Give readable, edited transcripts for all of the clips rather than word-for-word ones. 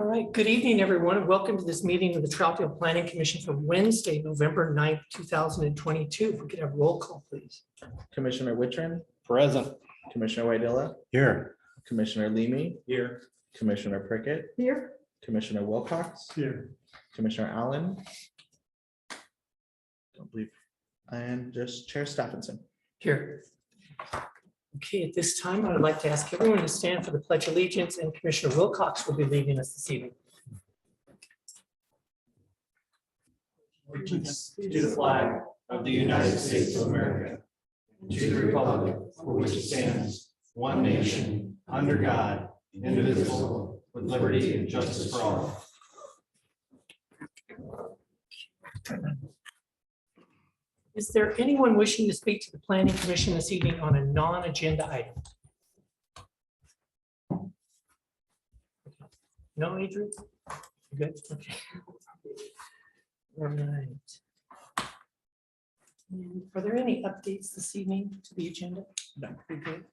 All right, good evening, everyone, and welcome to this meeting of the Troutdale Planning Commission for Wednesday, November 9th, 2022. If we could have roll call, please. Commissioner Wittrin, Present. Commissioner Waidilla, Here. Commissioner Leamy, Here. Commissioner Prickett, Here. Commissioner Wilcox, Here. Commissioner Allen. Don't believe, and just Chair Stephenson. Here. Okay, at this time, I would like to ask everyone to stand for the Pledge of Allegiance, and Commissioner Wilcox will be leading us this evening. Allegiance to the flag of the United States of America, and to the republic for which it stands, one nation, under God, indivisible, with liberty and justice for all. Is there anyone wishing to speak to the Planning Commission this evening on a non-agenda item? No, Adrian? You good? Okay. All right. And are there any updates this evening to the agenda? No. Pretty good.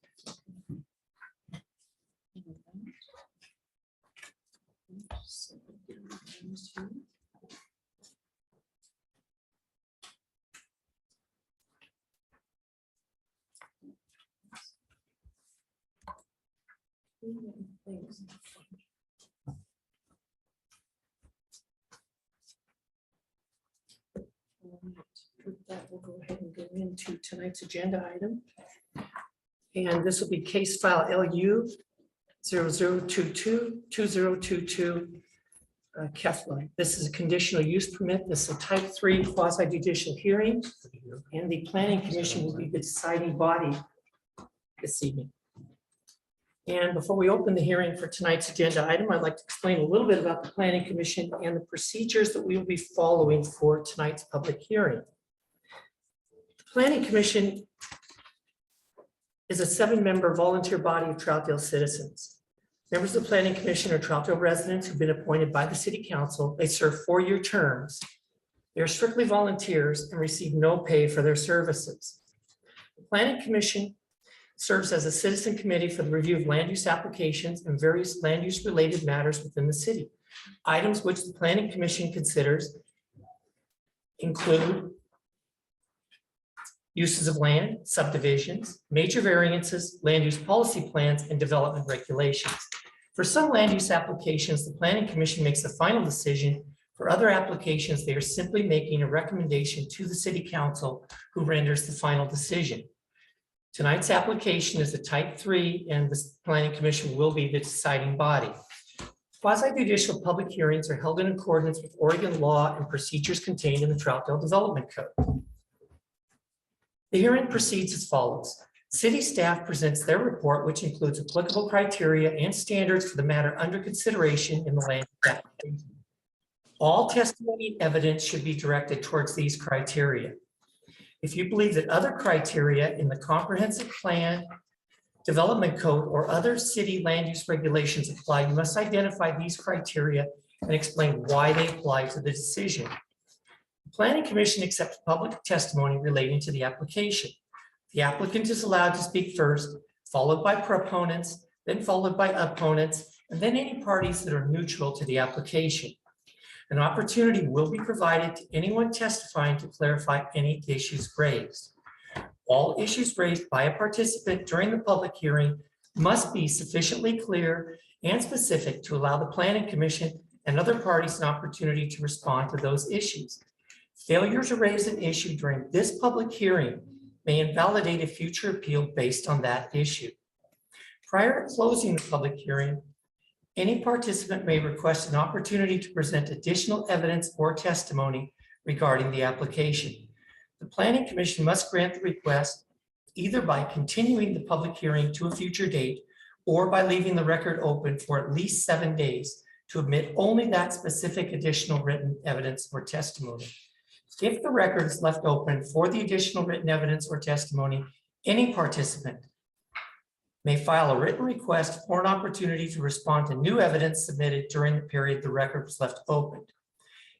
Thanks. With that, we'll go ahead and go into tonight's agenda item. And this will be case file LU 0022-2022 Kefla. This is a conditional use permit. This is a type 3 quasi judicial hearing, and the Planning Commission will be the deciding body this evening. And before we open the hearing for tonight's agenda item, I'd like to explain a little bit about the Planning Commission and the procedures that we will be following for tonight's public hearing. The Planning Commission is a 7-member volunteer body of Troutdale citizens. Members of the Planning Commission are Troutdale residents who've been appointed by the City Council. They serve 4-year terms. They are strictly volunteers and receive no pay for their services. The Planning Commission serves as a citizen committee for the review of land use applications and various land use related matters within the city. Items which the Planning Commission considers include uses of land, subdivisions, major variances, land use policy plans, and development regulations. For some land use applications, the Planning Commission makes the final decision. For other applications, they are simply making a recommendation to the City Council, who renders the final decision. Tonight's application is a type 3, and the Planning Commission will be the deciding body. Quasi-judicial public hearings are held in accordance with Oregon law and procedures contained in the Troutdale Development Code. The hearing proceeds as follows. City staff presents their report, which includes applicable criteria and standards for the matter under consideration in the land application. All testimony and evidence should be directed towards these criteria. If you believe that other criteria in the comprehensive plan, development code, or other city land use regulations apply, you must identify these criteria and explain why they apply to the decision. The Planning Commission accepts public testimony relating to the application. The applicant is allowed to speak first, followed by proponents, then followed by opponents, and then any parties that are neutral to the application. An opportunity will be provided to anyone testifying to clarify any issues raised. All issues raised by a participant during the public hearing must be sufficiently clear and specific to allow the Planning Commission and other parties an opportunity to respond to those issues. Failure to raise an issue during this public hearing may invalidate a future appeal based on that issue. Prior to closing the public hearing, any participant may request an opportunity to present additional evidence or testimony regarding the application. The Planning Commission must grant the request either by continuing the public hearing to a future date or by leaving the record open for at least 7 days to admit only that specific additional written evidence or testimony. If the record is left open for the additional written evidence or testimony, any participant may file a written request for an opportunity to respond to new evidence submitted during the period the record was left open.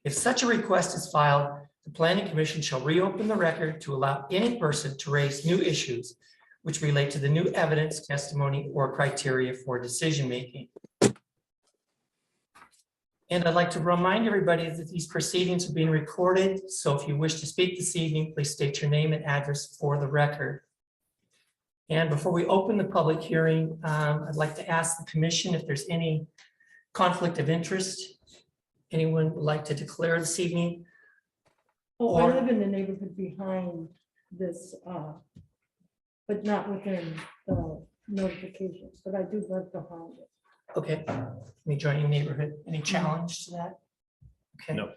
If such a request is filed, the Planning Commission shall reopen the record to allow any person to raise new issues which relate to the new evidence, testimony, or criteria for decision-making. And I'd like to remind everybody that these proceedings are being recorded, so if you wish to speak this evening, please state your name and address for the record. And before we open the public hearing, I'd like to ask the commission if there's any conflict of interest. Anyone would like to declare this evening? Oh, I Or- live in the neighborhood behind this, but not within the notifications, but I do live behind it. Okay, any joining neighborhood, any challenge to that? Okay. No.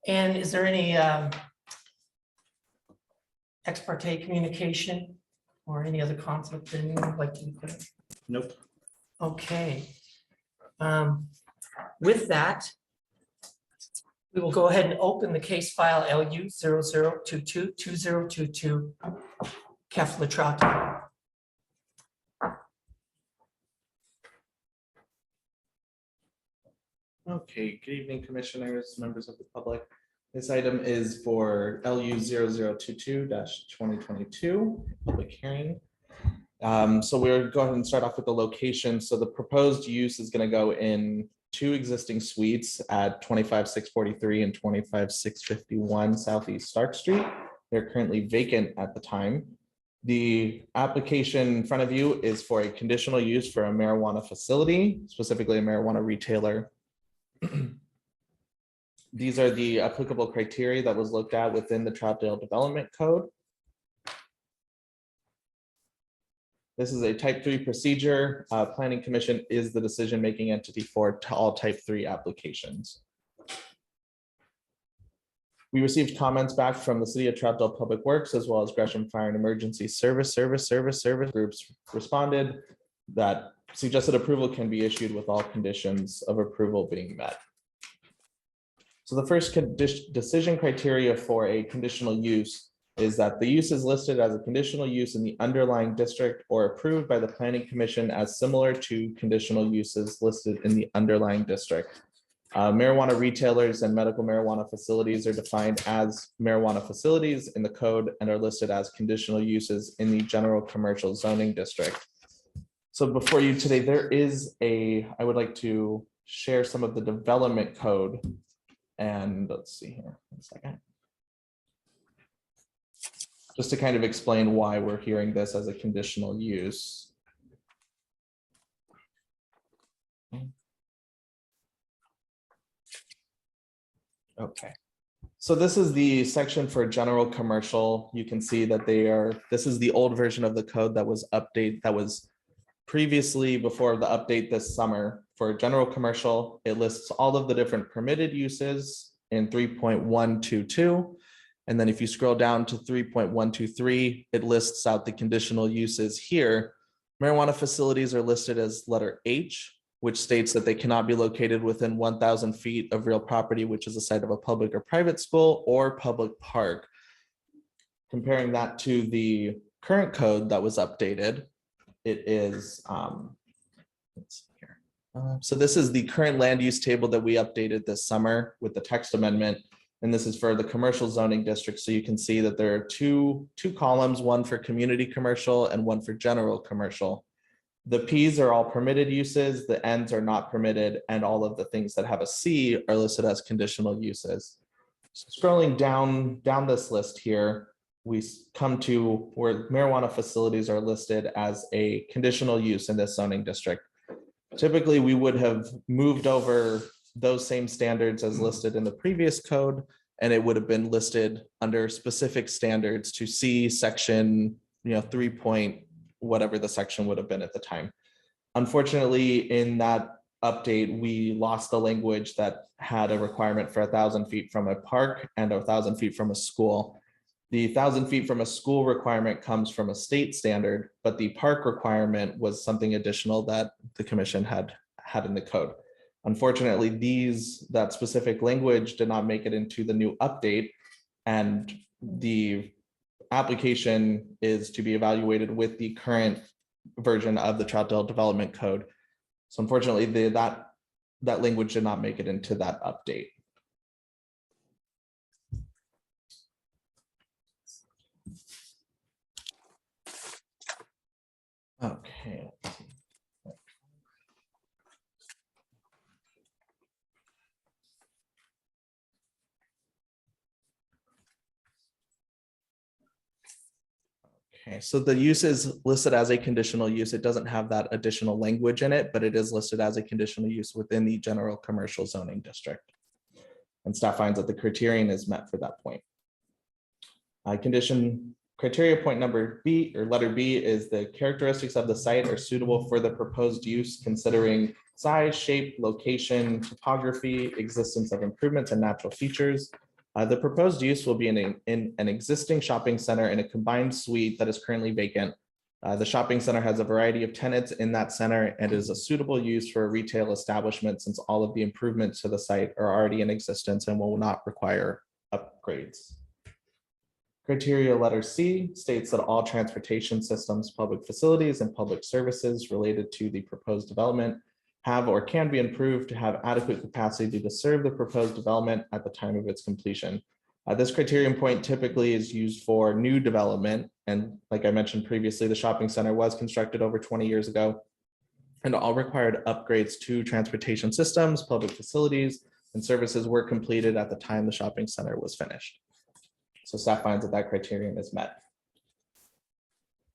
And is there any ex parte communication or any other conflict that anyone would like to declare? Nope. Okay. With that, we will go ahead and open the case file LU 00222022 Kefla Troutdale. Okay, good evening, commissioners, members of the public. This item is for LU 0022-2022, public hearing. So we're going and start off with the location. So the proposed use is going to go in 2 existing suites at 25643 and 25651 Southeast Stark Street. They're currently vacant at the time. The application in front of you is for a conditional use for a marijuana facility, specifically a marijuana retailer. These are the applicable criteria that was looked at within the Troutdale Development Code. This is a type 3 procedure. Planning Commission is the decision-making entity for all type 3 applications. We received comments back from the City of Troutdale Public Works as well as Gresham Fire and Emergency Service groups responded that suggested approval can be issued with all conditions of approval being met. So the first decision criteria for a conditional use is that the use is listed as a conditional use in the underlying district or approved by the Planning Commission as similar to conditional uses listed in the underlying district. Marijuana retailers and medical marijuana facilities are defined as marijuana facilities in the code and are listed as conditional uses in the general commercial zoning district. So before you today, I would like to share some of the development code. And let's see here, 1 second. Just to kind of explain why we're hearing this as a conditional use. Okay. So this is the section for general commercial. You can see that this is the old version of the code that was previously before the update this summer. For general commercial, it lists all of the different permitted uses in 3.122. And then if you scroll down to 3.123, it lists out the conditional uses here. Marijuana facilities are listed as letter H, which states that they cannot be located within 1,000 feet of real property, which is the site of a public or private school or public park. Comparing that to the current code that was updated, it is, let's see here. So this is the current land use table that we updated this summer with the text amendment. And this is for the commercial zoning district. So you can see that there are two columns, one for community commercial and one for general commercial. The P's are all permitted uses, the N's are not permitted, and all of the things that have a C are listed as conditional uses. So scrolling down this list here, we come to where marijuana facilities are listed as a conditional use in this zoning district. Typically, we would have moved over those same standards as listed in the previous code, and it would have been listed under specific standards to see section 3 point whatever the section would have been at the time. Unfortunately, in that update, we lost the language that had a requirement for 1,000 feet from a park and 1,000 feet from a school. The 1,000 feet from a school requirement comes from a state standard, but the park requirement was something additional that the commission had in the code. Unfortunately, that specific language did not make it into the new update, and the application is to be evaluated with the current version of the Troutdale Development Code. So unfortunately, that language did not make it into that update. Okay. Okay, so the use is listed as a conditional use. It doesn't have that additional language in it, but it is listed as a conditional use within the general commercial zoning district. And staff finds that the criterion is met for that point. Condition criteria point number B, or letter B, is the characteristics of the site are suitable for the proposed use, considering size, shape, location, topography, existence of improvements and natural features. The proposed use will be in an existing shopping center in a combined suite that is currently vacant. The shopping center has a variety of tenants in that center and is a suitable use for a retail establishment, since all of the improvements to the site are already in existence and will not require upgrades. Criteria letter C states that all transportation systems, public facilities, and public services related to the proposed development have or can be improved to have adequate capacity to serve the proposed development at the time of its completion. This criterion point typically is used for new development. And like I mentioned previously, the shopping center was constructed over 20 years ago. And all required upgrades to transportation systems, public facilities, and services were completed at the time the shopping center was finished. So staff finds that that criterion is met.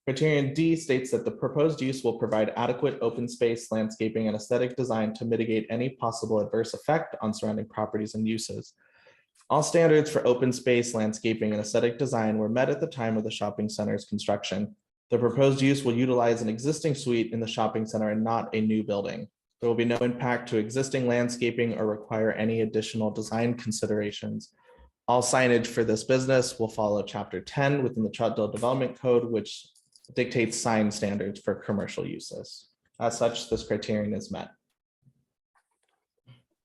Criterion D states that the proposed use will provide adequate open space, landscaping, and aesthetic design to mitigate any possible adverse effect on surrounding properties and uses. All standards for open space, landscaping, and aesthetic design were met at the time of the shopping center's construction. The proposed use will utilize an existing suite in the shopping center and not a new building. There will be no impact to existing landscaping or require any additional design considerations. All signage for this business will follow Chapter 10 within the Troutdale Development Code, which dictates sign standards for commercial uses. As such, this criterion is met.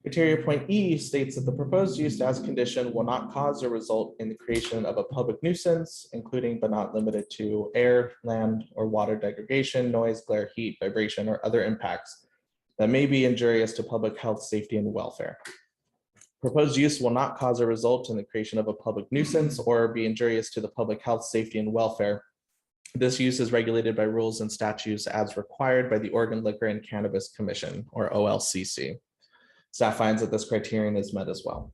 Criteria point E states that the proposed use as condition will not cause or result in the creation of a public nuisance, including but not limited to air, land, or water degradation, noise, glare, heat, vibration, or other impacts that may be injurious to public health, safety, and welfare. Proposed use will not cause or result in the creation of a public nuisance or be injurious to the public health, safety, and welfare. This use is regulated by rules and statutes as required by the Oregon Liquor and Cannabis Commission, or OLCC. Staff finds that this criterion is met as well.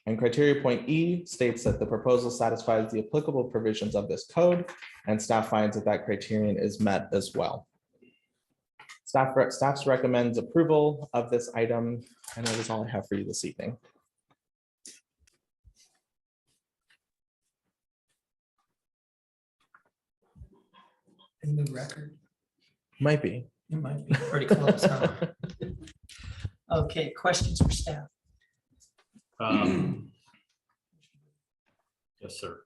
And criteria point E states that the proposal satisfies the applicable provisions of this code, and staff finds that that criterion is met as well. Staff recommends approval of this item, and that is all I have for you this evening. A new record. Might be. It might be pretty close, huh? Okay, questions for staff? Yes, sir.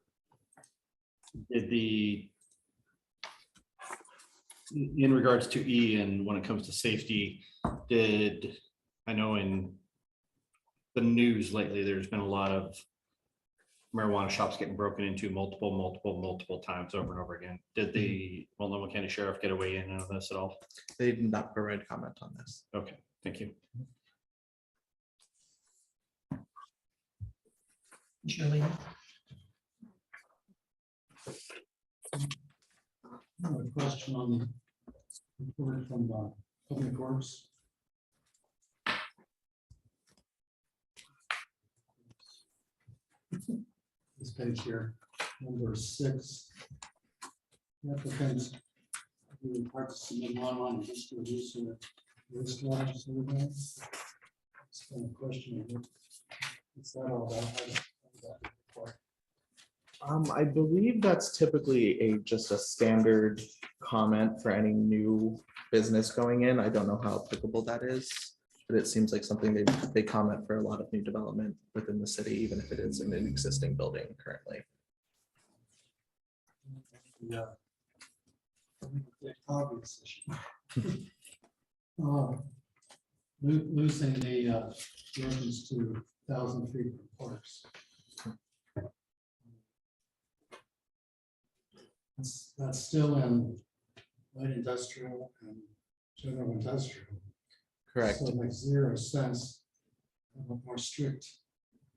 In regards to E and when it comes to safety, I know in the news lately, there's been a lot of marijuana shops getting broken into multiple times over and over again. Did the Multnomah County Sheriff get away in on this at all? They did not provide comment on this. Okay, thank you. Julie? I have a question on the report from Public Works. This page here, number 6. Applicants who participate in online distribution of wastewater survey. It's kind of question. What's that all about? I believe that's typically just a standard comment for any new business going in. I don't know how applicable that is, but it seems like something they comment for a lot of new development within the city, even if it is in an existing building currently. Yeah. Obvious issue. Losing the reference to 1,000 feet from parks. That's still in light industrial and general industrial. Correct. So it makes zero sense of a more strict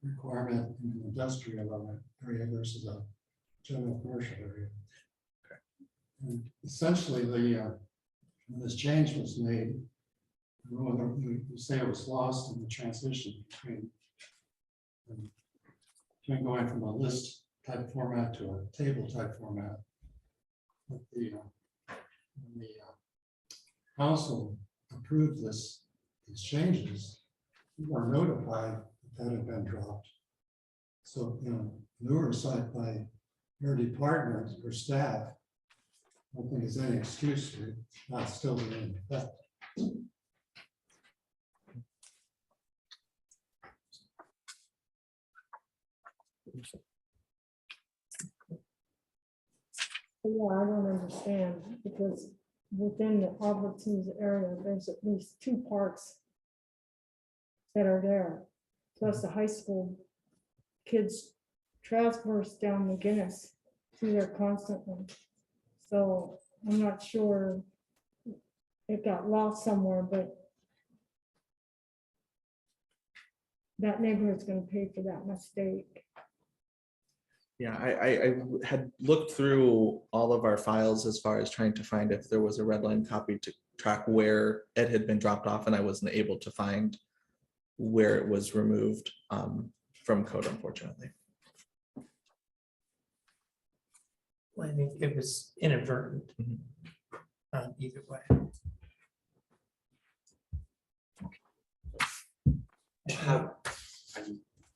requirement in an industrial area versus a general commercial area. Okay. And essentially, when this change was made, we say it was lost in the transition between going from a list type format to a table type format. But when the council approved these changes, we were notified that had been dropped. So, new oversight by your department or staff, I don't think there's any excuse for it not still being in effect. Yeah, I don't understand, because within the Albertsons area, there's at least 2 parks that are there. Plus the high school kids traverse down McGinnis through there constantly. So I'm not sure it got lost somewhere, but that neighborhood's gonna pay for that mistake. Yeah, I had looked through all of our files as far as trying to find if there was a red line copy to track where it had been dropped off, and I wasn't able to find where it was removed from code, unfortunately. Well, I think it was inadvertent. Either way.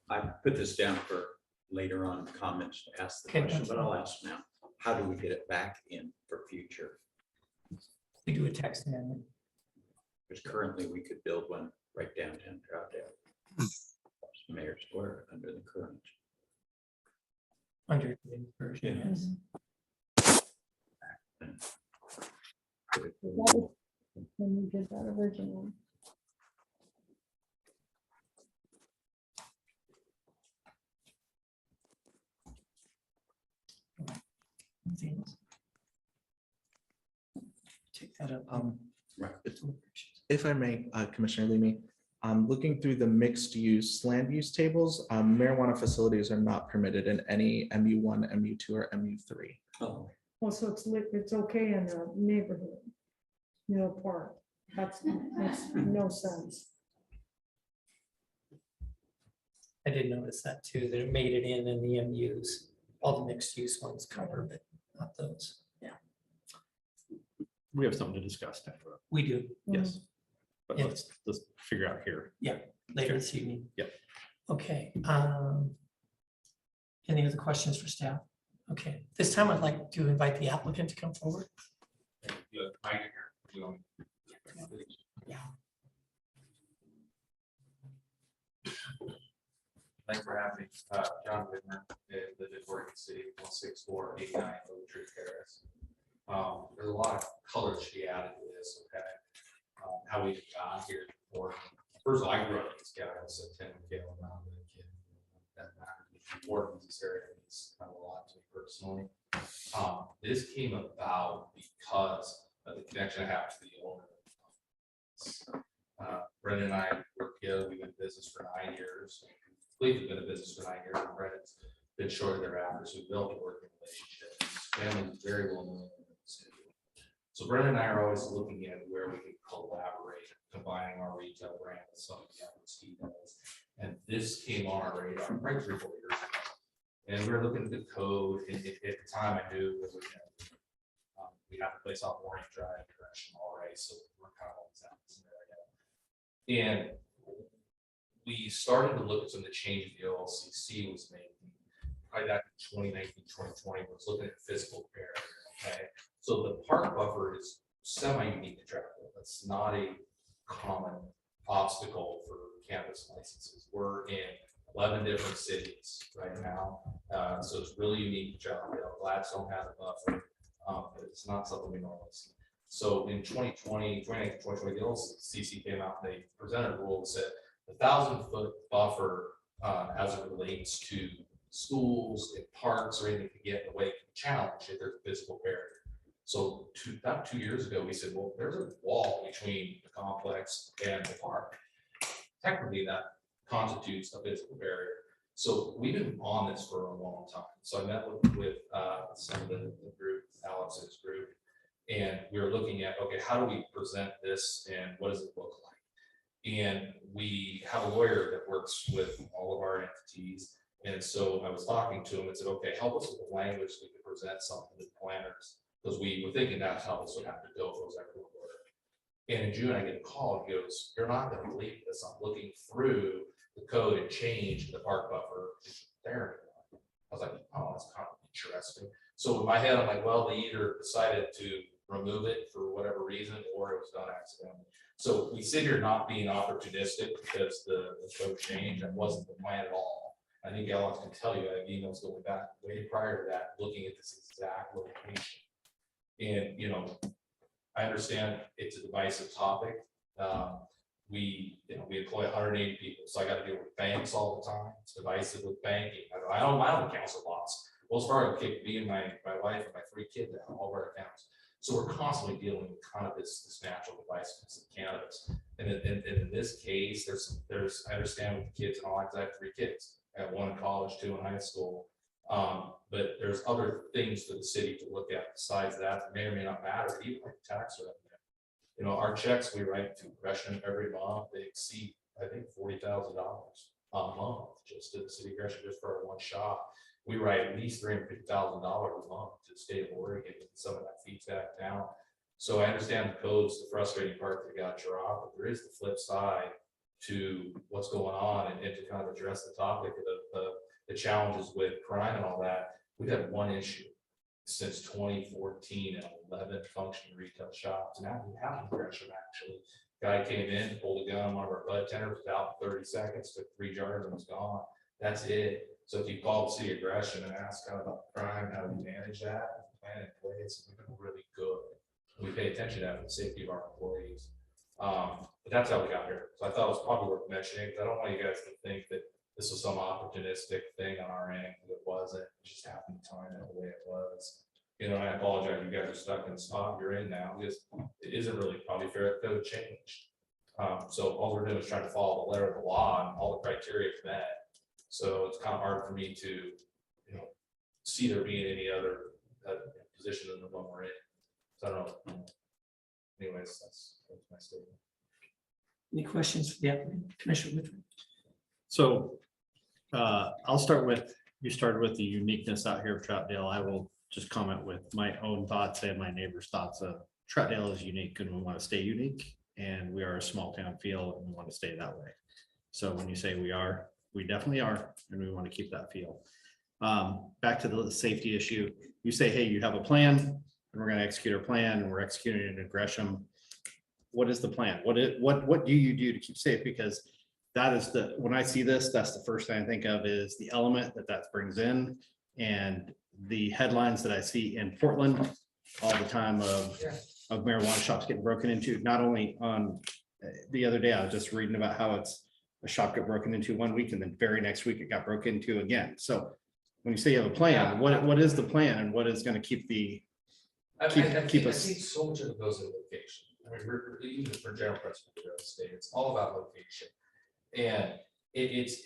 I put this down for later on comments to ask the Okay, question, that's but I'll ask now. How do we get it back in for future? We do a text amendment. Because currently we could build one right downtown Troutdale. Mayor Square under the current. Under the version, yes. That was when we did that originally. Anything else? Take that up. Right. If I may, Commissioner Leamy, looking through the mixed use land use tables, marijuana facilities are not permitted in any MU1, MU2, or MU3. Oh, Oh, so it's okay in the neighborhood, park. That's makes no sense. I did notice that too, that it made it in the MUs, all the mixed use ones cover, but not those. Yeah, We have something to discuss after, we do yes. But Yeah. let's figure out here. later this evening. Yep. Okay. Any other questions for staff? Okay, this time I'd like to invite the applicant to come forward. Yeah. Thanks for having me. John Whitmer, live in Oregon City, 16489 Oak Tree Terrace. There's a lot of color to be added to this, okay? How we got here before. First of all, I grew up in this guy, I was a 10 Galen Mountain kid. That matters. It's important in this area. It's kind of a lot to me personally. This came about because of the connection I have to the owner. Brendan and I worked together. We've been in business for 9 years. We've been in business for 9 years, and Brendan's been shortly thereafter. So we built a working relationship. His family is very well known in the city. So Brendan and I are always looking at where we can collaborate, combining our retail brand with some of the efforts he does. And this came on our radar right 3 or 4 years ago. And we were looking at the code, and at the time I knew that we have to place off Orange Drive direction already, so we're kind of always out in this area. And we started to look at some of the changes the OLCC was making, probably back in 2019, 2020, was looking at physical barrier. Okay, so the park buffer is semi-unique to Troutdale. That's not a common obstacle for cannabis licenses. We're in 11 different cities right now, so it's really unique to Troutdale. Gladstone has a buffer, but it's not something we normally see. So in 2020, the OLCC came out and they presented a rule that said the 1,000-foot buffer as it relates to schools and parks or anything to get in the way can challenge if there's a physical barrier. So about 2 years ago, we said, well, there's a wall between the complex and the park. Technically, that constitutes a physical barrier. So we've been on this for a long time. So I met with some of the group, Alex's group, and we were looking at, okay, how do we present this and what does it look like? And we have a lawyer that works with all of our entities, And so I was talking to him and said, okay, help us with the language, so we can present something to the planners, because we were thinking that's how this would have to go if it was ever gonna work. And in June, I get a call, he goes, you're not gonna believe this, I'm looking through the code and change the park buffer isn't there anymore. I was like, oh, that's kind of interesting. So in my head, I'm like, well, they either decided to remove it for whatever reason, or it was done accidentally. So we sit here not being opportunistic because the code changed, that wasn't the plan at all. I think Ellen can tell you, I have emails going back way prior to that, looking at this exact location. And, you know, I understand it's a divisive topic. We employ 180 people, so I got to deal with banks all the time. It's divisive with banking. I don't my own accounts are lost. Wells Fargo kicked me and my wife and my 3 kids out, all of our accounts. So we're constantly dealing with kind of this natural divisiveness of cannabis. And in this case, I understand with the kids and all, I have 3 kids. I have 1 in college, 2 in high school. But there's other things for the city to look at besides that may or may not matter, even like tax revenue. You know, our checks we write to Gresham every month, they exceed, I think, $40,000 a month just to the city of Gresham, just for our 1 shop. We write at least $350,000 a month to the state of Oregon, and some of that feeds back down. So I understand the code's the frustrating part that got dropped, but there is the flip side to what's going on, and to kind of address the topic of the challenges with crime and all that. We've had 1 issue since 2014 and 11 functioning retail shops. Now we have in Gresham actually. Guy came in, pulled a gun on one of our bud tenders, was out in 30 seconds, took 3 jars and was gone. That's it. So if you call the city of Gresham and ask kind of about crime, how do we manage that, plan in place, we've been really good. We pay attention to that for the safety of our employees. But that's how we got here. So I thought it was probably worth mentioning, because I don't want you guys to think that this was some opportunistic thing on our end, because it wasn't. It just happened to time it the way it was. You know, I apologize, you guys are stuck in the spot you're in now, because it isn't really probably fair that code changed. So all we're doing is trying to follow the letter of the law, and all the criteria is met. So it's kind of hard for me to, you know, see there being any other position than the one we're in. So I don't know. Anyways, that's my statement. Any questions for the applicant? Commissioner Woodford? So I'll start with, you started with the uniqueness out here of Troutdale. I will just comment with my own thoughts and my neighbor's thoughts. Troutdale is unique and we want to stay unique, and we are a small town feel and we want to stay that way. So when you say we are, we definitely are, and we want to keep that feel. Back to the safety issue, you say, hey, you have a plan and we're going to execute our plan, and we're executing it in Gresham. What is the plan? What do you do to keep safe? Because that is when I see this, that's the first thing I think of is the element that brings in, and the headlines that I see in Portland all the time of marijuana shops getting broken into. Not only on the other day, I was just reading about how it's a shop got broken into 1 week, and then very next week it got broken into again. So when you say you have a plan, what is the plan, and what is going to keep the keep us? I think so much of it goes to location. I mean, even for general principle of real estate, it's all about location. And it's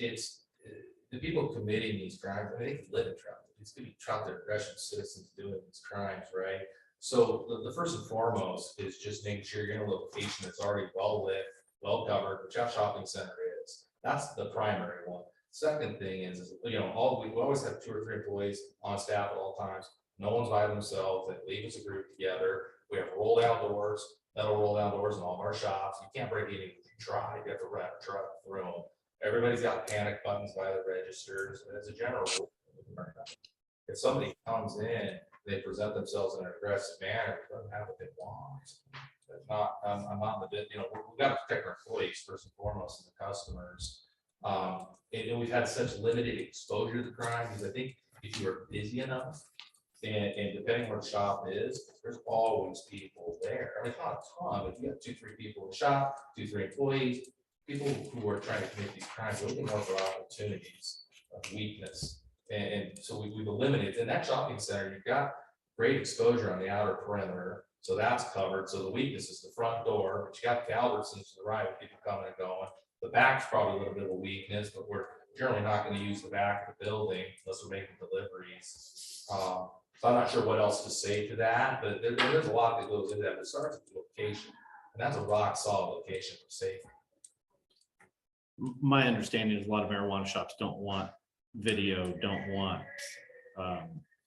the people committing these crimes, I think, live in Troutdale. It's going to be Troutdale Gresham citizens doing these crimes, right? So the first and foremost is just making sure you're in a location that's already well lit, well covered, which our shopping center is. That's the primary one. Second thing is you know, we always have 2 or 3 employees on staff at all times. No one's by themselves. They leave as a group together. We have roll down doors, metal roll down doors in all of our shops. You can't break anything if you try. You have to wrap a truck through them. Everybody's got panic buttons by the registers. And as a general rule, if somebody comes in, they present themselves in an aggressive manner, it doesn't have what they want. That's not, I'm not in the bit, you know, we've got to protect our employees first and foremost, and the customers. And we've had such limited exposure to the crime, because I think if you are busy enough, and depending where the shop is, there's always people there. I mean, it's not a ton, but if you have 2, 3 people in the shop, 2, 3 employees, people who are trying to commit these crimes, looking more for opportunities of weakness. And so we've eliminated, in that shopping center, you've got great exposure on the outer perimeter. So that's covered. So the weakness is the front door, but you got the Albertsons to the right with people coming and going. The back's probably a little bit of a weakness, but we're generally not going to use the back of the building unless we're making deliveries. So I'm not sure what else to say to that, but there's a lot that goes into that. It starts with the location, and that's a rock solid location for safety. My understanding is a lot of marijuana shops don't want video don't want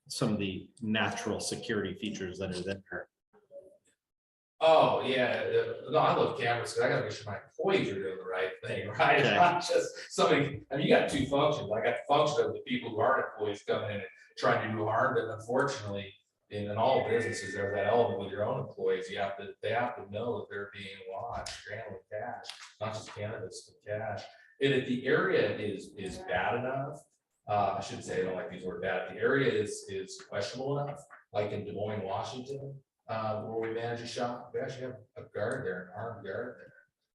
some of the natural security features that are there. Oh, yeah, no, I love cameras, because I gotta make sure my employees are doing the right thing, right? It's Okay. not just somebody, I mean, you got two functions, I got the function of the people who aren't employees coming in and trying to do harm, but unfortunately, in all businesses, there's that element with your own employees, they have to know that they're being watched, handling cash, not just cannabis, but cash. And if the area is bad enough, I shouldn't say I don't like these words bad, the area is questionable enough, like in Des Moines, Washington, where we manage a shop, we actually have a guard there, an armed guard there.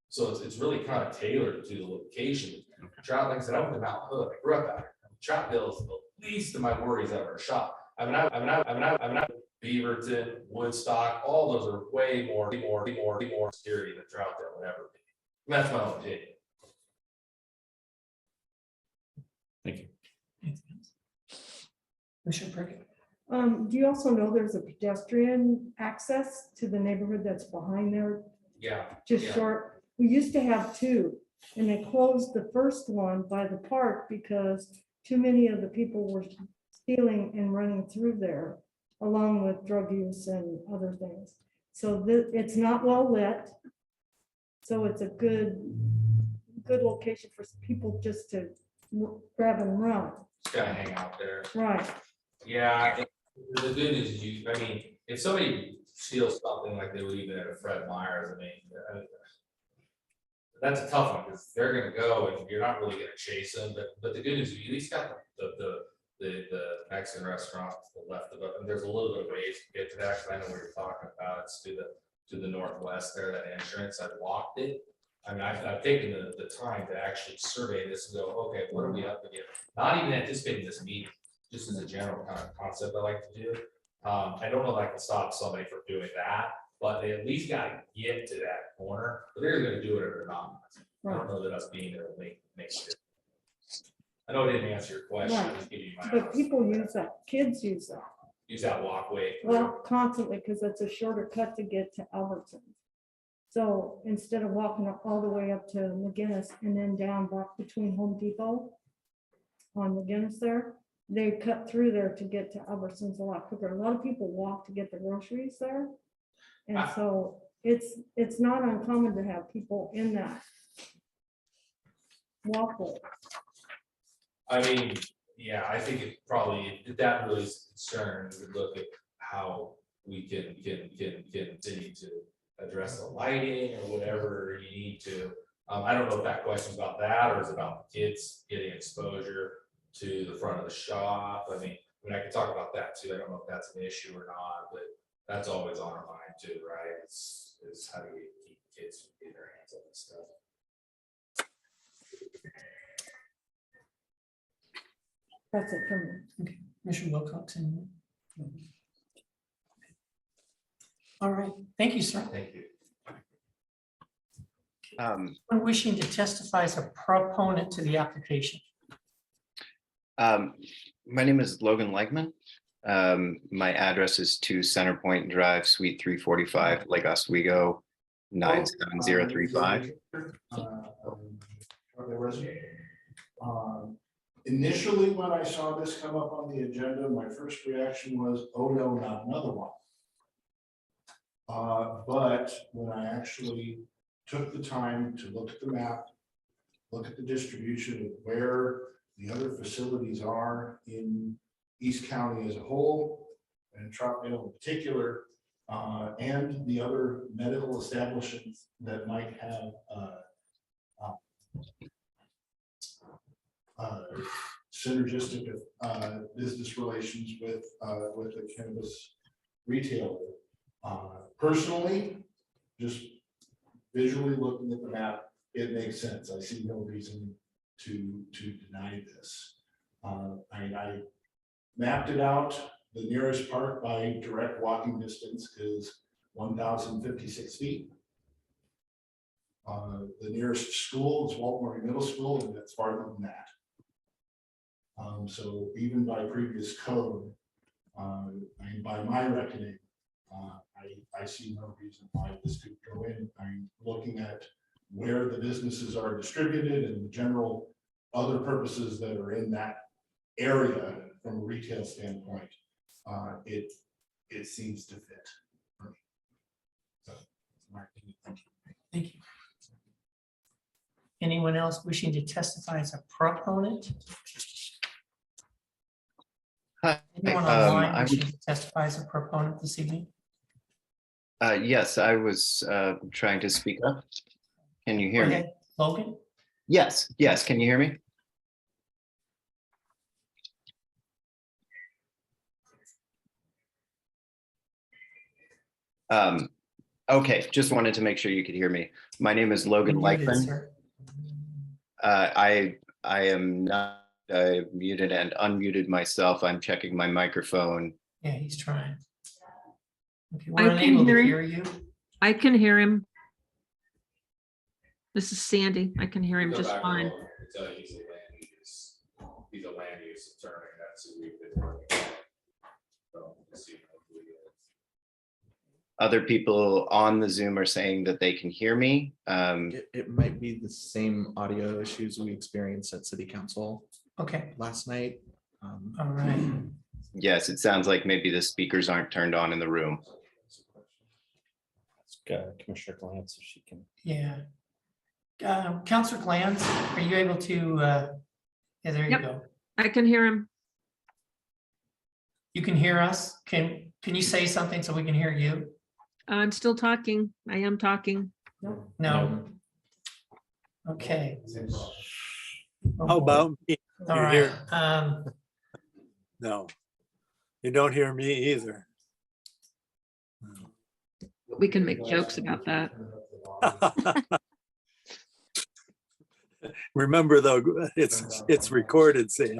So it's really kind of tailored to the location. Trout, like I said, I went to Mount Hood, I grew up out here. Troutdale is the least of my worries at our shop. Beaverton, Woodstock, all those are way more security than Troutdale would ever be. That's my own opinion. Thank you. Anything else? Commissioner Prickett? Do you also know there's a pedestrian access to the neighborhood that's behind there, Yeah. just Yeah. short? We used to have two, and they closed the first one by the park because too many of the people were stealing and running through there, along with drug use and other things. So it's not well lit. So it's a good location for people just to grab and run. Just kind of hang out there. Right. Yeah, the good news is I mean, if somebody steals something like they would even at a Fred Meyer's, I mean, that's a tough one, because they're gonna go and you're not really gonna chase them, but the good news is you at least got the Mexican restaurant to the left of it, and there's a little bit of ways to get to that, because I know what you're talking about, it's to the northwest there, that entrance, I've walked it. I mean, I've taken the time to actually survey this and go, okay, what are we up against? Not even anticipating this meeting, just as a general kind of concept I like to do. I don't know if I can stop somebody from doing that, but they at least gotta get to that corner, but they're gonna do it or not. I don't know that us being there will make it. I know I didn't answer your question, Right. I just give you my. But people use that, kids use that. Use that walkway. Well, constantly, because it's a shorter cut to get to Albertson. So instead of walking up all the way up to McGinnis and then down back between Home Depot on McGinnis there, they cut through there to get to Albertson's a lot quicker. A lot of people walk to get the groceries there. And so it's not uncommon to have people in that walkway. I mean, yeah, I think it probably, if that really is a concern, we would look at how we can continue to address the lighting or whatever you need to. I don't know if that question's about that or is it about the kids getting exposure to the front of the shop. I mean, I could talk about that too. I don't know if that's an issue or not, but that's always on our mind too, right? Is how do we keep kids from getting their hands on this stuff? That's it for me. Commissioner Wilcox? Anyone? All right, thank you, sir. Thank you. Anyone wishing to testify as a proponent to the application? My name is Logan Legman. My address is 2 Center Point Drive, Suite 345, Lake Oswego, 97035. Initially, when I saw this come up on the agenda, my first reaction was, oh no, not another one. But when I actually took the time to look at the map, look at the distribution of where the other facilities are in East County as a whole, and Troutdale in particular, and the other medical establishments that might have synergistic business relations with the cannabis retailer. Personally, just visually looking at the map, it makes sense. I see no reason to deny this. I mapped it out. The nearest park by direct walking distance is 1,056 feet. The nearest school is Walton Middle School, and that's farther than that. So even by previous code, and by my reckoning, I see no reason why this could go in. I'm looking at where the businesses are distributed and the general other purposes that are in that area from a retail standpoint, it seems to fit. for me. So, my opinion. Thank you. Thank you. Anyone else wishing to testify as a proponent? Hi, Anyone online I wishing would, to testify as a proponent this evening? yes, I was trying to speak up. Can you hear Go me? ahead, Logan? Yes, yes, can you hear me? Okay, just wanted to make sure you could hear me. My name is Logan You're muted, Leichman. sir. I am not muted and unmuted myself. I'm checking my microphone. Yeah, he's trying. Okay, I we're can unable to hear him. hear you. I can hear him. This is Sandy. I can hear him Go just back fine. and look, I can tell you he's a land use attorney, that's who we've been working with. So, we'll see how we do. Other people on the Zoom are saying that they can hear me. It might be the same audio issues we experienced at city council Okay, last night. all right. Yes, it sounds like maybe the speakers aren't turned on in the room. Commissioner Glantz, if she can. Yeah. Counselor Glantz, are you able to, yeah, there you Yep. go. I can hear him. You can hear us? Can you say something so we can hear you? I'm still talking. I am talking. No? Okay. How about me? All You right, hear? No, you don't hear me either. We can make jokes about that. Remember though, it's recorded, Sandy.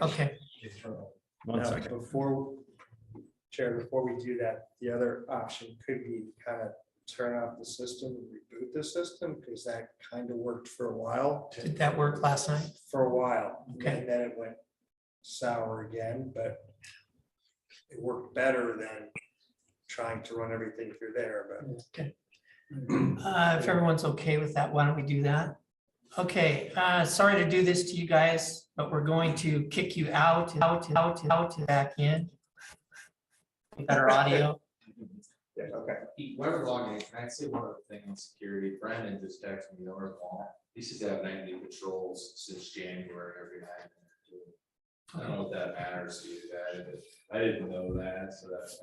okay. One second. Before, Chair, before we do that, the other option could be kind of turn off the system and reboot the system, because that kind of worked for a while. Did that work last night? For a while, Okay. and then it went sour again, but it worked better than trying to run everything through there, but. Okay. If everyone's okay with that, why don't we do that? Okay, sorry to do this to you guys, but we're going to kick you out, back in. Better audio. Yeah, okay. Whoever logging in, can I say one other thing on security? Brandon just texted me over the wall. He says they have nightly patrols since January every night. I don't know if that matters to you guys, but I didn't know that, so that's.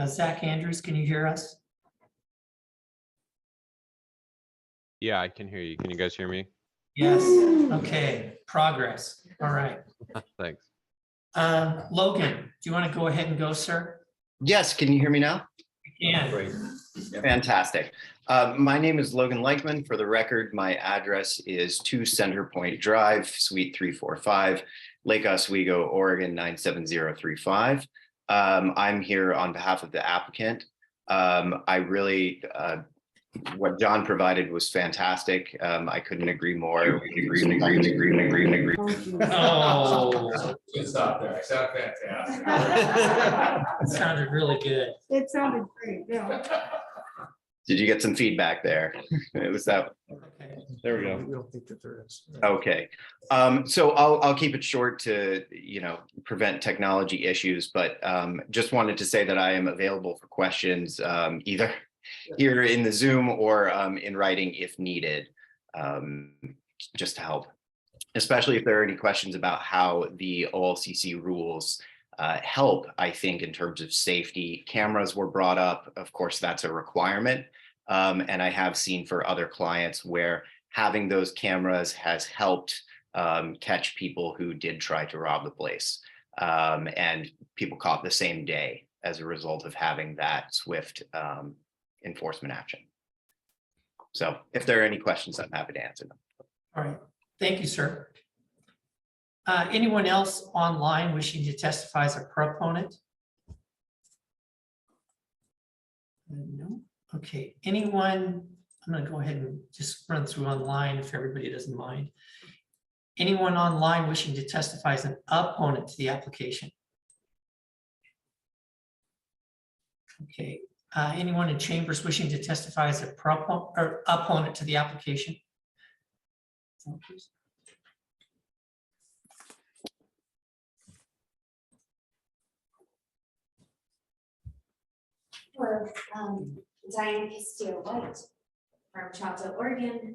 Zach Andrews, can you hear us? Yeah, I can hear you. Can you guys hear me? Yes, okay, progress, all right. Thanks. Logan, do you want to go ahead and go, sir? Yes, can you hear me now? Yeah. Great. Fantastic. My name is Logan Leichman. For the record, my address is 2 Center Point Drive, Suite 345, Lake Oswego, Oregon 97035. I'm here on behalf of the applicant. I really, what John provided was fantastic. I couldn't agree more. We agree. Oh. Good stop there. Sound fantastic. That sounded really good. It sounded great, yeah. Did you get some feedback there? It was that. Okay. There we go. We don't think that there is. Okay, so I'll keep it short to, prevent technology issues, but just wanted to say that I am available for questions, either here in the Zoom or in writing if needed, just to help. Especially if there are any questions about how the OLCC rules help, I think, in terms of safety. Cameras were brought up. Of course, that's a requirement. And I have seen for other clients where having those cameras has helped catch people who did try to rob the place. And people caught the same day as a result of having that swift enforcement action. So if there are any questions, I'm happy to answer them. All right, thank you, sir. Anyone else online wishing to testify as a proponent? No, okay, anyone, I'm gonna go ahead and just run through online if everybody doesn't mind. Anyone online wishing to testify as an opponent to the application? Okay, anyone in chambers wishing to testify as a proponent or opponent to the application? Hello, Diane Castillo White from Troutdale, Oregon.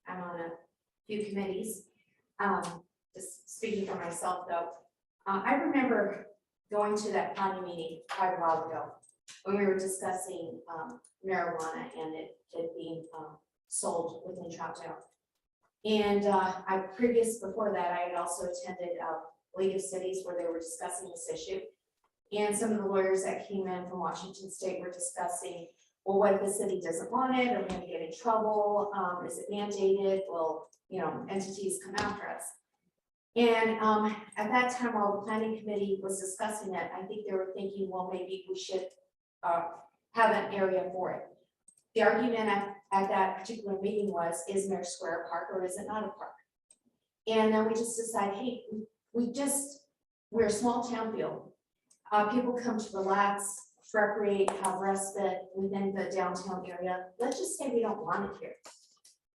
I'm on a few committees. Just speaking for myself though, I remember going to that planning meeting quite a while ago when we were discussing marijuana and it being sold within Troutdale. And before that, I had also attended League of Cities where they were discussing this issue. And some of the lawyers that came in from Washington State were discussing, well, what if the city doesn't want it? Are we going to get in trouble? Is it mandated? Will, entities come after us? And at that time, while the planning committee was discussing it, I think they were thinking, well, maybe we should have an area for it. The argument at that particular meeting was, is Mayor Square a park or is it not a park? And then we just decided, hey, we're a small town feel. People come to relax, recreate, have respite within the downtown area. Let's just say we don't want it here.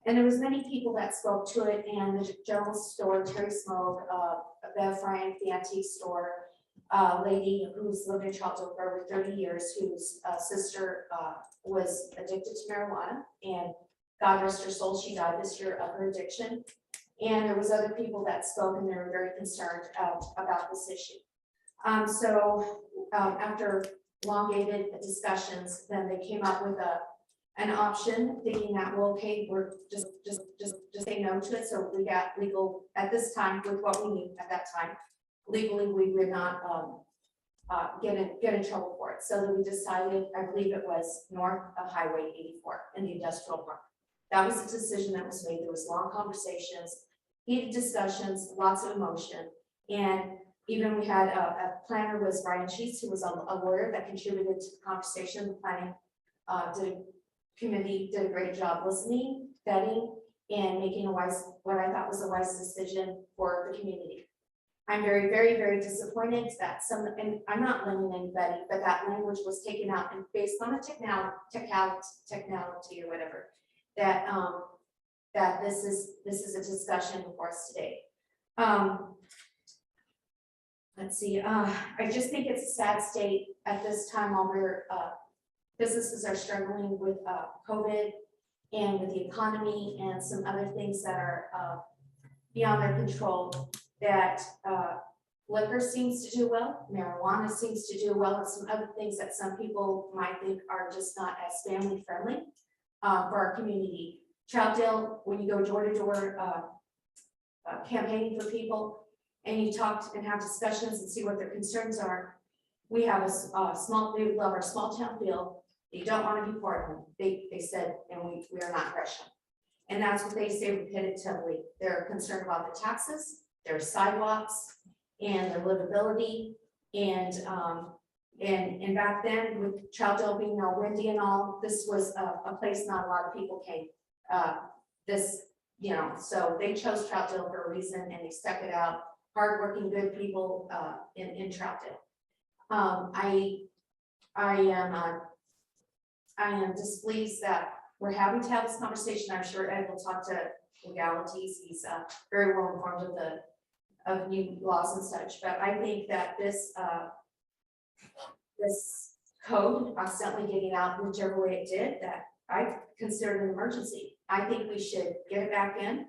And there was many people that spoke to it, and the general store, Terry Smoke, Bev Frank, the antique store, lady who's lived in Troutdale for over 30 years, whose sister was addicted to marijuana, and God rest her soul, she died this year of her addiction. And there was other people that spoke, and they were very concerned about this issue. So after elongated discussions, then they came up with an option, thinking that, well, okay, we're just say no to it. So we got legal at this time with what we knew at that time. Legally, we would not get in trouble for it. So then we decided, I believe it was north of Highway 84 in the industrial park. That was the decision that was made. There was long conversations, heated discussions, lots of emotion, and even we had a planner was Brian Sheets, who was a lawyer that contributed to the conversation. The planning committee did a great job listening, vetting, and making what I thought was a wise decision for the community. I'm very, very, very disappointed that and I'm not blaming anybody, but that language was taken out and based on a technicality or whatever, that that this is a discussion for us today. Let's see, I just think it's a sad state at this time while we're, businesses are struggling with COVID and with the economy and some other things that are beyond their control, that liquor seems to do well, marijuana seems to do well, and some other things that some people might think are just not as family friendly for our community. Troutdale, when you go door to door campaigning for people, and you talk and have discussions and see what their concerns are. We have we love our small town feel. They don't want to be part of them. They said, and we are not Gresham. And that's what they say repetitively. They're concerned about the taxes, their sidewalks, and their livability. And back then, with Troutdale being all windy and all, this was a place not a lot of people came. So they chose Troutdale for a reason, and they stuck it out. Hardworking, good people in Troutdale. I am displeased that we're having to have this conversation. I'm sure Ed will talk to legalities. He's very well informed of new laws and such, but I think that this code accidentally getting out whichever way it did, that I consider an emergency. I think we should get it back in.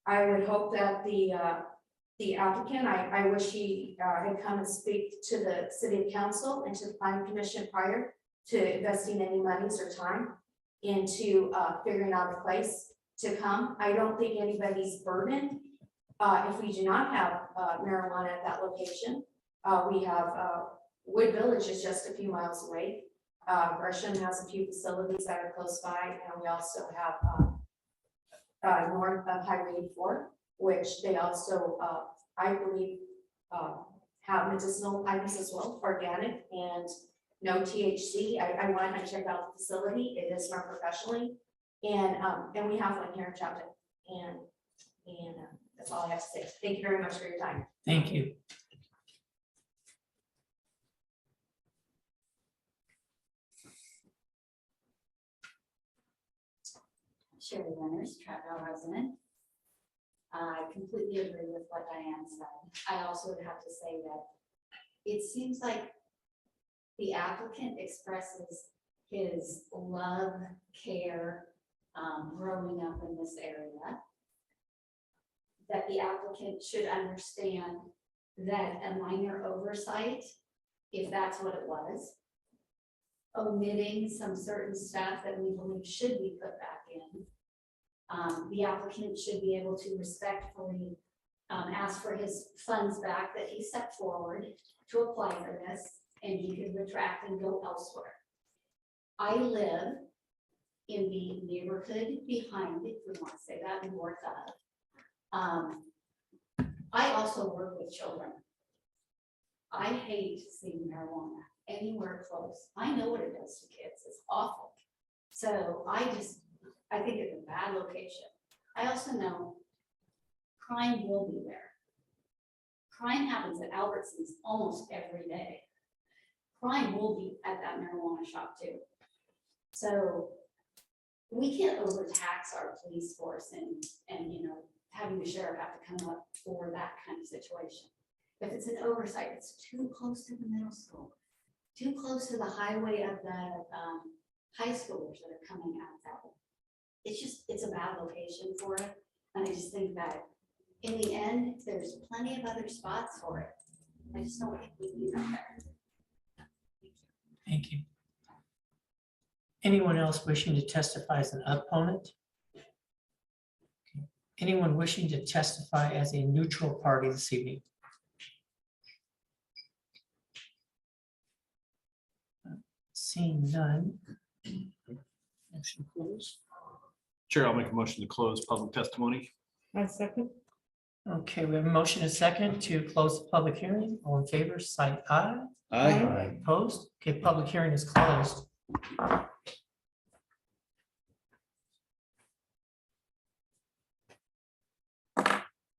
I would hope that the applicant, I wish he had come and speak to the city council and to the planning commission prior to investing any monies or time into figuring out a place to come. I don't think anybody's burdened if we do not have marijuana at that location. We have Wood Village is just a few miles away. Gresham has a few facilities that are close by, and we also have north of Highway 84, which they also, I believe, have medicinal items as well, organic and no THC. I went and checked out the facility. It is run professionally, and we have one here in Troutdale, and that's all I have to say. Thank you very much for your time. Thank you. Sherry Leonard, Troutdale resident. I completely agree with what Diane said. I also would have to say that it seems like the applicant expresses his love, care, growing up in this area. That the applicant should understand that a minor oversight, if that's what it was, omitting some certain stuff that we believe should be put back in. The applicant should be able to respectfully ask for his funds back that he set forward to apply for this, and he could retract and go elsewhere. I live in the neighborhood behind, if we want to say that, north of. I also work with children. I hate seeing marijuana anywhere close. I know what it does to kids. It's awful. So I think it's a bad location. I also know crime will be there. Crime happens at Albertsons almost every day. Crime will be at that marijuana shop too. So we can't overtax our police force and you know, having the sheriff have to come up for that kind of situation. If it's an oversight, it's too close to the middle school, too close to the highway of the high schoolers that are coming out that way. It's a bad location for it. And I just think that in the end, there's plenty of other spots for it. I just don't think we need that there. Thank you. Anyone else wishing to testify as an opponent? Okay. Anyone wishing to testify as a neutral party this evening? Seeing none. Motion closed. Chair, I'll make a motion to close public testimony. I second. Okay, we have a motion and a second to close the public hearing. All in favor, cite aye. Aye. Opposed? Okay, public hearing is closed.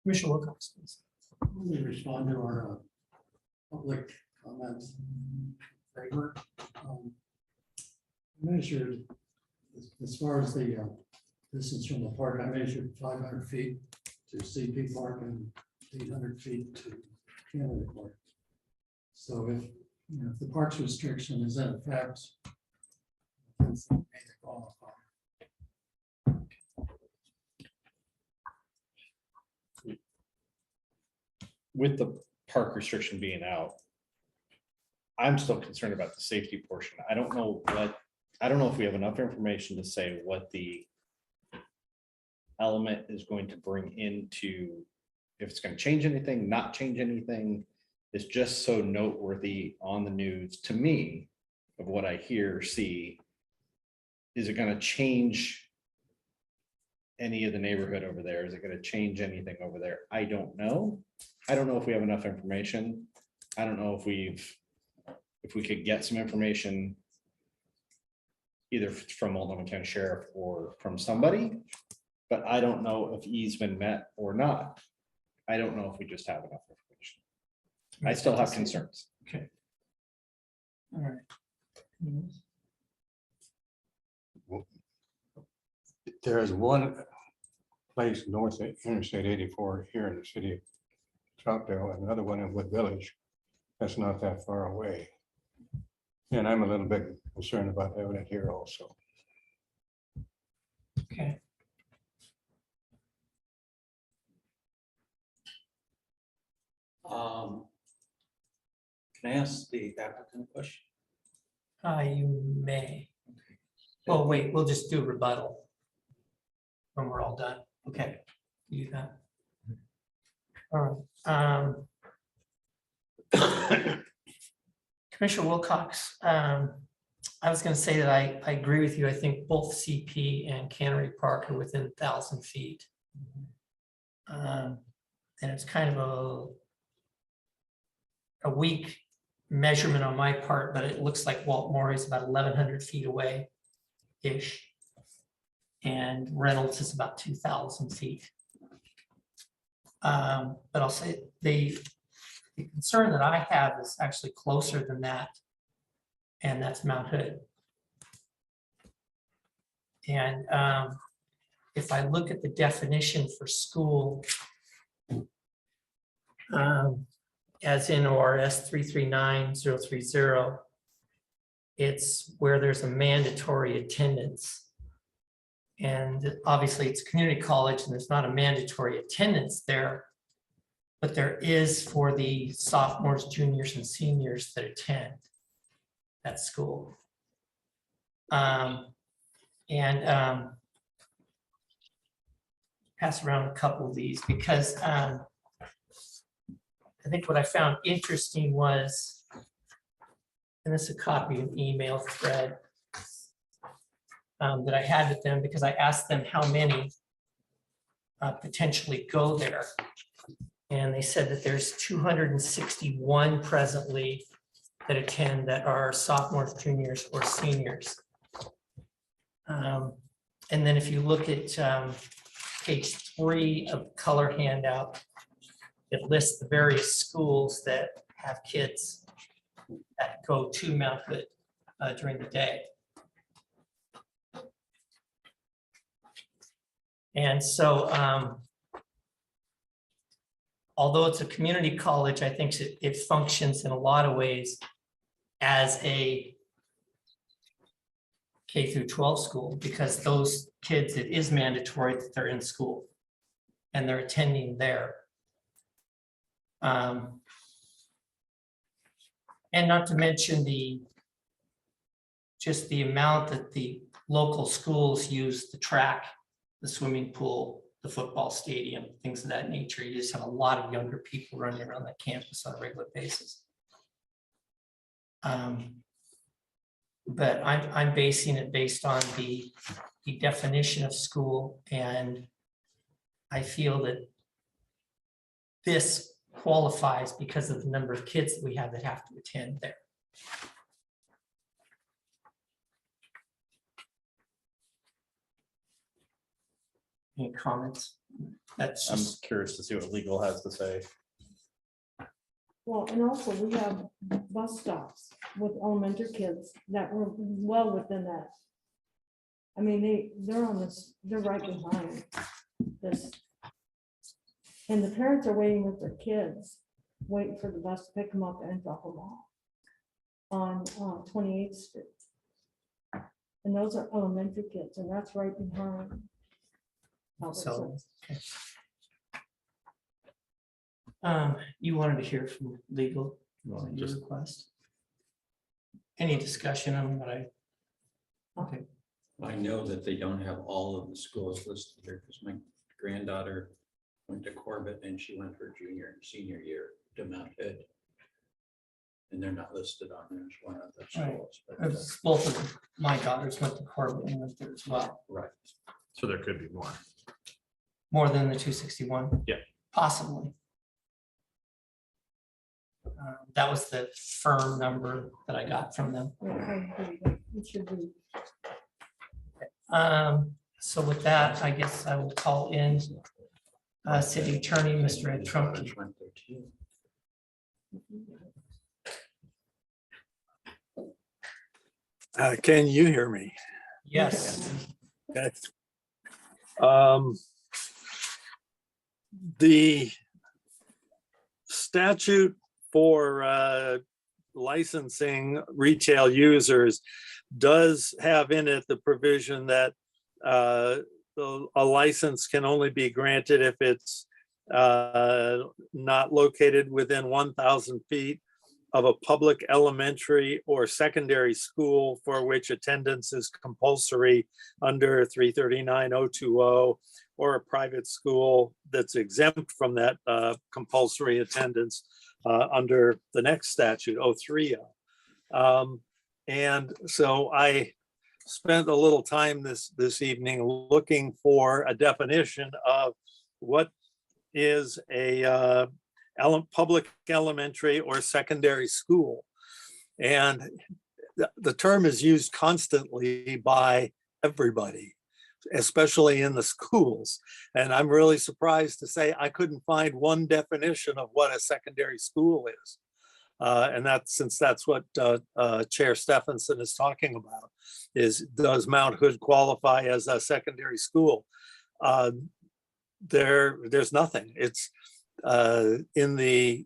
Commissioner Wilcox, please. Let me respond to our public comments framework. Measured, as far as the distance from the park, I measured 500 feet to CP Park and 800 feet to Canada Park. So if, you know, if the park's restriction is in effect, then something may qualify. With the park restriction being out, I'm still concerned about the safety portion. I don't know if we have enough information to say what the element is going to bring into, if it's going to change anything, not change anything. It's just so noteworthy on the news to me of what I hear, see. Is it going to change any of the neighborhood over there? Is it going to change anything over there? I don't know. I don't know if we have enough information. I don't know if we could get some information either from Multnomah County Sheriff or from somebody, but I don't know if E's been met or not. I don't know if we just have enough information. I still have concerns. Okay. All right. there is one place north of Interstate 84 here in the city of Troutdale, and another one in Wood Village. That's not that far away. And I'm a little bit concerned about having it here also. Okay. Can I ask the applicant a question? You may. Oh, wait, we'll just do rebuttal when we're all done. Okay, you do that. All right. Commissioner Wilcox, I was going to say that I agree with you. I think both CP and Cannery Park are within 1,000 feet. And it's kind of a weak measurement on my part, but it looks like Walt Morey is about 1,100 feet away-ish. And Reynolds is about 2,000 feet. But I'll say the concern that I have is actually closer than that, and that's Mount Hood. And if I look at the definition for school, as in ORS 339030, it's where there's a mandatory attendance. And obviously it's community college and there's not a mandatory attendance there, but there is for the sophomores, juniors, and seniors that attend that school. Pass around a couple of these because I think what I found interesting was, and this is a copy of an email thread that I had with them because I asked them how many potentially go there. And they said that there's 261 presently that attend that are sophomores, juniors, or seniors. And then if you look at page 3 of the color handout, it lists the various schools that have kids that go to Mount Hood during the day. And so although it's a community college, I think it functions in a lot of ways as a K through 12 school, because those kids, it is mandatory that they're in school and they're attending there. And not to mention just the amount that the local schools use the track, the swimming pool, the football stadium, things of that nature. You just have a lot of younger people running around that campus on a regular basis. But I'm basing it based on the definition of school, and I feel that this qualifies because of the number of kids that we have that have to attend there. Any comments? That's I'm just, curious to see what legal has to say. Well, and also we have bus stops with elementary kids that were well within that. I mean, they're on this, they're right behind this. And the parents are waiting with their kids, waiting for the bus to pick them up and drop them off on 28th Street. And those are elementary kids, and that's right behind. so, okay. You wanted to hear from legal, Well, your just request? Any discussion on what I? Okay. I know that they don't have all of the schools listed here because my granddaughter went to Corbett and she went her junior and senior year to Mount Hood. And they're not listed on there as one of the schools. But, Both of my daughters went to Corbett and went there as well. right. so there could be more. More than the 261? Yeah. Possibly. That was the firm number that I got from them. It should be. So with that, I guess I will call in City Attorney, Mr. Ed Trump. Can you hear me? Yes. That's The statute for licensing retail users does have in it the provision that a license can only be granted if it's not located within 1,000 feet of a public elementary or secondary school for which attendance is compulsory under 339.020, or a private school that's exempt from that compulsory attendance under the next statute, 030. And so I spent a little time this evening looking for a definition of what is a public elementary or secondary school. And the term is used constantly by everybody, especially in the schools. And I'm really surprised to say I couldn't find one definition of what a secondary school is. And since that's what Chair Stephenson is talking about, is does Mount Hood qualify as a secondary school? There's nothing. It's in the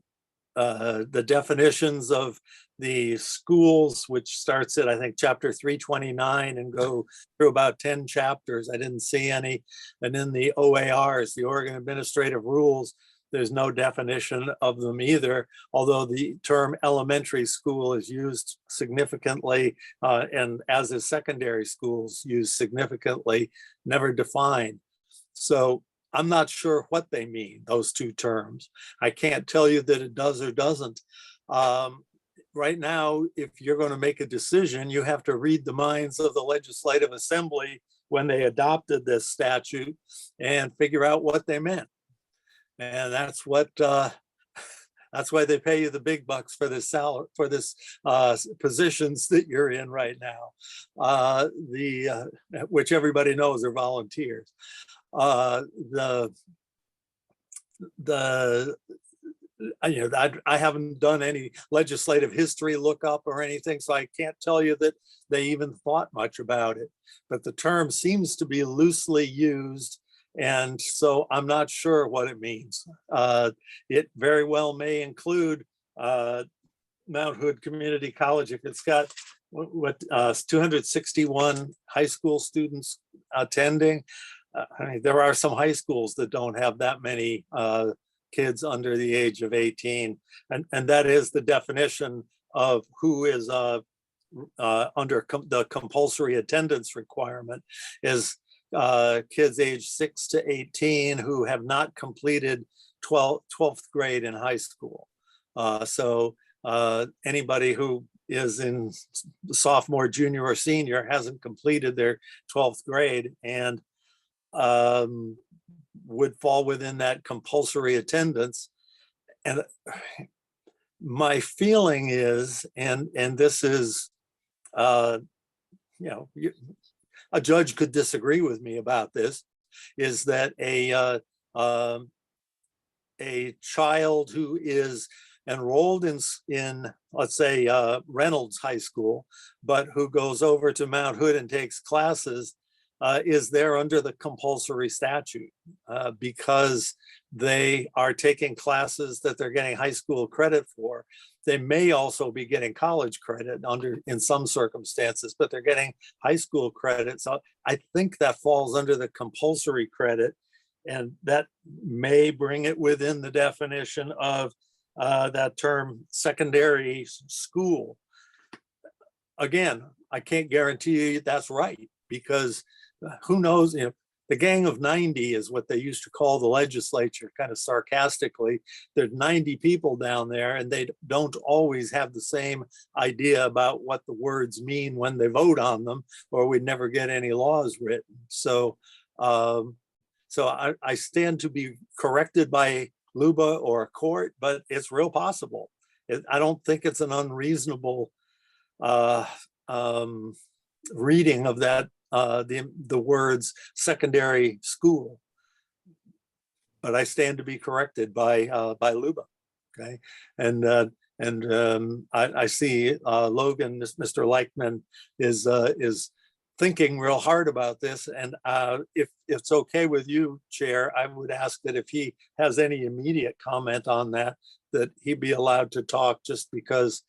definitions of the schools, which starts at, I think, chapter 329 and go through about 10 chapters. I didn't see any. And in the OARs, the Oregon Administrative Rules, there's no definition of them either, although the term elementary school is used significantly, and as is secondary schools used significantly, never defined. So I'm not sure what they mean, those two terms. I can't tell you that it does or doesn't. Right now, if you're going to make a decision, you have to read the minds of the Legislative Assembly when they adopted this statute and figure out what they meant. And that's what that's why they pay you the big bucks for this salary, for this positions that you're in right now, which everybody knows are volunteers. I haven't done any legislative history lookup or anything, so I can't tell you that they even thought much about it. But the term seems to be loosely used, and so I'm not sure what it means. It very well may include Mount Hood Community College if it's got 261 high school students attending. I mean, there are some high schools that don't have that many kids under the age of 18. And that is the definition of who is under the compulsory attendance requirement, is kids age 6 to 18 who have not completed 12th grade in high school. So anybody who is in sophomore, junior, or senior hasn't completed their 12th grade and would fall within that compulsory attendance. And my feeling is, and this is, a judge could disagree with me about this, is that a child who is enrolled in let's say Reynolds High School, but who goes over to Mount Hood and takes classes, is there under the compulsory statute because they are taking classes that they're getting high school credit for. They may also be getting college credit in some circumstances, but they're getting high school credit. So I think that falls under the compulsory credit, and that may bring it within the definition of that term secondary school. Again, I can't guarantee you that's right, because who knows, the gang of 90 is what they used to call the legislature, kind of sarcastically. There's 90 people down there, and they don't always have the same idea about what the words mean when they vote on them, or we'd never get any laws written. So, I stand to be corrected by LUBA or a court, but it's real possible. I don't think it's an unreasonable reading of that, the words secondary school, but I stand to be corrected by LUBA. Okay, and I see Logan, Mr. Leichman is thinking real hard about this, and if it's okay with you, Chair, I would ask that if he has any immediate comment on that, that he be allowed to talk, just because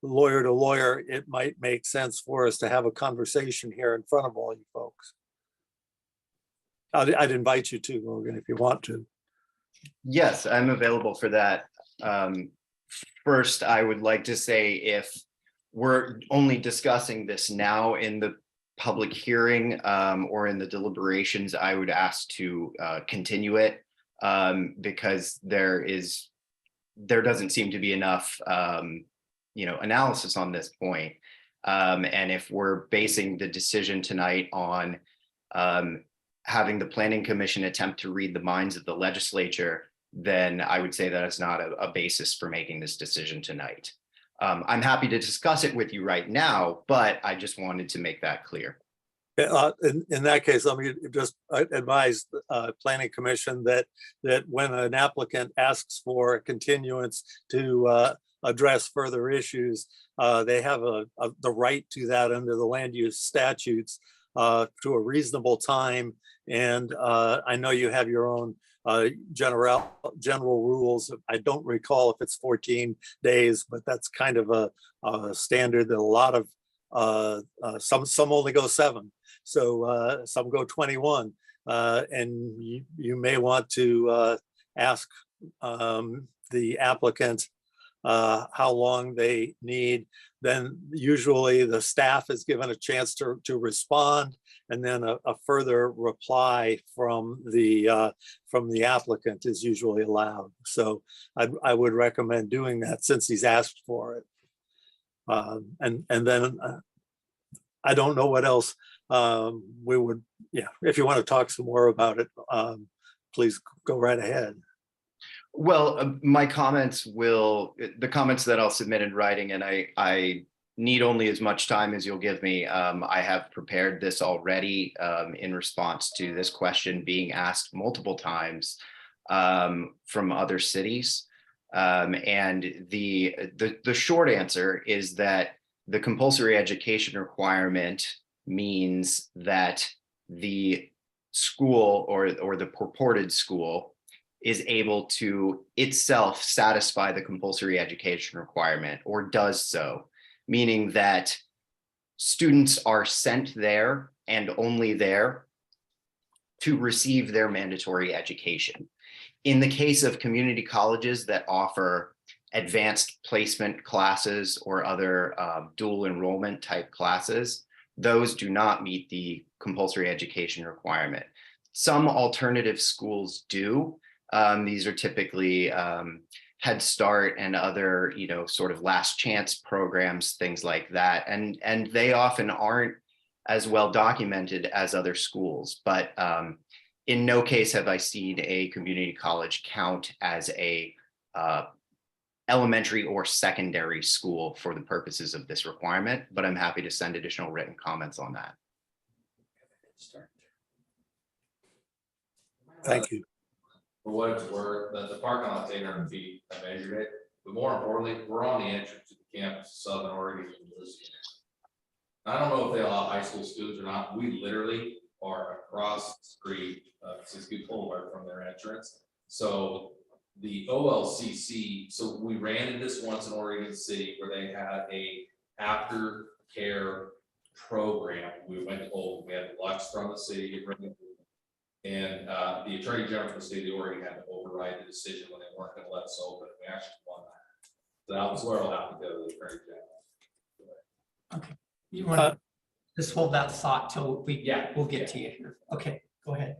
lawyer to lawyer, it might make sense for us to have a conversation here in front of all you folks. I'd invite you to, Logan, if you want to. Yes, I'm available for that. First, I would like to say, if we're only discussing this now in the public hearing or in the deliberations, I would ask to continue it because there doesn't seem to be enough analysis on this point. And if we're basing the decision tonight on having the Planning Commission attempt to read the minds of the legislature, then I would say that it's not a basis for making this decision tonight. I'm happy to discuss it with you right now, but I just wanted to make that clear. In that case, let me just advise the Planning Commission that when an applicant asks for a continuance to address further issues, they have the right to that under the land use statutes to a reasonable time. And I know you have your own general rules. I don't recall if it's 14 days, but that's kind of a standard that a lot of some only go 7. So some go 21. And you may want to ask the applicant how long they need. Then usually the staff is given a chance to respond, and then a further reply from the applicant is usually allowed. So I would recommend doing that since he's asked for it. And then I don't know what else we would, if you want to talk some more about it, please go right ahead. Well, my comments the comments that I'll submit in writing, and I need only as much time as you'll give me. I have prepared this already in response to this question being asked multiple times from other cities. And the short answer is that the compulsory education requirement means that the school or the purported school is able to itself satisfy the compulsory education requirement, or does so, meaning that students are sent there and only there to receive their mandatory education. In the case of community colleges that offer advanced placement classes or other dual enrollment type classes, those do not meet the compulsory education requirement. Some alternative schools do. These are typically Head Start and other, sort of last chance programs, things like that. And they often aren't as well documented as other schools, but in no case have I seen a community college count as a elementary or secondary school for the purposes of this requirement, but I'm happy to send additional written comments on that. Thank you. For what it's worth, the parking lot's 800 feet, I measured it, but more importantly, we're on the entrance to the campus of Southern Oregon University. I don't know if they allow high school students or not. We literally are across the street, 6 feet Boulevard from their entrance. So the OLCC, so we ran into this once in Oregon City where they had a aftercare program. We went to we had Lux from the city, and the Attorney General for the state of Oregon had to override the decision when they weren't going to let us open. We actually won that. So that was where I'll have to go to the Attorney General. Okay, you want to just hold that thought till we'll get to you here. Okay, go ahead.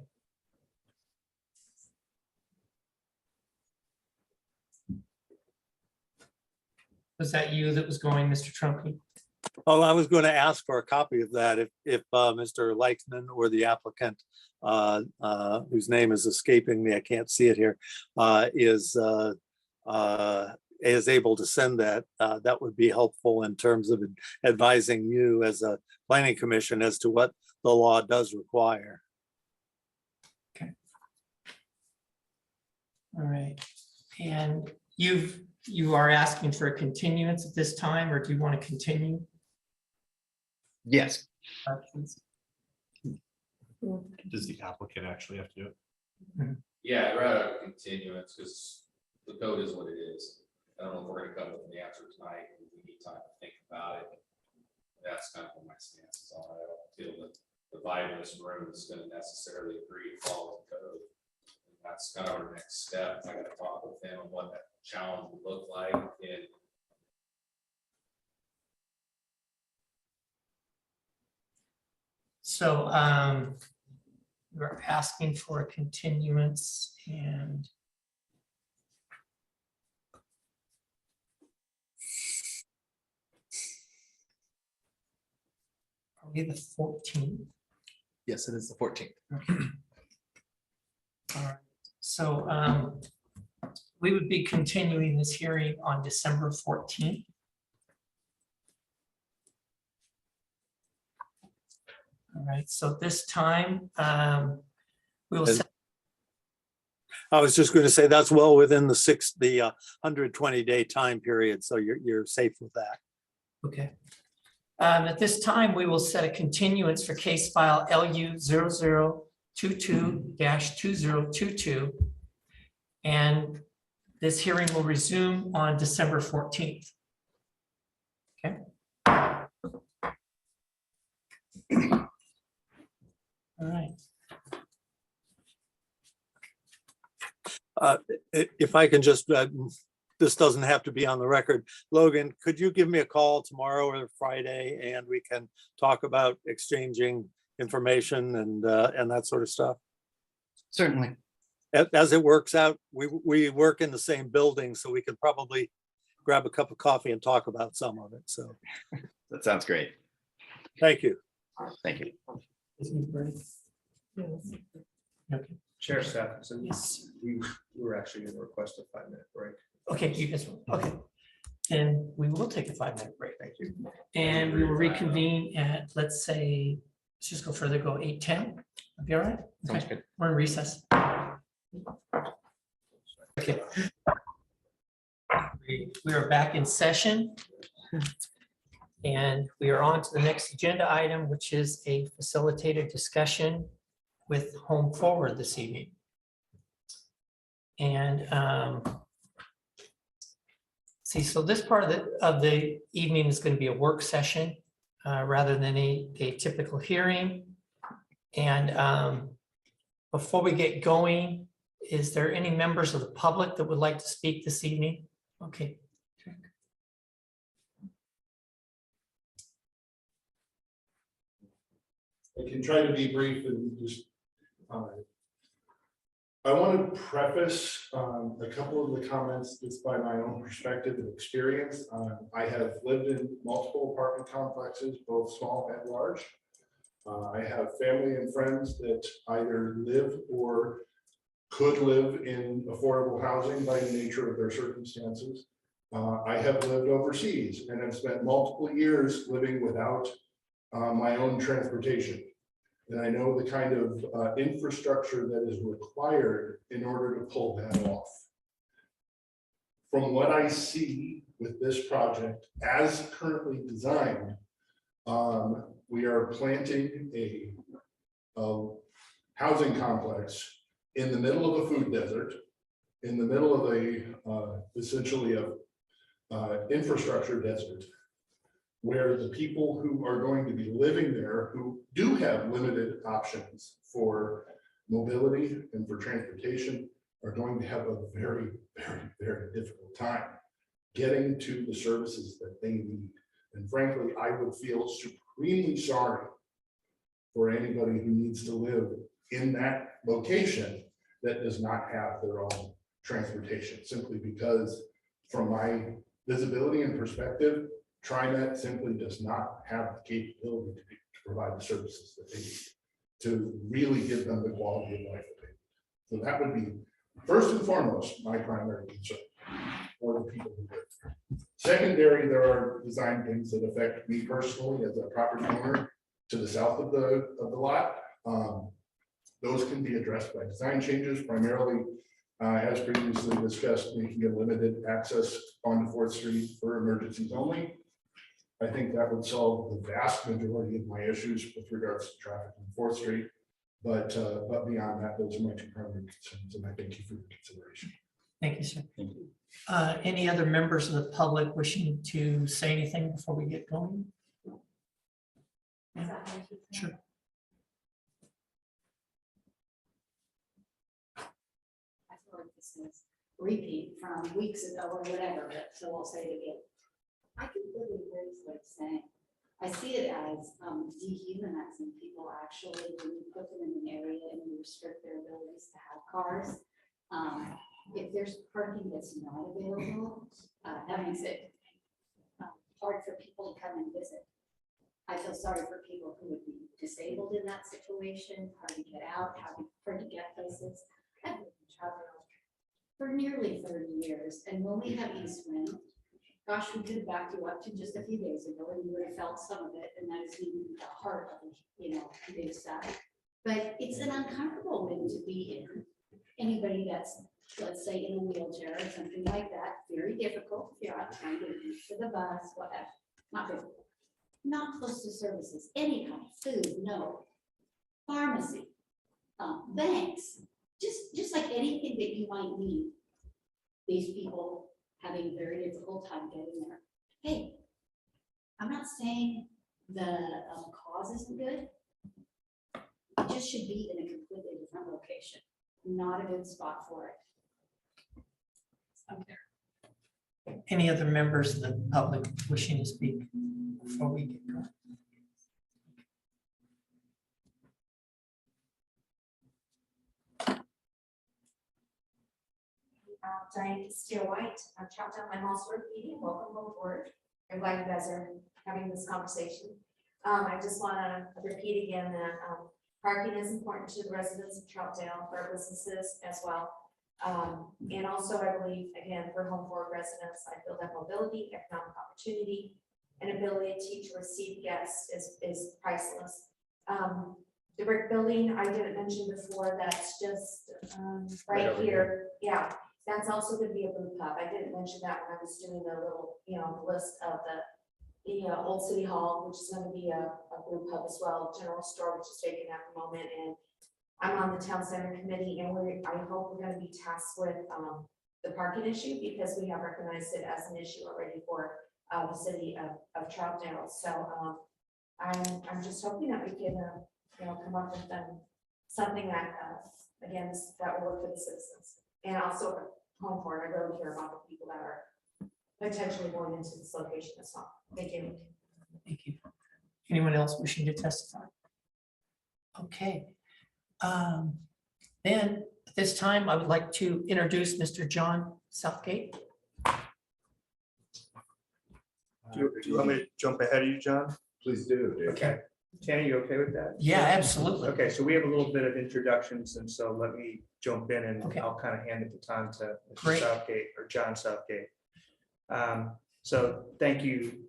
Was that you that was going, Mr. Trumpy? Oh, I was going to ask for a copy of that if Mr. Leichman or the applicant, whose name is escaping me, I can't see it here, is able to send that. That would be helpful in terms of advising you as a planning commission as to what the law does require. Okay. All right. And you are asking for a continuance at this time, or do you want to continue? Yes. Does the applicant actually have to do it? Yeah, I'd rather continuance because the code is what it is. I don't know if we're gonna come with an answer tonight. We need time to think about it. That's kind of what my stance is on it. I don't feel that the vibe in this room is gonna necessarily agree to follow the code. And that's kind of our next step. I gotta talk with them on what that challenge would look like and So we're asking for a continuance and are we the 14th? Yes, it is the 14th. All right. So we would be continuing this hearing on December 14th. All right, so this time, we will set. I was just going to say that's well within the 120-day time period, so you're safe with that. Okay. At this time, we will set a continuance for case file LU 0022-2022. And this hearing will resume on December 14th. Okay. All right. If I can just, this doesn't have to be on the record. Logan, could you give me a call tomorrow or Friday and we can talk about exchanging information and that sort of stuff? Certainly. As it works out, we work in the same building, so we could probably grab a cup of coffee and talk about some of it. So That sounds great. thank you. Thank you. Okay. Chair Stephenson, Yes. we were actually going to request a 5-minute break. Okay, you guys, okay. And we will take a 5-minute break. Thank you. And we will reconvene at, let's say, let's just go further, go 8:10. That'd be all right? Sounds Okay, good. we're in recess. Okay. We are back in session. And we are on to the next agenda item, which is a facilitated discussion with Home Forward this evening. And see, so this part of the evening is going to be a work session rather than a typical hearing. And before we get going, is there any members of the public that would like to speak this evening? Okay. I can try to be brief and just, I want to preface a couple of the comments just by my own perspective and experience. I have lived in multiple apartment complexes, both small and large. I have family and friends that either live or could live in affordable housing by the nature of their circumstances. I have lived overseas and have spent multiple years living without my own transportation. And I know the kind of infrastructure that is required in order to pull that off. From what I see with this project as currently designed, we are planting a housing complex in the middle of a food desert, in the middle of a essentially a infrastructure desert, where the people who are going to be living there, who do have limited options for mobility and for transportation, are going to have a very, very, very difficult time getting to the services that they need. And frankly, I would feel supremely sorry for anybody who needs to live in that location that does not have their own transportation, simply because from my visibility and perspective, TriMet simply does not have the capability to provide the services that they need to really give them the quality of life that they need. So that would be first and foremost my primary concern for the people who live there. Secondary, there are design things that affect me personally as a property owner to the south of the lot. Those can be addressed by design changes, primarily as previously discussed, making a limited access onto 4th Street for emergencies only. I think that would solve the vast majority of my issues with regards to traffic on 4th Street. But beyond that, those are my two primary concerns, and I thank you for your consideration. Thank you, sir. Thank you. Any other members of the public wishing to say anything before we get going? Yeah, sure. I feel like this is repeat from weeks ago or whatever, but so I'll say it again. I completely agree with what it's saying. I see it as dehumanizing people actually when you put them in an area and you restrict their abilities to have cars. If there's parking that's not available, that makes it hard for people to come and visit. I feel sorry for people who would be disabled in that situation, hard to get out, hard to get places. I've lived in Troutdale for nearly 30 years, and when we have east wind, gosh, we could back you up to just a few days ago, and you would have felt some of it, and that is even the heart of, the big stuff. But it's an uncomfortable wind to be in. Anybody that's, let's say, in a wheelchair or something like that, very difficult. If you're out trying to get to the bus, whatever, not good. Not close to services, any kind of food, no. Pharmacy, banks, just like anything that you might need. These people having a very difficult time getting there. Hey, I'm not saying the cause isn't good. It just should be in a completely different location. Not a good spot for it. Okay. Any other members of the public wishing to speak before we get going? Diane Castillo-White, Troutdale. I'm also repeating. Welcome aboard. I'm glad you guys are having this conversation. I just want to repeat again that parking is important to the residents of Troutdale, for our businesses as well. And also, I believe, again, for home forward residents, I feel that mobility, economic opportunity, and ability to receive guests is priceless. The brick building, I didn't mention before, that's just right here. Yeah. That's also going to be a brew pub. I didn't mention that when I was doing the little, list of the old city hall, which is going to be a brew pub as well, general store, which is taken at the moment. And I'm on the town center committee, and I hope we're going to be tasked with the parking issue, because we have recognized it as an issue already for the city of Troutdale. So I'm just hoping that we can come up with something that again that will work for the citizens, and also home for it. I really care about the people that are potentially going into this location as well. Thank you. Thank you. Anyone else wishing to testify? Okay. Then at this time, I would like to introduce Mr. John Southgate. Do you want me to jump ahead of you, John? Please do, Dave. Okay. Tanny, you okay with that? Yeah, absolutely. Okay, so we have a little bit of introductions, and so let me jump in, and Okay. I'll kind of hand it to Mr. Great. Southgate, or John Southgate. So thank you,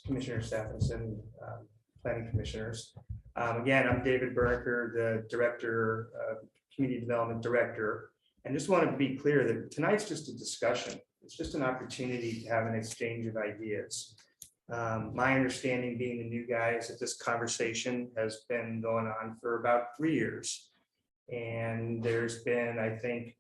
Commissioner Stephenson, planning commissioners. Again, I'm David Berniker, the Director, Community Development Director, and just want to be clear that tonight's just a discussion. It's just an opportunity to have an exchange of ideas. My understanding, being the new guy, is that this conversation has been going on for about 3 years. And there's been, I think,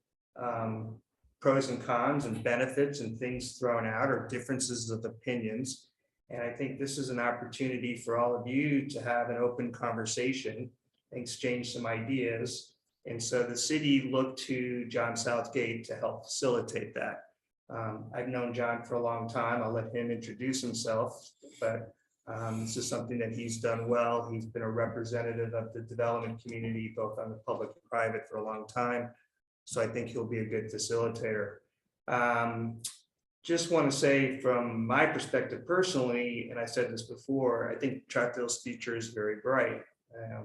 pros and cons and benefits and things thrown out, or differences of opinions. And I think this is an opportunity for all of you to have an open conversation, exchange some ideas. And so the city looked to John Southgate to help facilitate that. I've known John for a long time. I'll let him introduce himself, but this is something that he's done well. He's been a representative of the development community, both on the public and private, for a long time. So I think he'll be a good facilitator. Just want to say, from my perspective personally, and I said this before, I think Troutdale's future is very bright.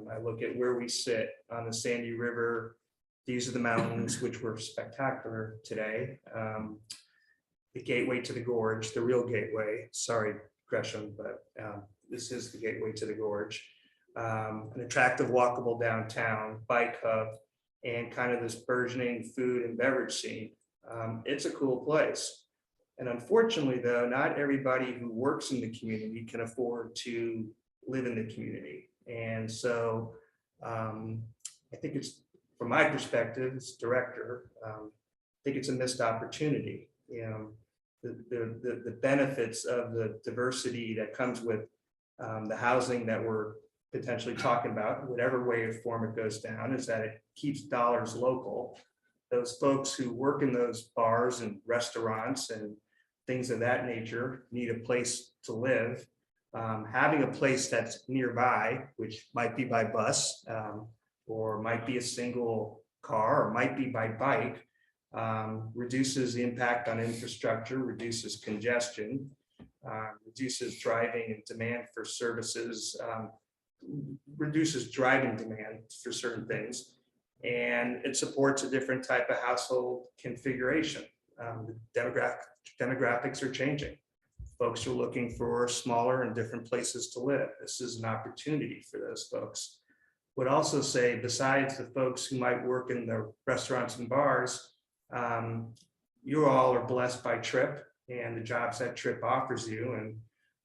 I look at where we sit on the Sandy River. These are the mountains, which were spectacular today. The gateway to the gorge, the real gateway. Sorry, Gresham, but this is the gateway to the gorge. An attractive walkable downtown, bike hub, and kind of this burgeoning food and beverage scene. It's a cool place. And unfortunately, though, not everybody who works in the community can afford to live in the community. And so I think it's, from my perspective, as director, I think it's a missed opportunity. You know, the benefits of the diversity that comes with the housing that we're potentially talking about, whatever way or form it goes down, is that it keeps dollars local. Those folks who work in those bars and restaurants and things of that nature need a place to live. Having a place that's nearby, which might be by bus, or might be a single car, or might be by bike, reduces the impact on infrastructure, reduces congestion, reduces driving and demand for services, reduces driving demand for certain things, and it supports a different type of household configuration. The demographics are changing. Folks are looking for smaller and different places to live. This is an opportunity for those folks. Would also say, besides the folks who might work in the restaurants and bars, you all are blessed by TRIP and the jobs that TRIP offers you. And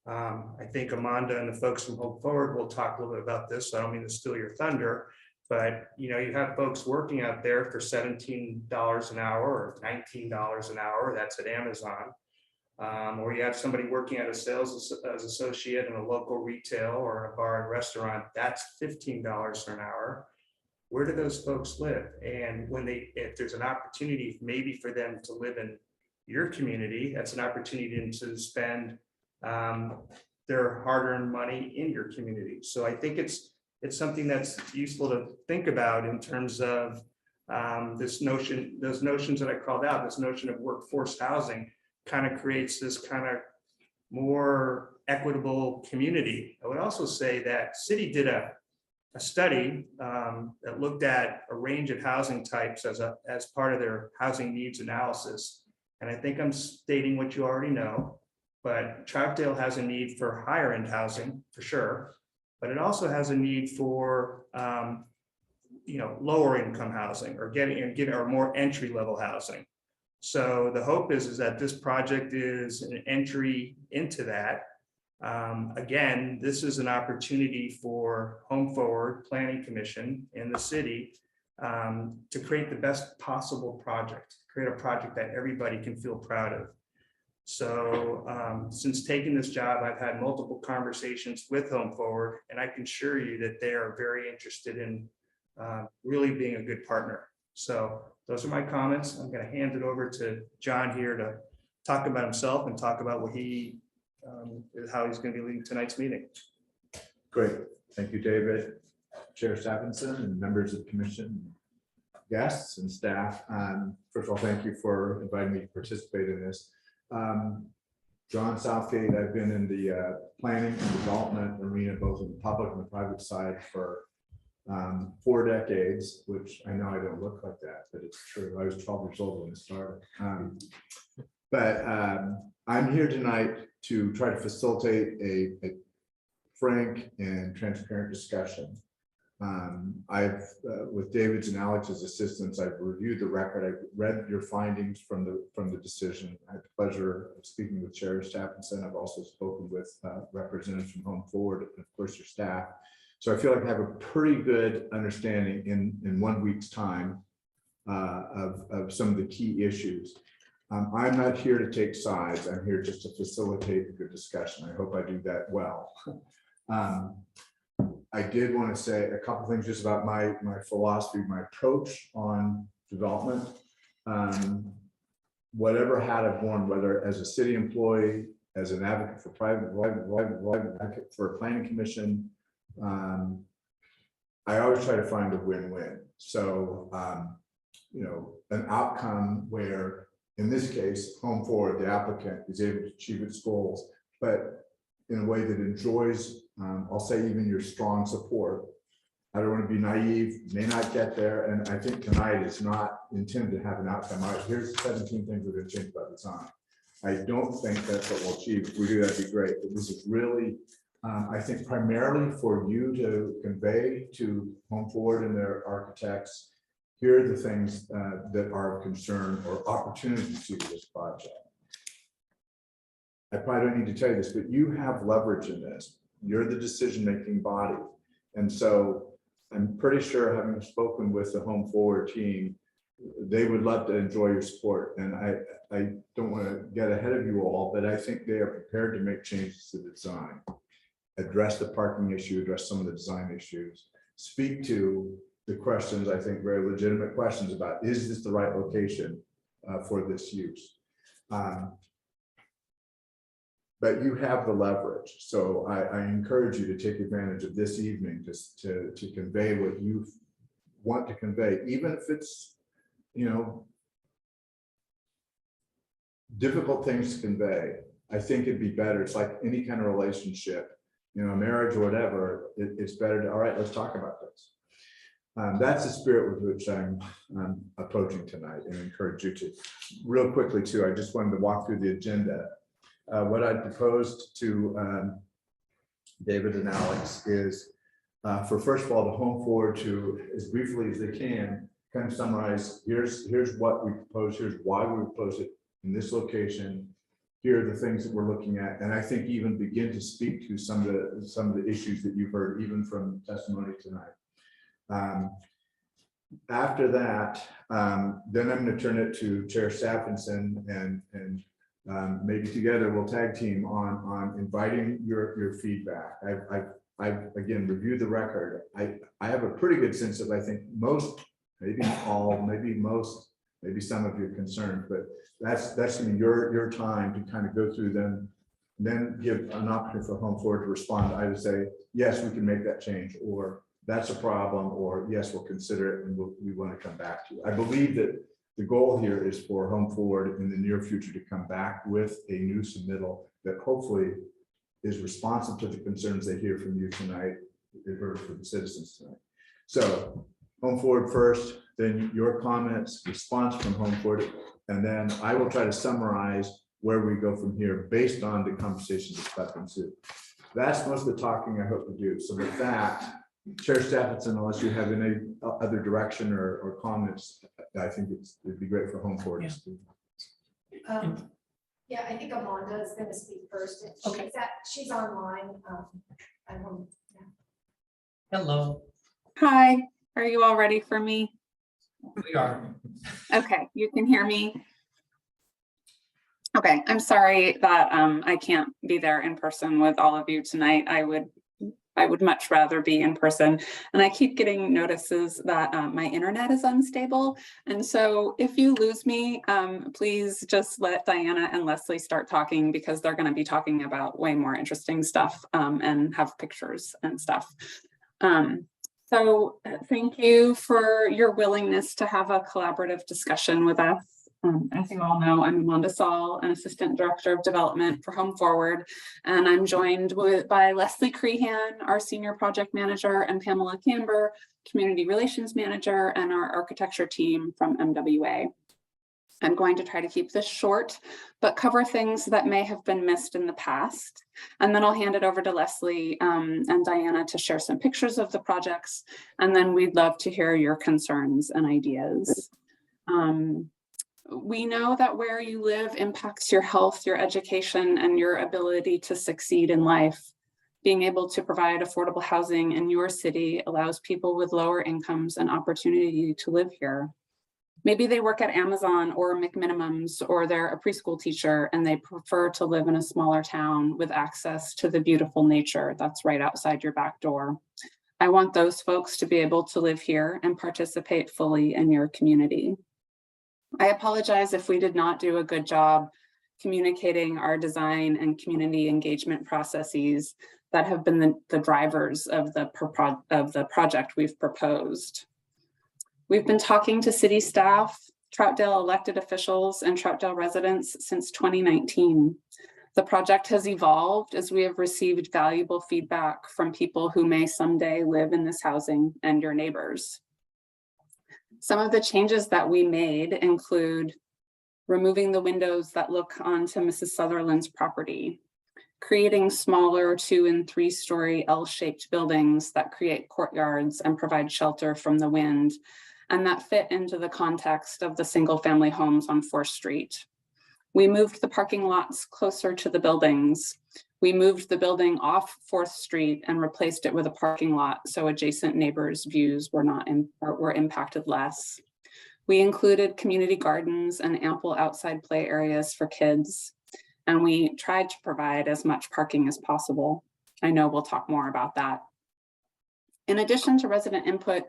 I think Amanda and the folks from Home Forward will talk a little bit about this, so I don't mean to steal your thunder, but you have folks working out there for $17 an hour or $19 an hour. That's at Amazon. Or you have somebody working at a sales as associate in a local retail or a bar and restaurant, that's $15 an hour. Where do those folks live? And if there's an opportunity maybe for them to live in your community, that's an opportunity to spend their hard-earned money in your community. So I think it's something that's useful to think about in terms of those notions that I called out, this notion of workforce housing kind of creates this kind of more equitable community. I would also say that city did a study that looked at a range of housing types as part of their housing needs analysis. And I think I'm stating what you already know, but Troutdale has a need for higher end housing for sure, but it also has a need for lower income housing or getting or more entry level housing. So the hope is that this project is an entry into that. Again, this is an opportunity for Home Forward Planning Commission and the city to create the best possible project, create a project that everybody can feel proud of. So since taking this job, I've had multiple conversations with Home Forward, and I can assure you that they are very interested in really being a good partner. So those are my comments. I'm going to hand it over to John here to talk about himself and talk about what how he's going to be leading tonight's meeting. Great. Thank you, David, Chair Stephenson, and members of the commission, guests and staff. First of all, thank you for inviting me to participate in this. John Southgate, I've been in the planning and development arena, both in the public and the private side for 4 decades, which I know I don't look like that, but it's true. I was 12 years old when it started. But I'm here tonight to try to facilitate a frank and transparent discussion. I've, with David's and Alex's assistance, I've reviewed the record. I've read your findings from the decision. I had the pleasure of speaking with Chair Stephenson. I've also spoken with representatives from Home Forward and of course your staff. So I feel like I have a pretty good understanding in 1 week's time of some of the key issues. I'm not here to take sides. I'm here just to facilitate a good discussion. I hope I do that well. I did want to say a couple things just about my philosophy, my approach on development. Whatever hat I've worn, whether as a city employee, as an advocate for private, advocate for a planning commission, I always try to find a win-win. So, an outcome where, in this case, Home Forward, the applicant, is able to achieve its goals, but in a way that enjoys, I'll say, even your strong support. I don't want to be naive, may not get there, and I think tonight is not intended to have an outcome. All right, here's 17 things we're going to change about the design. I don't think that's what we'll achieve. If we do, that'd be great. But this is really, I think, primarily for you to convey to Home Forward and their architects, here are the things that are of concern or opportunities to this project. I probably don't need to tell you this, but you have leverage in this. You're the decision-making body. And so I'm pretty sure, having spoken with the Home Forward team, they would love to enjoy your support. And I don't want to get ahead of you all, but I think they are prepared to make changes to the design, address the parking issue, address some of the design issues, speak to the questions, I think very legitimate questions about, is this the right location for this use? But you have the leverage. So I encourage you to take advantage of this evening just to convey what you want to convey, even if it's, you know, difficult things to convey. I think it'd be better. It's like any kind of relationship, you know, marriage or whatever. It's better to, all right, let's talk about this. That's the spirit with which I'm approaching tonight, and encourage you to. Real quickly too, I just wanted to walk through the agenda. What I proposed to David and Alex is for, first of all, the Home Forward to, as briefly as they can, kind of summarize, here's what we propose, here's why we propose it in this location, here are the things that we're looking at, and I think even begin to speak to some of the issues that you've heard even from testimony tonight. After that, then I'm going to turn it to Chair Stephenson, and maybe together we'll tag team on inviting your feedback. I've again reviewed the record. I have a pretty good sense of, I think, most, maybe all, maybe most, maybe some of your concerns, but that's going to be your time to kind of go through them, and then give an opportunity for Home Forward to respond. I would say, yes, we can make that change, or that's a problem, or yes, we'll consider it and we want to come back to it. I believe that the goal here is for Home Forward in the near future to come back with a new submittal that hopefully is responsive to the concerns they hear from you tonight, they heard from the citizens tonight. So Home Forward first, then your comments, response from Home Forward, and then I will try to summarize where we go from here based on the conversations that Beth and Sue. That's most of the talking I hope to do. So with that, Chair Stephenson, unless you have any other direction or comments, I think it'd be great for Home Forward. Yeah. Yeah, I think Amanda is going to speak first. Okay. She's online. I don't. Yeah. Hello. Hi, are you all ready for me? We are. Okay, you can hear me. Okay, I'm sorry that I can't be there in person with all of you tonight. I would much rather be in person, and I keep getting notices that my internet is unstable. And so if you lose me, please just let Diana and Leslie start talking, because they're going to be talking about way more interesting stuff and have pictures and stuff. So thank you for your willingness to have a collaborative discussion with us. As you all know, I'm Amanda Saul, an Assistant Director of Development for Home Forward, and I'm joined by Leslie Crehan, our Senior Project Manager, and Pamela Camber, Community Relations Manager, and our architecture team from MWA. I'm going to try to keep this short, but cover things that may have been missed in the past. And then I'll hand it over to Leslie and Diana to share some pictures of the projects. And then we'd love to hear your concerns and ideas. We know that where you live impacts your health, your education, and your ability to succeed in life. Being able to provide affordable housing in your city allows people with lower incomes an opportunity to live here. Maybe they work at Amazon or McMinimums, or they're a preschool teacher and they prefer to live in a smaller town with access to the beautiful nature that's right outside your back door. I want those folks to be able to live here and participate fully in your community. I apologize if we did not do a good job communicating our design and community engagement processes that have been the drivers of the project we've proposed. We've been talking to city staff, Troutdale elected officials, and Troutdale residents since 2019. The project has evolved as we have received valuable feedback from people who may someday live in this housing and your neighbors. Some of the changes that we made include removing the windows that look onto Mrs. Sutherland's property, creating smaller 2- and 3-story L-shaped buildings that create courtyards and provide shelter from the wind, and that fit into the context of the single-family homes on 4th Street. We moved the parking lots closer to the buildings. We moved the building off 4th Street and replaced it with a parking lot so adjacent neighbors' views were impacted less. We included community gardens and ample outside play areas for kids, and we tried to provide as much parking as possible. I know we'll talk more about that. In addition to resident input,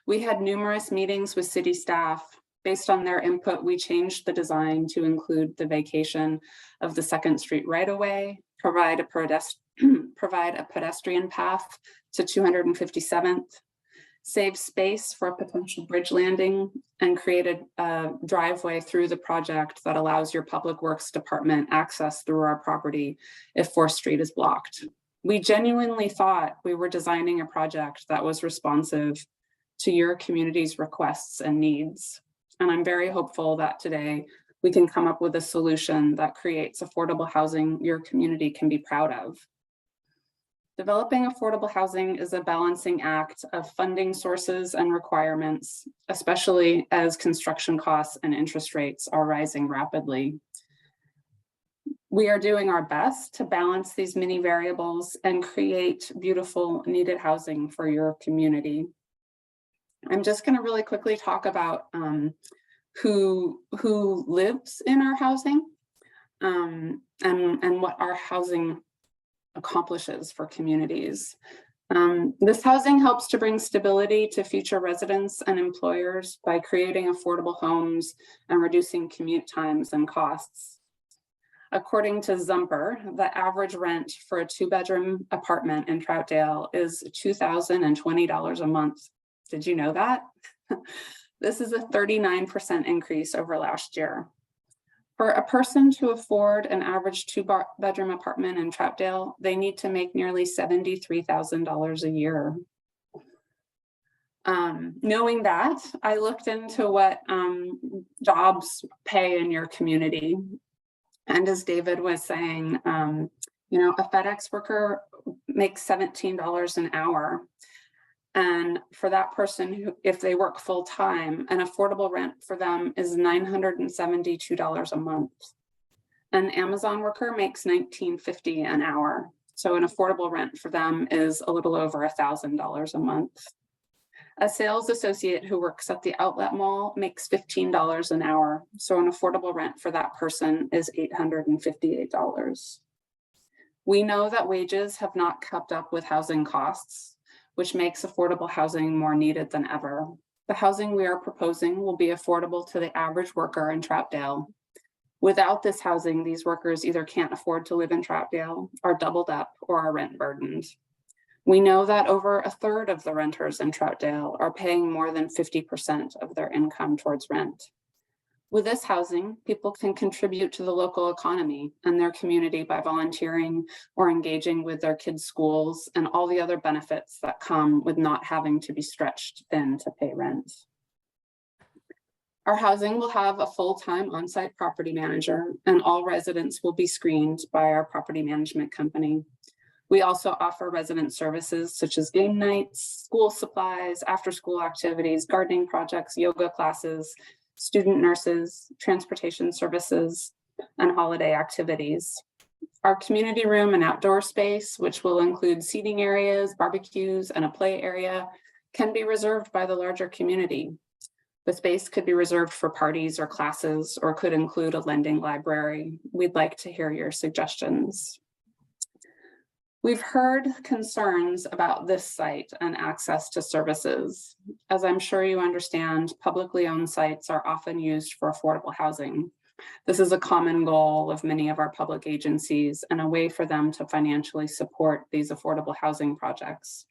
we had numerous meetings with city staff. Based on their input, we changed the design to include the vacation of the 2nd Street right-of-way, provide a pedestrian path to 257th, save space for a potential bridge landing, and created a driveway through the project that allows your Public Works Department access through our property if 4th Street is blocked. We genuinely thought we were designing a project that was responsive to your community's requests and needs. And I'm very hopeful that today we can come up with a solution that creates affordable housing your community can be proud of. Developing affordable housing is a balancing act of funding sources and requirements, especially as construction costs and interest rates are rising rapidly. We are doing our best to balance these many variables and create beautiful needed housing for your community. I'm just going to really quickly talk about who lives in our housing and what our housing accomplishes for communities. This housing helps to bring stability to future residents and employers by creating affordable homes and reducing commute times and costs. According to Zumper, the average rent for a 2-bedroom apartment in Troutdale is $2,020 a month. Did you know that? This is a 39% increase over last year. For a person to afford an average 2-bedroom apartment in Troutdale, they need to make nearly $73,000 a year. Knowing that, I looked into what jobs pay in your community. And as David was saying, you know, a FedEx worker makes $17 an hour. And for that person, who, if they work full time, an affordable rent for them is $972 a month. An Amazon worker makes $19.50 an hour. So an affordable rent for them is a little over $1,000 a month. A sales associate who works at the outlet mall makes $15 an hour. So an affordable rent for that person is $858. We know that wages have not kept up with housing costs, which makes affordable housing more needed than ever. The housing we are proposing will be affordable to the average worker in Troutdale. Without this housing, these workers either can't afford to live in Troutdale, are doubled up, or are rent burdened. We know that over 1/3 of the renters in Troutdale are paying more than 50% of their income towards rent. With this housing, people can contribute to the local economy and their community by volunteering or engaging with their kids' schools and all the other benefits that come with not having to be stretched thin to pay rent. Our housing will have a full-time on-site property manager, and all residents will be screened by our property management company. We also offer resident services such as game nights, school supplies, after-school activities, gardening projects, yoga classes, student nurses, transportation services, and holiday activities. Our community room and outdoor space, which will include seating areas, barbecues, and a play area, can be reserved by the larger community. The space could be reserved for parties or classes, or could include a lending library. We'd like to hear your suggestions. We've heard concerns about this site and access to services. As I'm sure you understand, publicly owned sites are often used for affordable housing. This is a common goal of many of our public agencies and a way for them to financially support these affordable housing projects.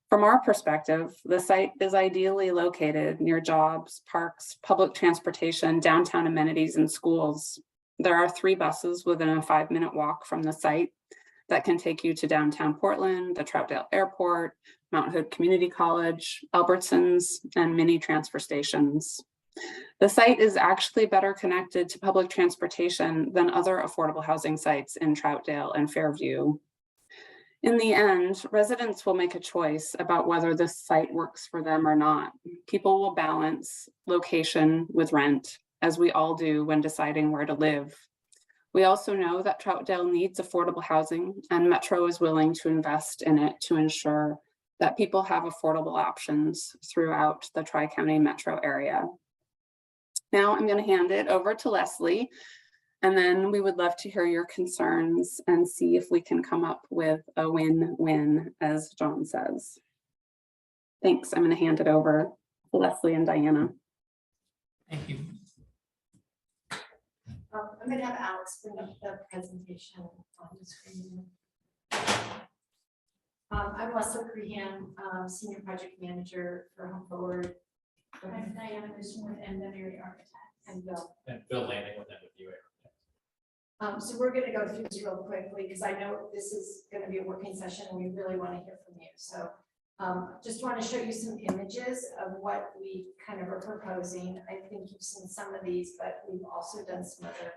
From our perspective, the site is ideally located near jobs, parks, public transportation, downtown amenities, and schools. There are 3 buses within a 5-minute walk from the site that can take you to downtown Portland, the Troutdale Airport, Mount Hood Community College, Albertsons, and many transfer stations. The site is actually better connected to public transportation than other affordable housing sites in Troutdale and Fairview. In the end, residents will make a choice about whether this site works for them or not. People will balance location with rent. as we all do when deciding where to live. We also know that Troutdale needs affordable housing, and Metro is willing to invest in it to ensure that people have affordable options throughout the Tri-County metro area. Now I'm going to hand it over to Leslie, and then we would love to hear your concerns and see if we can come up with a win-win, as John says. Thanks. I'm going to hand it over to Leslie and Diana. Thank you. I'm going to have Alex bring up the presentation on the screen. I'm Leslie Crehan, Senior Project Manager for Home Forward. I'm Diana Newsom with Mary Architects. And Bill. And Bill Landing with MWA. So we're going to go through this real quickly because I know this is going to be a working session and we really want to hear from you. So just want to show you some images of what we kind of are proposing. I think you've seen some of these, but we've also done some other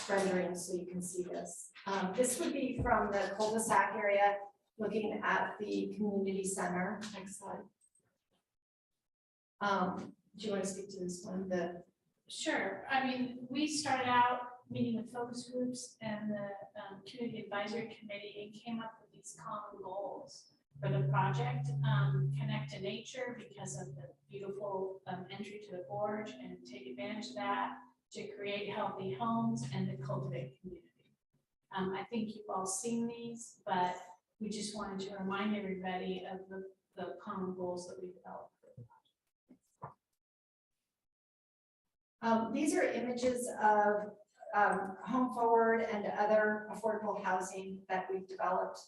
renderings so you can see this. This would be from the cul-de-sac area, looking at the community center. Next slide. Do you want to speak to this one? Sure. I mean, we started out meeting with focus groups and the community advisory committee and came up with these common goals for the project. Connect to nature because of the beautiful entry to the gorge and take advantage of that, to create healthy homes and to cultivate community. I think you've all seen these, but we just wanted to remind everybody of the common goals that we developed. These are images of Home Forward and other affordable housing that we've developed,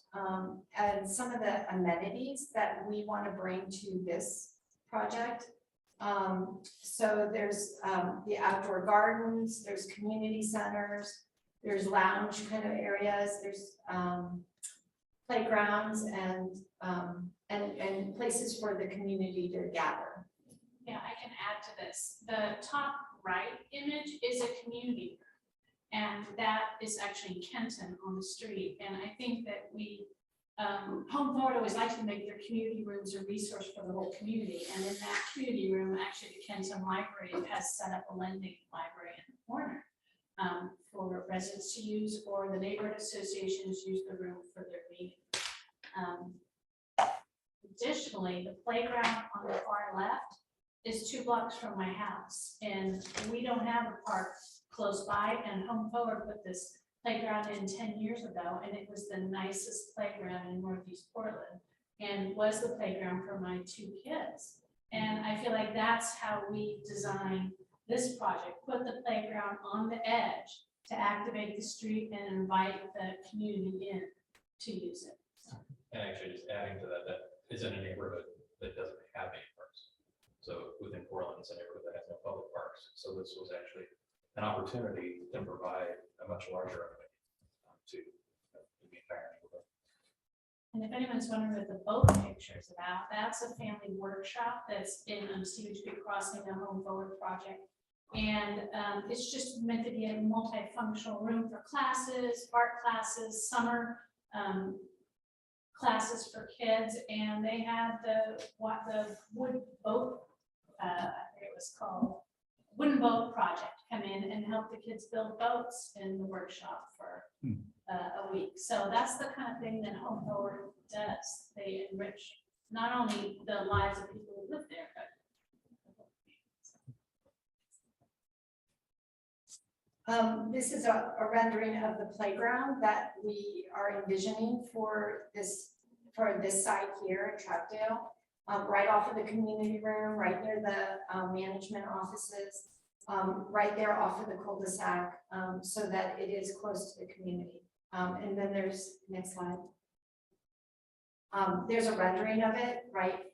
and some of the amenities that we want to bring to this project. So there's the outdoor gardens, there's community centers, there's lounge kind of areas, there's playgrounds and places for the community to gather. Yeah, I can add to this. The top right image is a community room, and that is actually Kenton on the street. And I think that we, Home Forward always likes to make their community rooms a resource for the whole community. And in that community room, actually the Kenton Library has set up a lending library in the corner for residents to use, or the neighborhood associations use the room for their meetings. Additionally, the playground on the far left is 2 blocks from my house, and we don't have a park close by, and Home Forward put this playground in 10 years ago, and it was the nicest playground in Northeast Portland and was the playground for my 2 kids. And I feel like that's how we design this project, put the playground on the edge to activate the street and invite the community in to use it. And actually just adding to that, that is in a neighborhood that doesn't have any parks. So within Portland, it's a neighborhood that has no public parks. So this was actually an opportunity to provide a much larger amenity to the entire neighborhood. And if anyone's wondering what the boat picture is about, that's a family workshop that's in Stevens Street Crossing, the Home Forward project. And it's just meant to be a multifunctional room for classes, art classes, summer classes for kids. And they had the wood boat, I forget what it was called, wooden boat project come in and help the kids build boats in the workshop for a week. So that's the kind of thing that Home Forward does. They enrich not only the lives of people who live there, but this is a rendering of the playground that we are envisioning for this site here in Troutdale, right off of the community room, right near the management offices, right there off of the cul-de-sac, so that it is close to the community. And then there's, next slide. There's a rendering of it, right,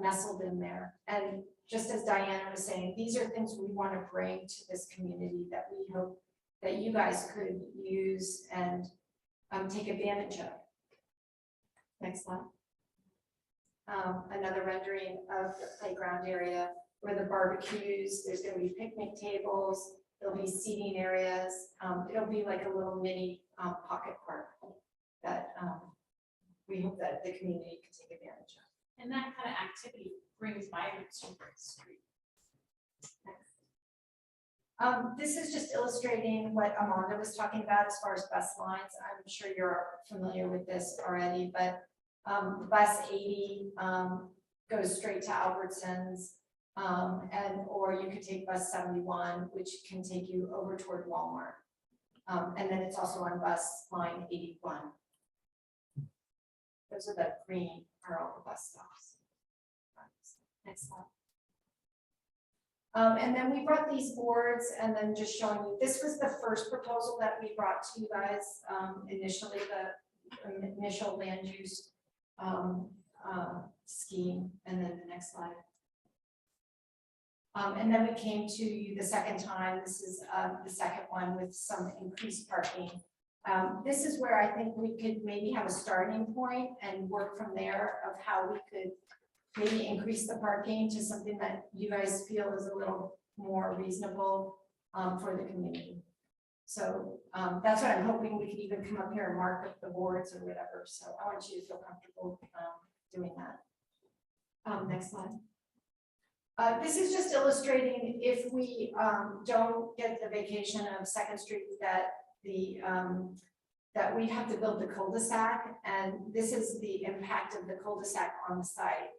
nestled in there. And just as Diana was saying, these are things we want to bring to this community that we hope that you guys could use and take advantage of. Next slide. Another rendering of the playground area where the barbecues, there's going to be picnic tables, there'll be seating areas. It'll be like a little mini pocket park that we hope that the community can take advantage of. and that kind of activity brings vibrancy to the street. This is just illustrating what Amanda was talking about as far as bus lines. I'm sure you're familiar with this already, but bus 80 goes straight to Albertsons. Or you could take bus 71, which can take you over toward Walmart. And then it's also on bus line 81. Those are the green are all the bus stops. Next slide. And then we brought these boards and then just showing you, this was the first proposal that we brought to you guys, initially the initial land use scheme, and then the next slide. And then we came to you the second time. This is the second one with some increased parking. This is where I think we could maybe have a starting point and work from there of how we could maybe increase the parking to something that you guys feel is a little more reasonable for the community. So that's what I'm hoping we could even come up here and mark up the boards or whatever. So I want you to feel comfortable doing that. Next slide. This is just illustrating if we don't get the vacation of Second Street that that we have to build the cul-de-sac, and this is the impact of the cul-de-sac on the site.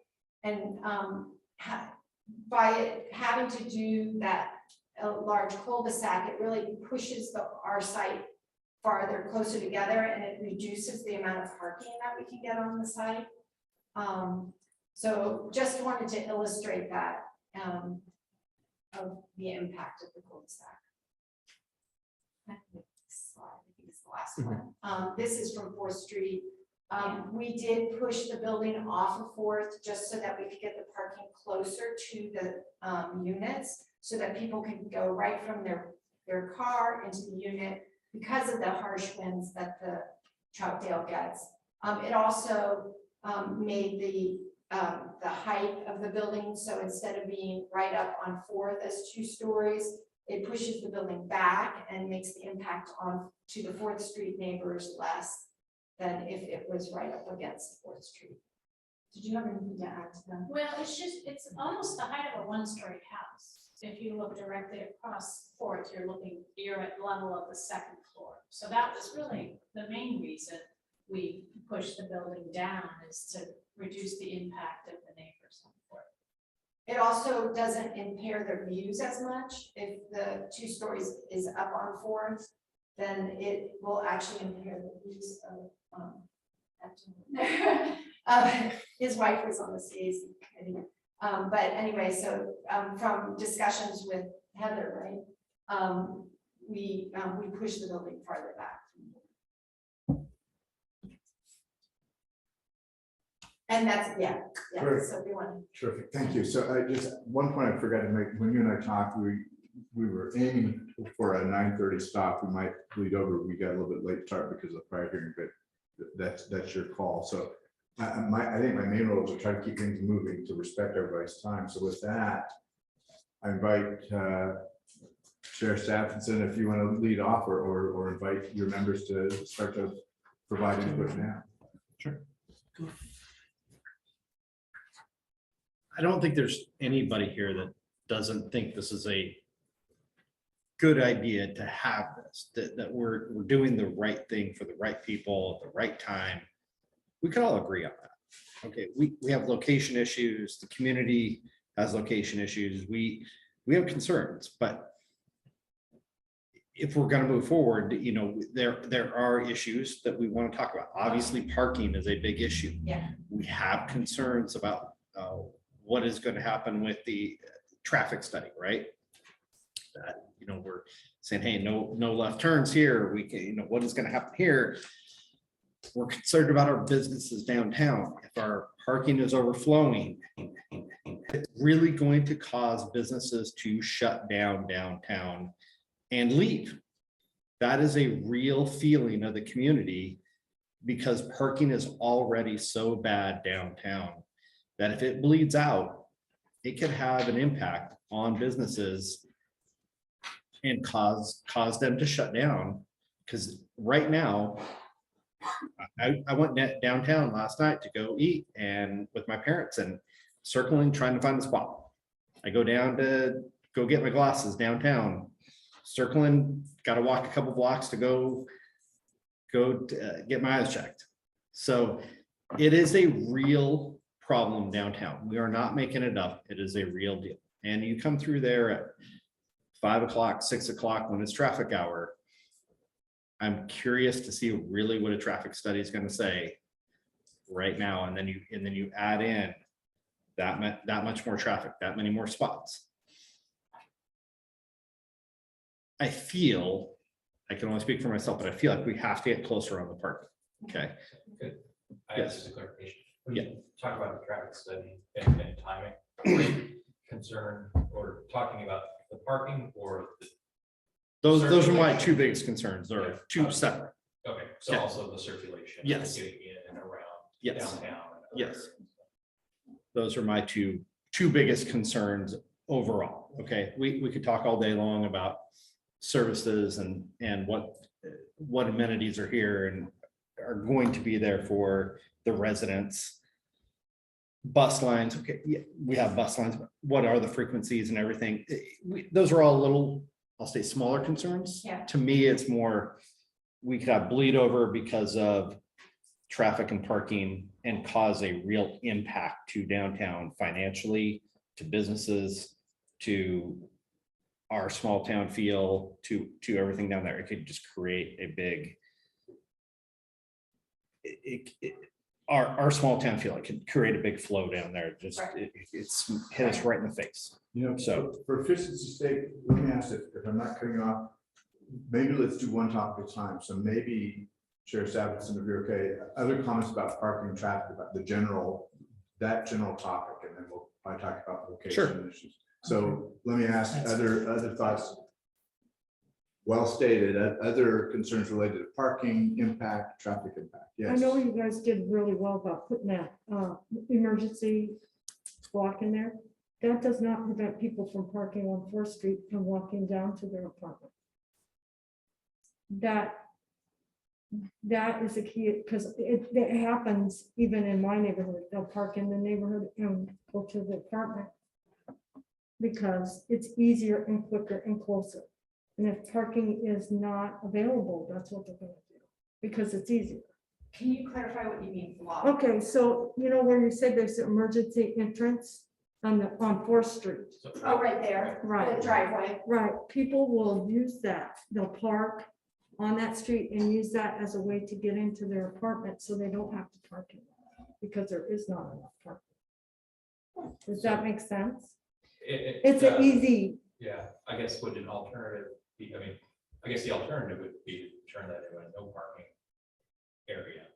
And by having to do that large cul-de-sac, it really pushes our site farther closer together, and it reduces the amount of parking that we can get on the site. So just wanted to illustrate that of the impact of the cul-de-sac. Slide, I think it's the last one. This is from 4th Street. We did push the building off of 4th just so that we could get the parking closer to the units, so that people can go right from their car into the unit because of the harsh winds that the Troutdale gets. It also made the height of the building, so instead of being right up on 4th as 2 stories, it pushes the building back and makes the impact on to the 4th Street neighbors less than if it was right up against 4th Street. Did you have anything to add to that? Well, it's almost the height of a one-story house. If you look directly across 4th, you're at level of the 2nd floor. So that was really the main reason we pushed the building down, is to reduce the impact of the neighbors on 4th. It also doesn't impair their views as much. If the 2 stories is up on 4th, then it will actually impair the views of his wife was on the CAC committee. But anyway, so from discussions with Heather, right, we pushed the building farther back. And that's, yeah. Perfect. So we want. Terrific, thank you. So I just, one point I forgot to make, when you and I talked, we were aiming for a 9:30 stop. We might bleed over. We got a little bit late start because of the prior hearing, but that's your call. So I think my main role is to try to keep things moving, to respect everybody's time. So with that, I invite Chair Stephenson, if you want to lead off, or invite your members to start to provide input now. Sure. I don't think there's anybody here that doesn't think this is a good idea to have this, that we're doing the right thing for the right people at the right time. We could all agree on that. Okay, we have location issues, the community has location issues, we have concerns, but if we're going to move forward, you know, there are issues that we want to talk about. Obviously, parking is a big issue. Yeah. We have concerns about what is going to happen with the traffic study, right? That, you know, we're saying, hey, no left turns here. We can, you know, what is going to happen here? We're concerned about our businesses downtown. If our parking is overflowing, it's really going to cause businesses to shut down downtown and leave. That is a real feeling of the community, because parking is already so bad downtown that if it bleeds out, it could have an impact on businesses and cause them to shut down. Because right now, I went downtown last night to go eat and with my parents, and circling, trying to find the spot. I go down to go get my glasses downtown. circling, got to walk a couple blocks to go get my eyes checked. So it is a real problem downtown. We are not making it up. It is a real deal. And you come through there at 5 o'clock, 6 o'clock when it's traffic hour. I'm curious to see really what a traffic study is going to say right now. And then you add in that much more traffic, that many more spots. I feel, I can only speak for myself, but I feel like we have to get closer on the parking. Okay. Good. I Yes. have just a clarification. When you talk about the traffic study and timing, are you concerned or talking about the parking or Those are my two biggest concerns, or two separate. okay, so Yeah. also the circulation. Yes. Getting in and around Yes. downtown. and other Yes. areas. Those are my two biggest concerns overall. Okay, we could talk all day long about services and what amenities are here and are going to be there for the residents. Bus lines, okay, yeah, we have bus lines, but what are the frequencies and everything? Those are all little, I'll say, smaller concerns. Yeah. To me, it's more, we could have bleed over because of traffic and parking and cause a real impact to downtown financially, to businesses, to our small town feel, to everything down there. It could just create a big, our small town feel, it could create a big flow down there. Just, it's hit us right in the face. You know, So- for efficiency's sake, let me ask if I'm not cutting you off, maybe let's do one topic at a time. So maybe Chair Stephenson, if you're okay, other comments about parking and traffic, about that general topic, and then we'll probably talk about location issues. So let me ask other thoughts. Well stated, other concerns related to parking impact, traffic impact. I Yes. know you guys did really well about putting that emergency block in there. That does not prevent people from parking on 4th Street and walking down to their apartment. That is a key, because it happens even in my neighborhood. They'll park in the neighborhood and go to the apartment because it's easier and quicker and closer. And if parking is not available, that's what they're gonna do, because it's easier. Can you clarify what you mean block? Okay, so you know where you said there's an emergency entrance on 4th Street? Oh, right there. Right. The driveway. Right, people will use that. They'll park on that street and use that as a way to get into their apartment, so they don't have to park in there, because there is not enough parking. Does that make sense? It's an easy, Yeah, I guess would an alternative be, I mean, I guess the alternative would be to turn that into a no parking area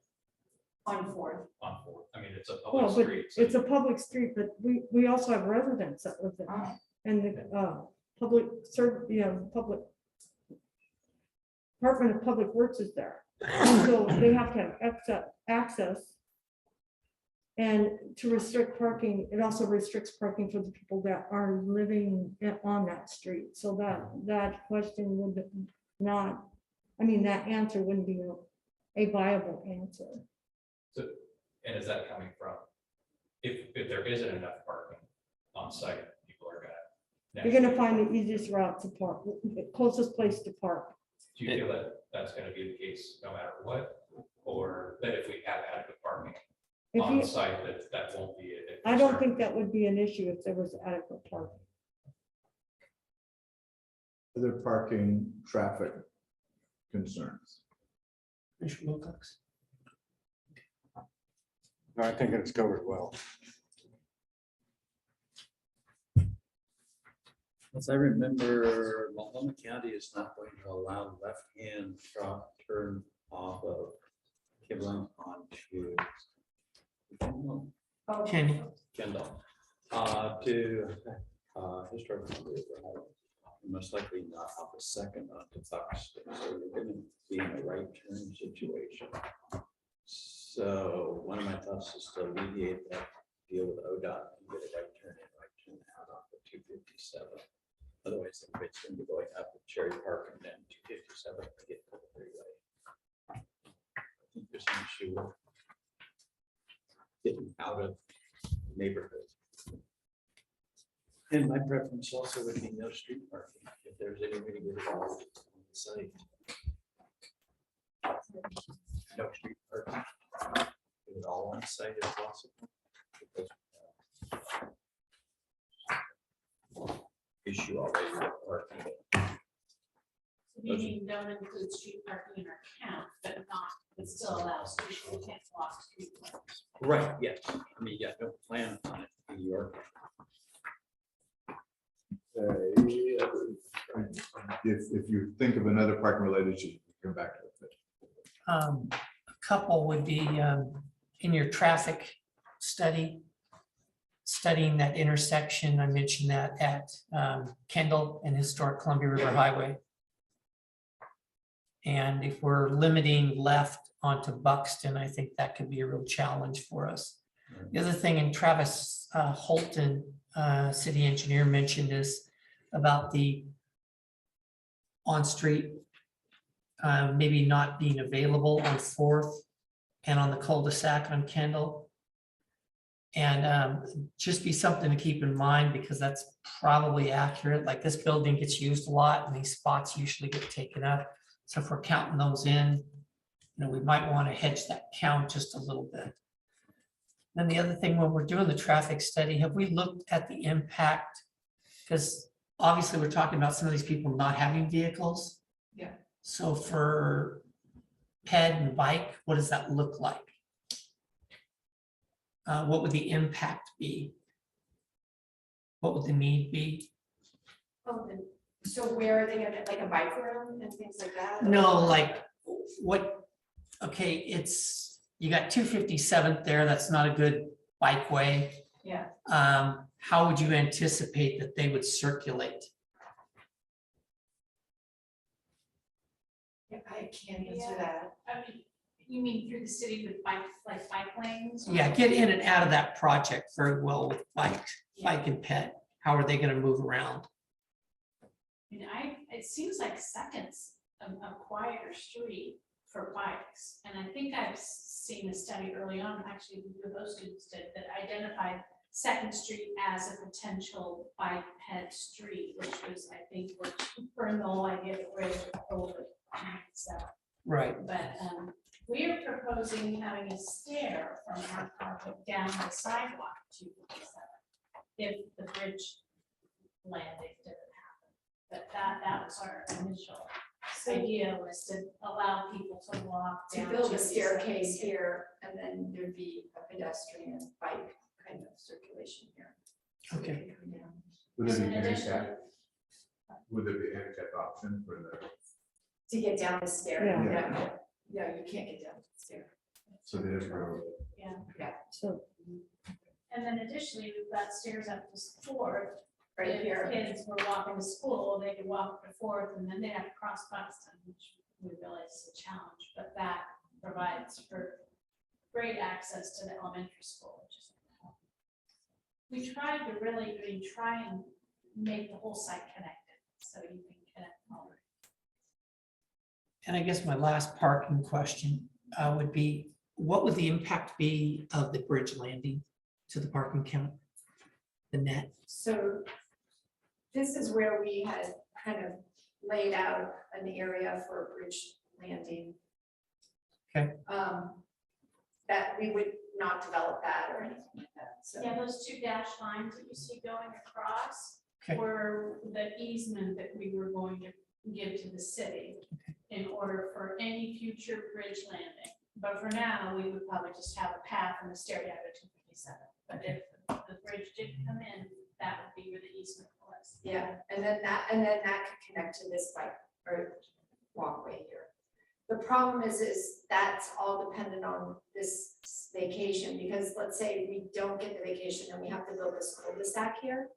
On 4th. on 4th. I mean, it's a well, public but street. so it's a public street, but we also have residents that live there. And the public public Department of Public Works is there. So they have to have access. And to restrict parking, it also restricts parking for the people that are living on that street. So that question would not, I mean, that answer wouldn't be a viable answer. So, and is that coming from, if there isn't enough parking on site, people are gonna. You're gonna find the easiest route to park, the closest place to park. Do you feel that that's gonna be the case no matter what? Or that if we have adequate parking If on you- site, that won't be a I don't concern? think that would be an issue if there was adequate parking. Other parking, traffic concerns. Commissioner Wilcox? No, I think it's covered well. As I remember, Multnomah County is not going to allow left-hand turn off of Kibble onto Kendall. Kendall, to historical. Most likely not off a second onto Fox. So you're going to be in a right turn situation. So one of my thoughts is to alleviate that, deal with ODOT and get a right turn out off of 257. Otherwise, everybody's going to be going up with Cherry Park and then 257 to get to the freeway. I think there's an issue with getting out of the neighborhood. And my preference also would be no street parking. If there's there's any way to get it all on the site. No street parking. Get it all on site if possible. Issue already with parking. You mean don't include street parking in our count, but not, it still allows people who can't walk street parking. Right, yes. I mean, yeah, no plan on it in New York. If you think of another parking related issue, you can come back to it. A couple would be in your traffic study, studying that intersection. I mentioned that at Kendall and Historic Columbia River Highway. And if we're limiting left onto Buxton, I think that could be a real challenge for us. The other thing, and Travis Holton, city engineer, mentioned is about the on-street maybe not being available on 4th and on the cul-de-sac on Kendall. And just be something to keep in mind, because that's probably accurate. Like, this building gets used a lot and these spots usually get taken up. So if we're counting those in, we might want to hedge that count just a little bit. Then the other thing, when we're doing the traffic study, have we looked at the impact? Because obviously we're talking about some of these people not having vehicles. Yeah. So for ped and bike, what does that look like? What would the impact be? What would the need be? Oh, so where are they gonna, like a bike room and things like that? No, like what, okay, it's, you got 257th there, that's not a good bikeway. Yeah. How would you anticipate that they would circulate? Yeah, I can't answer that. I mean, you mean through the city with bike lanes? or- Yeah, get in and out of that project very well with bike and pet. How are they gonna move around? I mean, it seems like Second's a quieter street for bikes. And I think I've seen a study early on, actually, those students did, that identified Second Street as a potential bike ped street, which was, I think, what burned the whole idea that we're over. So, Right. but we are proposing having a stair from our project down the sidewalk to 57, if the bridge landing didn't happen. But that was our initial idea, was to allow people to walk To down. build a 57. staircase here, and then there'd be a pedestrian bike kind of circulation here. So Okay. they could come down. Would it And be additionally- handicap? Would there be a handicap option for the, To get down the stair, Yeah. yeah, you can't get down the stair. so they have road? Yeah, So, and then additionally, we've got stairs up to 4th. Right If here. kids were walking to school, they could walk to 4th, and then they have to cross Buxton, which we realize is a challenge, but that provides for great access to the elementary school, which is. We tried to really, try and make the whole site connected, so you can connect all. And I guess my last parking question would be, what would the impact be of the bridge landing to the parking count? The net? So this is where we had kind of laid out an area for a bridge landing. Okay. That we would not develop that or anything like that, so. Yeah, those 2 dashed lines that you see going across Okay. were the easement that we were going to give to the city in order for any future bridge landing. But for now, we would probably just have a path and a stair down to 257. But if the bridge did come in, that would be where the easement was. Yeah, and then that could connect to this bike or walkway here. The problem is that's all dependent on this vacation, because let's say we don't get the vacation and we have to build this cul-de-sac here.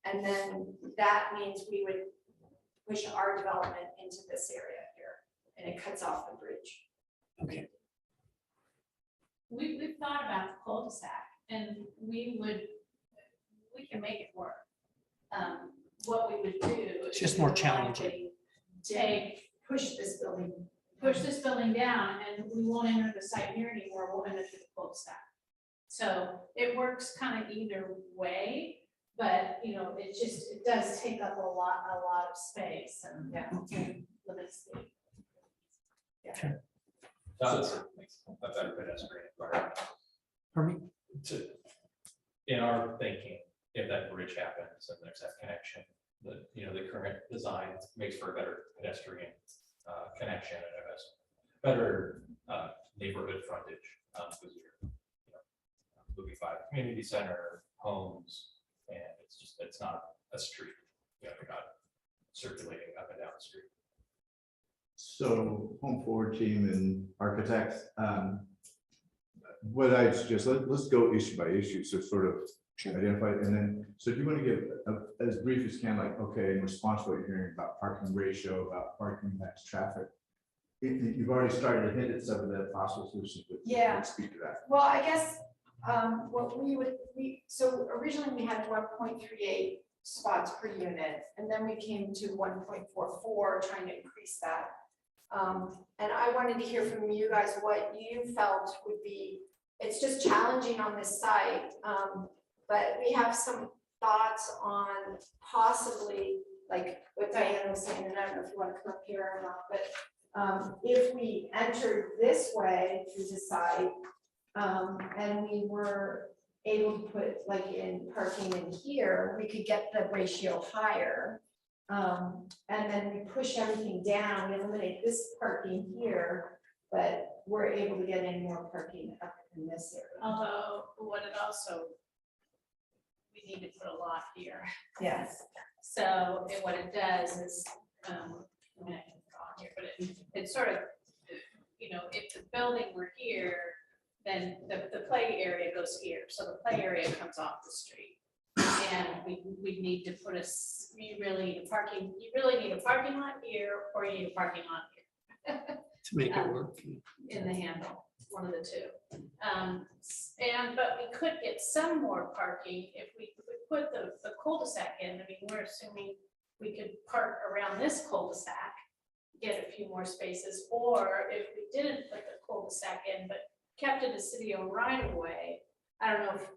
And then that means we would push our development into this area here, and it cuts off the bridge. Okay. We've thought about the cul-de-sac, and we can make it work. What we would do. It's just more challenging. Push this building down, and we won't enter the site here anymore, we'll enter through the cul-de-sac. So it works kind of either way, But, you know, it does take up a lot of space and, yeah, limited space. Yeah. That's a better pedestrian environment. Pardon me? In our thinking, if that bridge happens and there's that connection, the current design makes for a better pedestrian connection and it has better neighborhood frontage. Because you're, moving 5 community center, homes, and it's not a street. You're not circulating up and down the street. So home forward team and architects, what I suggest, let's go issue by issue, so sort of identify, and then, so if you want to give as brief as you can, like, okay, in response to what you're hearing about parking ratio, about parking max traffic, you've already started to hit at some of the possible solutions, but let's speak to that. Well, I guess, what so originally we had 1.38 spots per unit, and then we came to 1.44, trying to increase that. And I wanted to hear from you guys what you felt would be, it's just challenging on this site, but we have some thoughts on possibly, like what Diana was saying, and I don't know if you want to come up here or not, but if we entered this way through the site, and we were able to put like in parking in here, we could get the ratio higher. And then we push everything down, eliminate this parking here, but we're able to get in more parking up in this area. Although, what it also, we need to put a lot here. Yes. So what it does is, I mean, I can draw here, but it sort of, if the building were here, then the play area goes here. So the play area comes off the street. And we need to put you really need a parking lot here, or you need a parking lot here. To make it work. In the handle, one of the two. But we could get some more parking if we put the cul-de-sac in. I mean, we're assuming we could park around this cul-de-sac, get a few more spaces, or if we didn't put the cul-de-sac in, but kept it a city-owned right-of-way, I don't know if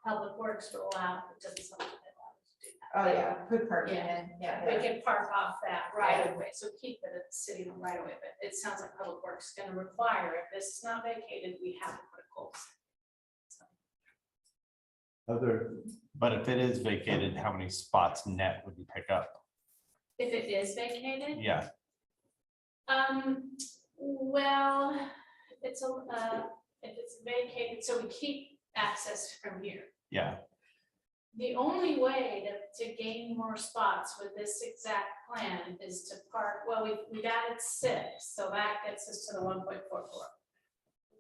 Public Works will allow, it doesn't sound like they allow us to do that. Oh, yeah, put parking in, yeah. We can park off that right of way, so keep it at the city right of way, but it sounds like Public Works is gonna require, if this is not vacated, we have to put a cul-de-sac. But if it is vacated, how many spots net would you pick up? If it is vacated? Yeah, Well, if it's vacated, so we keep access from here. yeah. The only way to gain more spots with this exact plan is to park, well, we've added 6, so that gets us to the 1.44.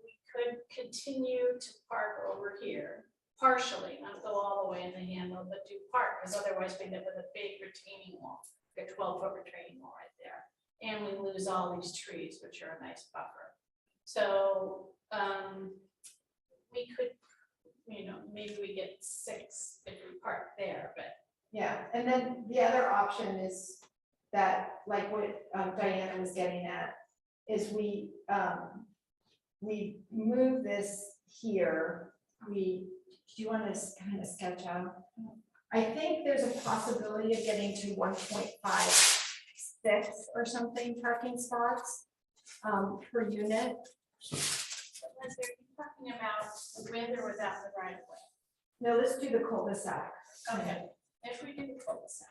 We could continue to park over here, partially, not go all the way in the handle, but do park, because otherwise we end up with a big retaining wall, a 12-foot retaining wall right there. And we lose all these trees, which are a nice buffer. So we could, maybe we get 6 if we park there, but. Yeah, and then the other option is that, like what Diana was getting at, is we move this here. Do you want to kind of sketch out? I think there's a possibility of getting to 1.56 or something parking spots per unit. Unless they're talking about with or without the right of way. No, let's do the cul-de-sac. Okay, if we do the cul-de-sac.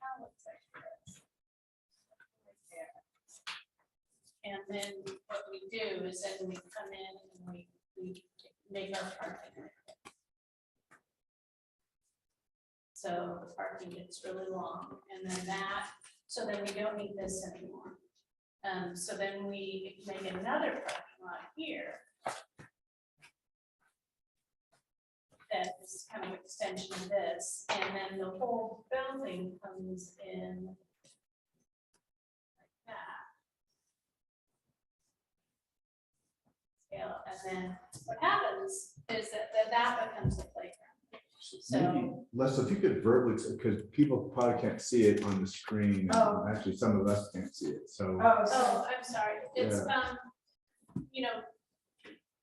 How looks like this. Right there. And then what we do is then we come in and we make our parking. So the parking gets really long, and then so then we don't need this anymore. So then we make another parking lot here. That is kind of an extension of this, and then the whole building comes in like that. Scale, and then what happens is that becomes the playground. So Maybe, Les, if you could verbally, because people probably can't see it on the screen. Oh. Actually, some of us can't see it, so. oh, I'm sorry. It's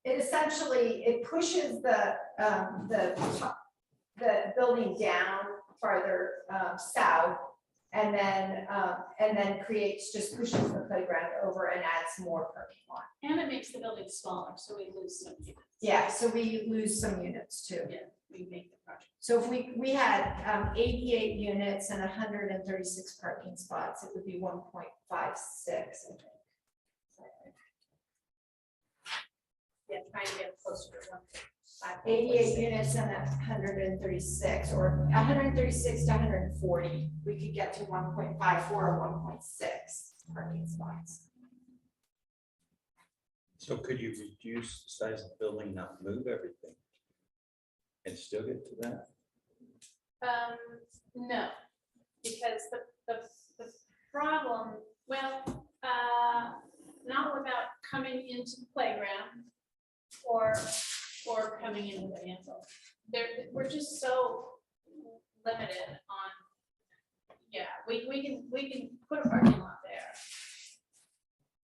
It essentially, it pushes the the building down farther south. And then creates, just pushes the playground over and adds more parking lot. And it makes the building smaller, so we lose some units. Yeah, so we lose some units too. Yeah, we make the project. So if we had 88 units and 136 parking spots, it would be 1.56, I think. Yeah, trying to get closer to 1.5. 88 units and 136, or 136 to 140, we could get to 1.54 or 1.6 parking spots. So could you reduce the size of the building, not move everything? And still get to that? No, because the problem, well, not without coming into the playground or coming into the handle. We're just so limited on, yeah, we can put a parking lot there.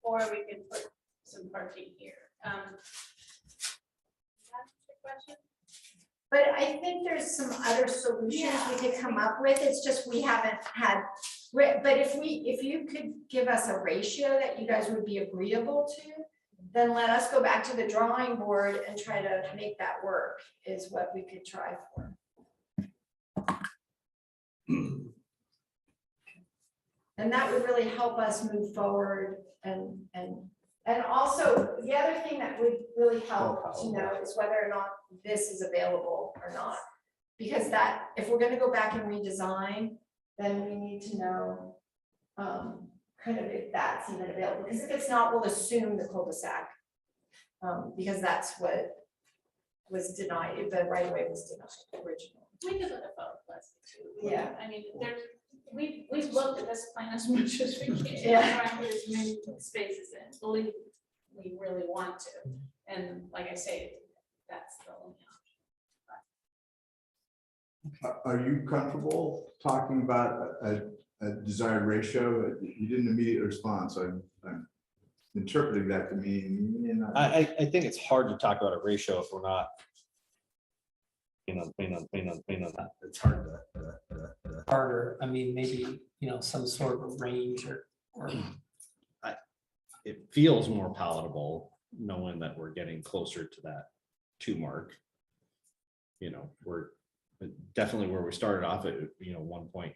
Or we can put some parking here. That's the question. But I think there's some other solutions we could come up with. It's just we haven't had, but if you could give us a ratio that you guys would be agreeable to, then let us go back to the drawing board and try to make that work, is what we could try for. And that would really help us move forward and also the other thing that would really help to know is whether or not this is available or not. Because that, if we're gonna go back and redesign, then we need to know kind of if that's even available. Because if it's not, we'll assume the cul-de-sac. Because that's what was denied, if the right of way was denied originally. We could look at both, let's too. Yeah. I mean, we've looked at this plan as much as we can. Yeah. Trying to get as many spaces in, believe me, we really want to. And like I say, that's the only option. Are you comfortable talking about a desired ratio? You didn't immediately respond, so I'm interpreting that to mean. I think it's hard to talk about a ratio if we're not. Plain on that. It's hard to. Harder, I mean, maybe, some sort of range or. It feels more palatable knowing that we're getting closer to that 2 mark. We're definitely where we started off at, 1.3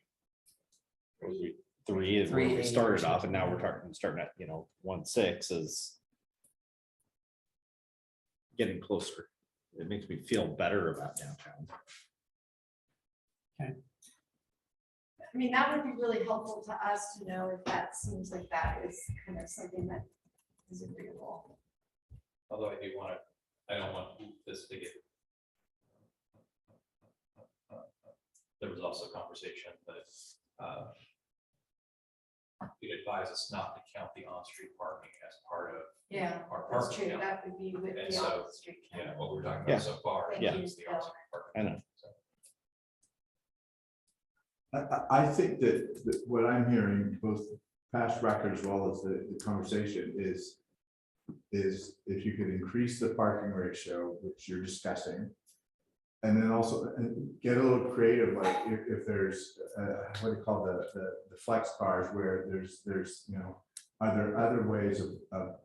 is where we started off, and now we're starting at 1.6 is getting closer. It makes me feel better about downtown. Okay. I mean, that would be really helpful to us to know if that seems like that is kind of something that is agreeable. Although I don't want this to get. There was also conversation that we'd advise us not to count the on-street parking as part of. Yeah, our that's parking true. count. That would be with And the so, off-street. Yeah, what we're talking Yeah. about so far. Thank Yeah. you, is the Bill. on-street parking. I know. So, I think that what I'm hearing, both past record as well as the conversation is if you could increase the parking ratio, which you're discussing, and then also get a little creative, like if there's what do you call the flex cars, where there's are there other ways of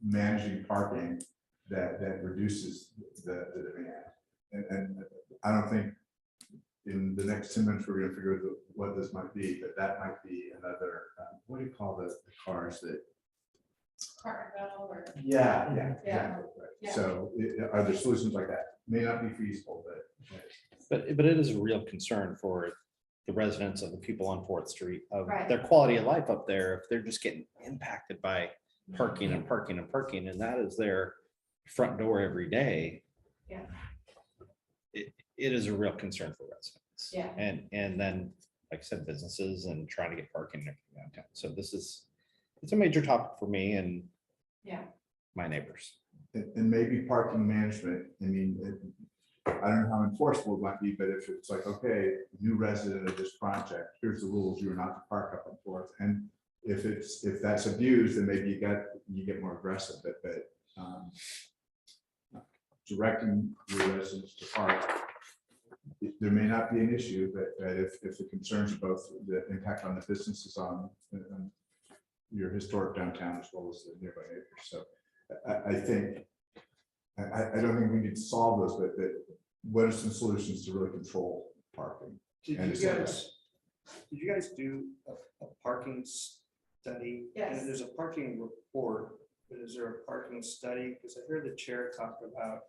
managing parking that reduces the demand? And I don't think in the next 10 minutes, we're going to figure out what this might be, but that might be another, what do you call the cars that? Cargo or. Yeah, exactly. Yeah. So are there solutions like that? May not be feasible, But it is a real concern for the residents of the people on 4th Street of Right. their quality of life up there, if they're just getting impacted by parking and parking and parking, and that is their front door every day. Yeah. It is a real concern for residents. Yeah. And then, like I said, businesses and trying to get parking and everything downtown. So it's a major topic for me and Yeah. my neighbors. and maybe parking management. I mean, I don't know how enforceable it might be, but if it's like, okay, new resident of this project, here's the rules, you're not to park up and forth. And if that's abused, then maybe you get more aggressive, but directing your residents to park there may not be an issue, but if the concerns are both the impact on the businesses on your historic downtown as well as the nearby neighbors. So I think, I don't think we need to solve those, but what are some solutions to really control parking? Did And you it's guys do a parking study? Yes. And there's a parking report, but is there a parking study? Because I heard the chair talk about,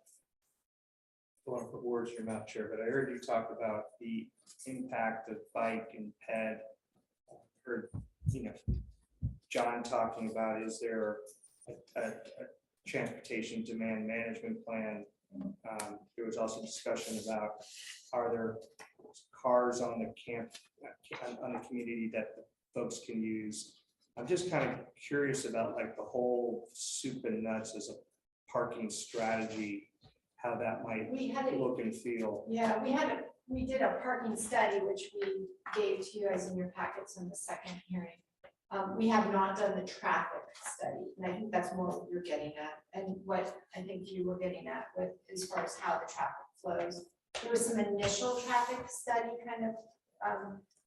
I don't want to put words in your mouth, Chair, but I heard you talk about the impact of bike and ped. Heard, John talking about, is there a transportation demand management plan? There was also discussion about, are there cars on the on the community that the folks can use? I'm just kind of curious about like the whole soup and nuts as a parking strategy, how that might look and feel. Yeah, we did a parking study, which we gave to you as in your packets in the second hearing. We have not done the traffic study, and I think that's more what you're getting at, and what I think you were getting at with as far as how the traffic flows. There was some initial traffic study kind of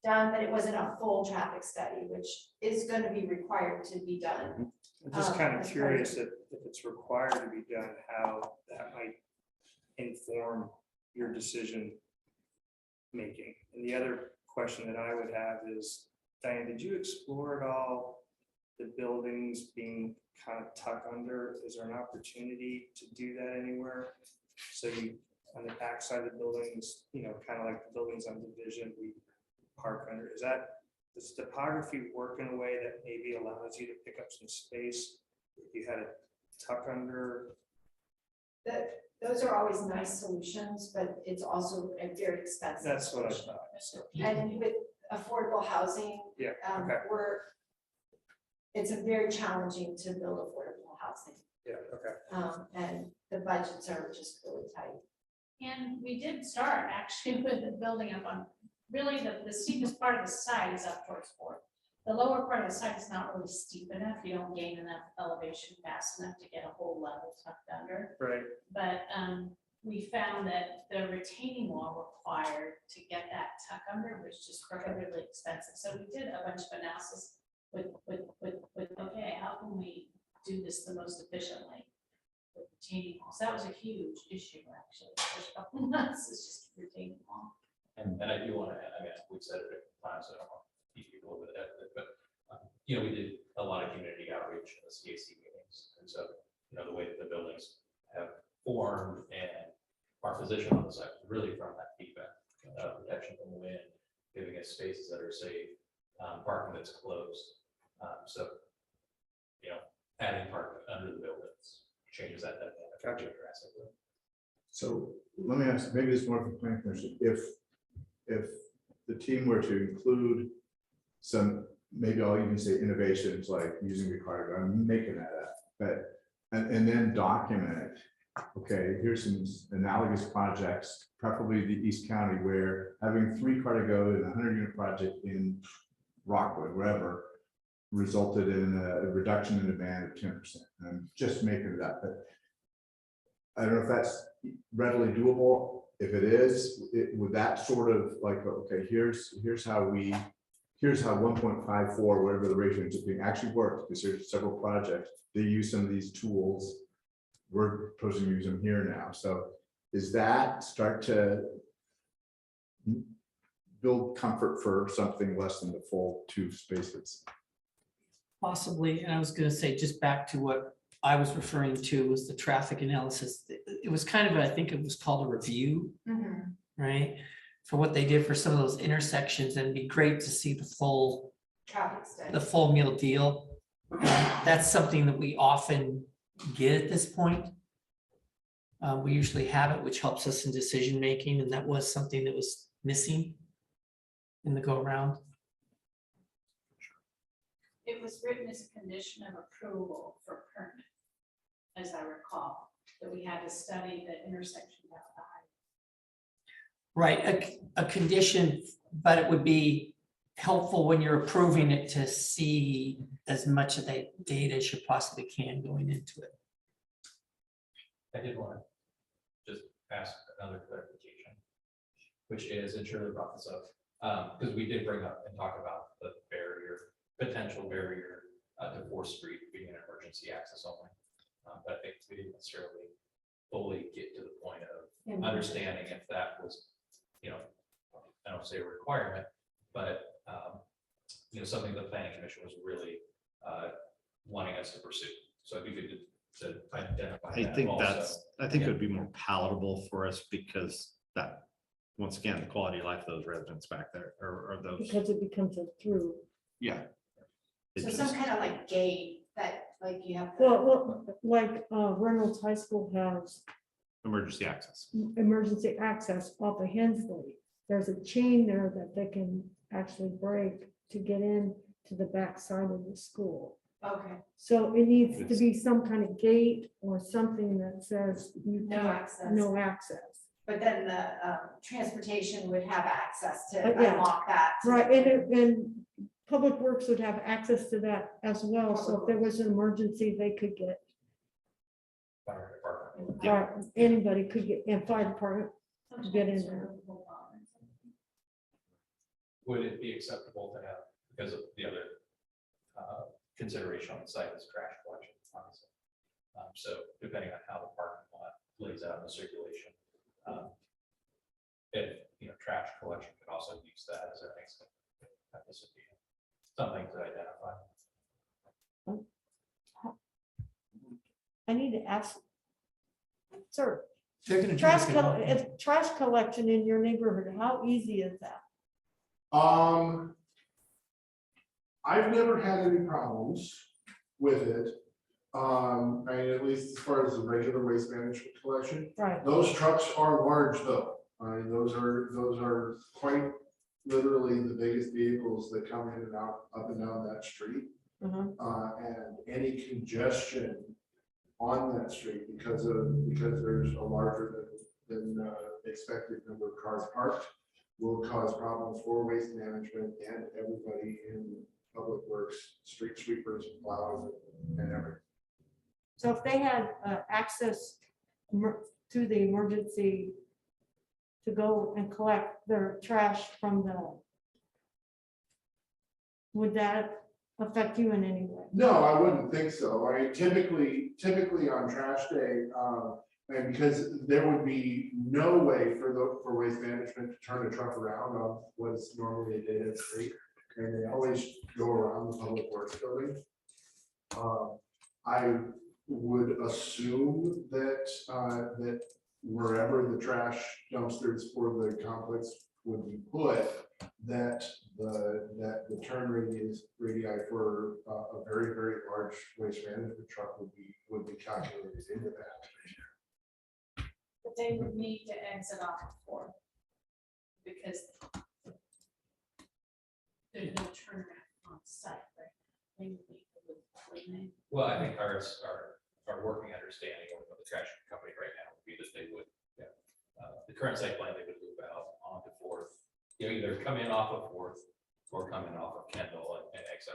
done, but it wasn't a full traffic study, which is going to be required to be done. I'm just kind of curious if it's required to be done, how that might inform your decision making. And the other question that I would have is, Diane, did you explore at all the buildings being kind of tucked under? Is there an opportunity to do that anywhere? So you, on the back side of the buildings, kind of like the buildings on Division, we park under. Does topography work in a way that maybe allows you to pick up some space if you had a tuck under? Those are always nice solutions, but it's also a very expensive. That's what I solution. thought. So, And with affordable housing, yeah, it's a very challenging to build affordable housing. yeah, okay. And the budgets are just really tight. And we did start actually with the building up on, really the steepest part of the side is up towards Fort. The lower part of the side is not really steep enough. You don't gain enough elevation fast enough to get a whole level tucked under. Right. But we found that the retaining wall required to get that tuck under was just prohibitively expensive. So we did a bunch of analysis with okay, how can we do this the most efficiently with retaining walls? That was a huge issue actually. The first couple of months is just retaining wall. And I do want to add, I mean, we've said it a couple times, so I don't want to keep people a little bit ahead of it, but we did a lot of community outreach in the CAC meetings. And so, the way that the buildings have formed and our position on the site is really from that feedback, protection from the wind, giving us spaces that are safe, parking that's closed. So, adding parking under the buildings changes that dynamic drastically. So let me ask, maybe this is more for the planning commission. If the team were to include some, maybe I'll even say innovations like using the car, I'm making that up, but and then document it. Okay, here's some analogous projects, preferably the East County, where having 3 car to go in a 100-unit project in Rockwood, wherever, resulted in a reduction in demand of 10%. I'm just making it up, but I don't know if that's readily doable. If it is, would that sort of like, okay, here's how 1.54, whatever the ratio ends up being, actually works, because there's several projects, they use some of these tools. We're proposing to use them here now. So is that start to build comfort for something less than the full 2 spaces? Possibly, and I was going to say, just back to what I was referring to was the traffic analysis. It was kind of, I think it was called a review, right? For what they did for some of those intersections, and it'd be great to see the full Traffic study. the full meal deal. That's something that we often get at this point. We usually have it, which helps us in decision making, and that was something that was missing in the go around. It was written as a condition of approval for permit, as I recall, that we had to study the intersection down the highway. Right, a condition, but it would be helpful when you're approving it to see as much of that data as you possibly can going into it. I did want to just ask another clarification. which is, and Shirley brought this up, because we did bring up and talk about the potential barrier to 4th Street being an emergency access only. But I think we didn't necessarily fully get to the point of understanding if that was, I don't say a requirement, but something the planning commission was really wanting us to pursue. So it'd be good to identify. I think it would be more palatable for us because that, once again, the quality of life of those residents back there or those. Because it becomes a through. Yeah. So some kind of like gate that like you have. Well, like Reynolds High School has Emergency access. emergency access off of Hensley. There's a chain there that they can actually break to get in to the back side of the school. Okay. So it needs to be some kind of gate or something that says you No can't- access. No access. But then the transportation would have access to Yeah. unlock that. Right, and Public Works would have access to that as well. So if there was an emergency, they could get, Fire department. anybody could get, and fire department to get in there. Would it be acceptable to have, because of the other consideration on the site is trash collection, obviously. So depending on how the parking lot lays out in the circulation, if, trash collection could also use that as an exit. This would be something to identify. I need to ask. Sir, Taking a trash, drink. if trash collection in your neighborhood, how easy is that? I've never had any problems with it. At least as far as the regular waste management collection. Right. Those trucks are large though. Those are quite literally the biggest vehicles that come in and out, up and down that street. And any congestion on that street because there's a larger than expected number of cars parked will cause problems for waste management and everybody in Public Works, street sweepers, plows, and everything. So if they had access to the emergency to go and collect their trash from would that affect you in any way? No, I wouldn't think so. Typically on trash day, and because there would be no way for waste management to turn a truck around on what is normally a dead street, and they always go around the Public Works building. I would assume that that wherever the trash dumpsters for the complex would be put, that the turn radii for a very, very large waste management truck would be calculated into that. But they would need to exit off before. Because there's no turnaround on site, right? They would need to leave. Well, I think our working understanding of the trash company right now would be that they would, the current site plan, they would loop out onto 4th. Either come in off of 4th or come in off of Kendall and exit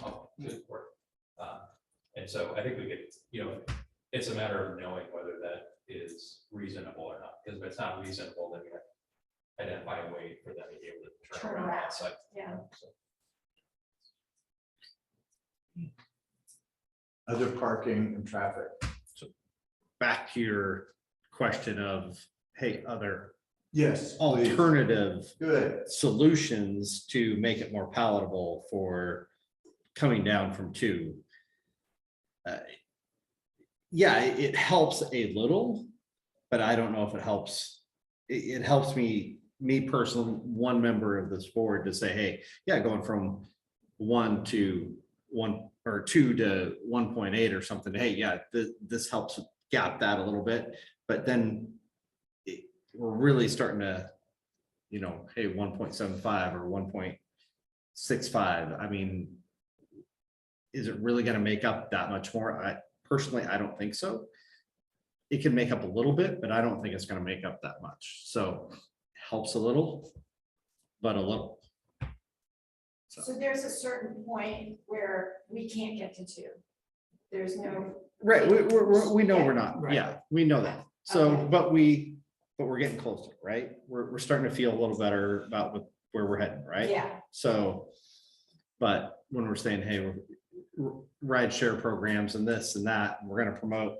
on to 4th. And so I think we could, it's a matter of knowing whether that is reasonable or not. Because if it's not reasonable, then we have to identify a way for them to be able to turn around that site. Yeah. Other parking and traffic. So back to your question of, hey, other Yes. alternative Good. solutions to make it more palatable for coming down from 2. Yeah, it helps a little, but I don't know if it helps. It helps me personally, one member of this board, to say, hey, yeah, going from 1 to 1 or 2 to 1.8 or something. Hey, yeah, this helps gap that a little bit, but then we're really starting to, hey, 1.75 or 1.65. I mean, is it really going to make up that much more? Personally, I don't think so. It can make up a little bit, but I don't think it's going to make up that much. So helps a little, but a little. So there's a certain point where we can't get to 2. There's no. Right, we know we're not. Right. Yeah, we know that. So, Okay. but we but we're getting closer, right? We're starting to feel a little better about where we're heading, right? Yeah. So, but when we're saying, hey, ride share programs and this and that, and we're gonna promote,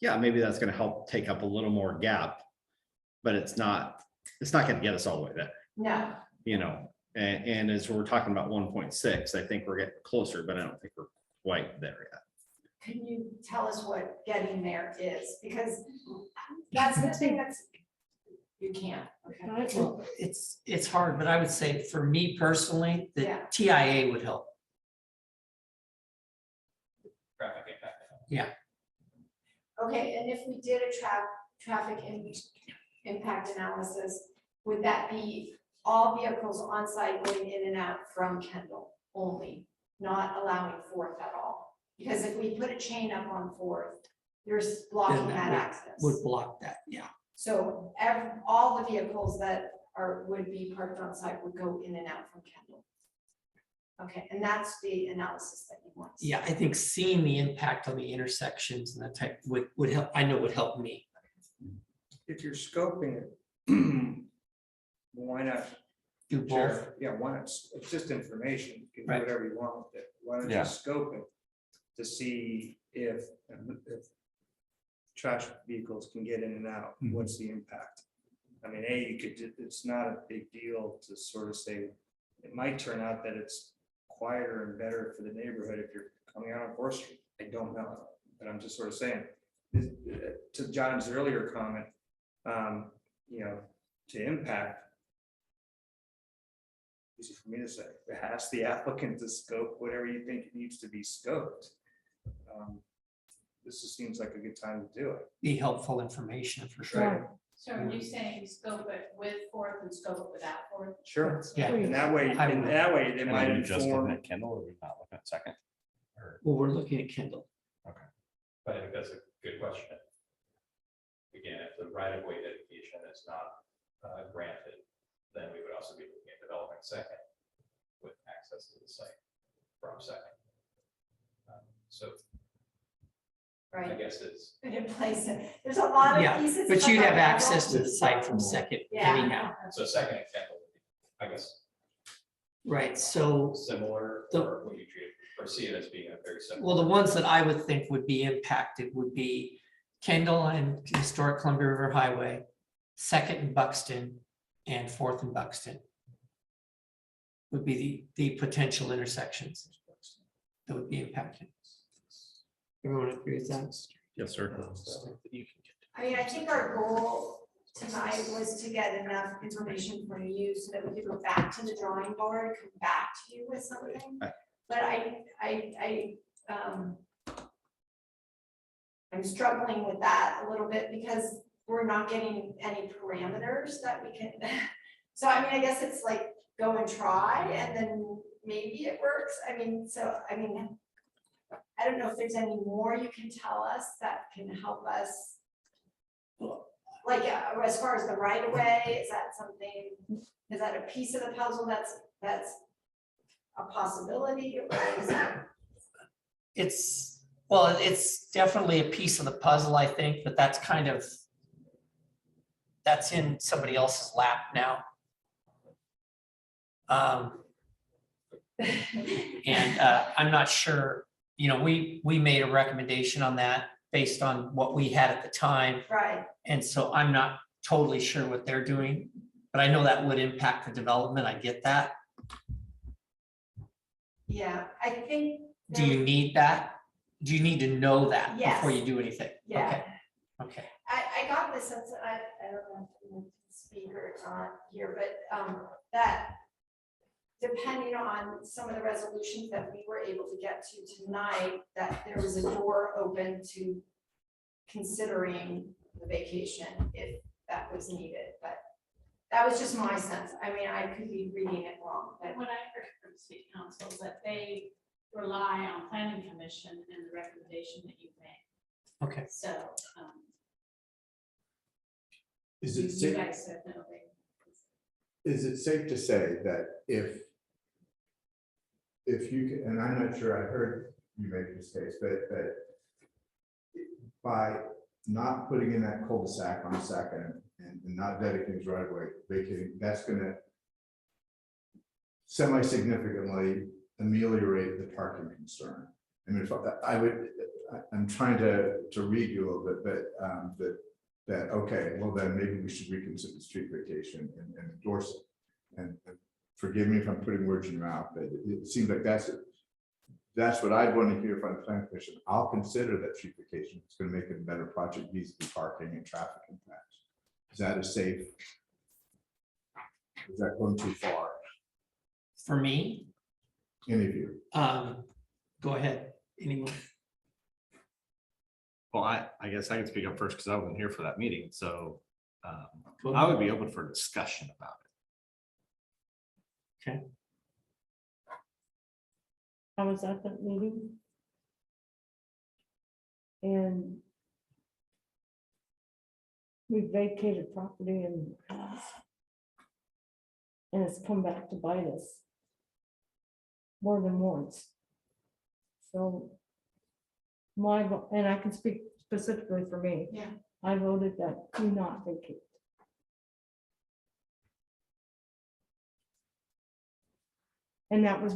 yeah, maybe that's gonna help take up a little more gap, but it's not gonna get us all the way there, No, and as we're talking about 1.6, I think we're getting closer, but I don't think we're quite there yet. can you tell us what getting there is? Because that's the thing you can't. Okay. Well, it's hard, but I would say for me personally, the Yeah. TIA would help. Traffic impact. Yeah. Okay, and if we did a traffic impact analysis, would that be all vehicles on site going in and out from Kendall only, not allowing Fourth at all? Because if we put a chain up on Fourth, you're blocking Then that would- access. Would block that, yeah. So all the vehicles that would be parked on site would go in and out from Kendall. Okay, and that's the analysis that you want. Yeah, I think seeing the impact on the intersections and that type would help, I know would help me. If you're scoping it, why not? Do both. Sure, yeah, why not, it's just information, you can do Right. whatever you want with it, why don't you Yeah. scope it? To see if trash vehicles can get in and out, what's the impact? I mean, it's not a big deal to sort of say, it might turn out that it's quieter and better for the neighborhood if you're coming out on 4th Street, I don't know, but I'm just sort of saying. To John's earlier comment, to impact. Easy for me to say, ask the applicant to scope whatever you think needs to be scoped. This just seems like a good time to do it. Be helpful information for sure. Right. So are you saying scope it with Fourth and scope it without Fourth? Sure. Yeah. And that way, I would. they might inform. Kendall, or are we not looking at second? Well, we're looking at Kendall. But I think that's a good question. Again, if the right of way dedication is not granted, then we would also be looking at developing second with access to the site from second. So I Right, guess it's, put in place, there's a lot of Yeah, pieces. but you'd have puzzle. access to the site from Second Yeah. anyhow. so second and Kendall, I guess, Right, so, similar, or would you treat, or see it as being a very similar? well, the ones that I would think would be impacted would be Kendall and Historic Columbia River Highway, Second and Buxton, and Fourth and Buxton. Would be the potential intersections that would be impacted. Everyone agree with that? Yes, sir. I mean, I think our goal tonight was to get enough information from you so that we could go back to the drawing board, come back to you with something. But I'm struggling with that a little bit because we're not getting any parameters that we can. So I mean, I guess it's like go and try and then maybe it works. I don't know if there's any more you can tell us that can help us. Like, as far as the right of way, is that a piece of the puzzle that's a possibility? Or is it- It's definitely a piece of the puzzle, I think, but that's in somebody else's lap now. And I'm not sure, we made a recommendation on that based on what we had at the time. Right, And so I'm not totally sure what they're doing, but I know that would impact the development. I get that. yeah, I think. Do you need that? Do you need to know that before Yes. you do anything? Yeah. Okay. I got the sense that I don't know if the speaker is not here, but that depending on some of the resolutions that we were able to get to tonight, that there was a door open to considering the vacation if that was needed, but that was just my sense. I mean, I could be reading it wrong, but What I heard from city council is that they rely on planning commission and the recommendation that you made. Okay. So, Is you it safe, guys said no. is it safe to say that if you can, and I'm not sure I heard you make this case, but by not putting in that cul-de-sac on Second and not dedicating his right away, vacating, that's gonna semi-significantly ameliorate the parking concern. I mean, if I'm trying to read you a little bit, but that, okay, well then maybe we should reconsider street vacation and endorse it. And forgive me if I'm putting words in your mouth, but it seems like that's what I'd want to hear from the planning commission. I'll consider that street vacation. It's going to make it a better project vis-a-vis parking and traffic impacts. Is that a safe? Is that going too far? For me, Any of you? go ahead, anyone. Well, I guess I can speak up first because I wasn't here for that meeting, so I would be open for discussion about it. Okay. I was at that meeting. And we vacated property in the past. And it's come back to bite us more than once. So and I can speak specifically for me. Yeah. I voted that do not vacate. And that was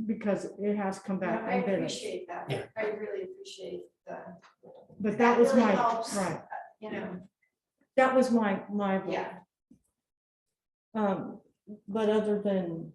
because it has come back. I and bit us. appreciate that. Yeah. I really appreciate that. But that was really my, helps, right, You know, that was my vote. yeah. But other than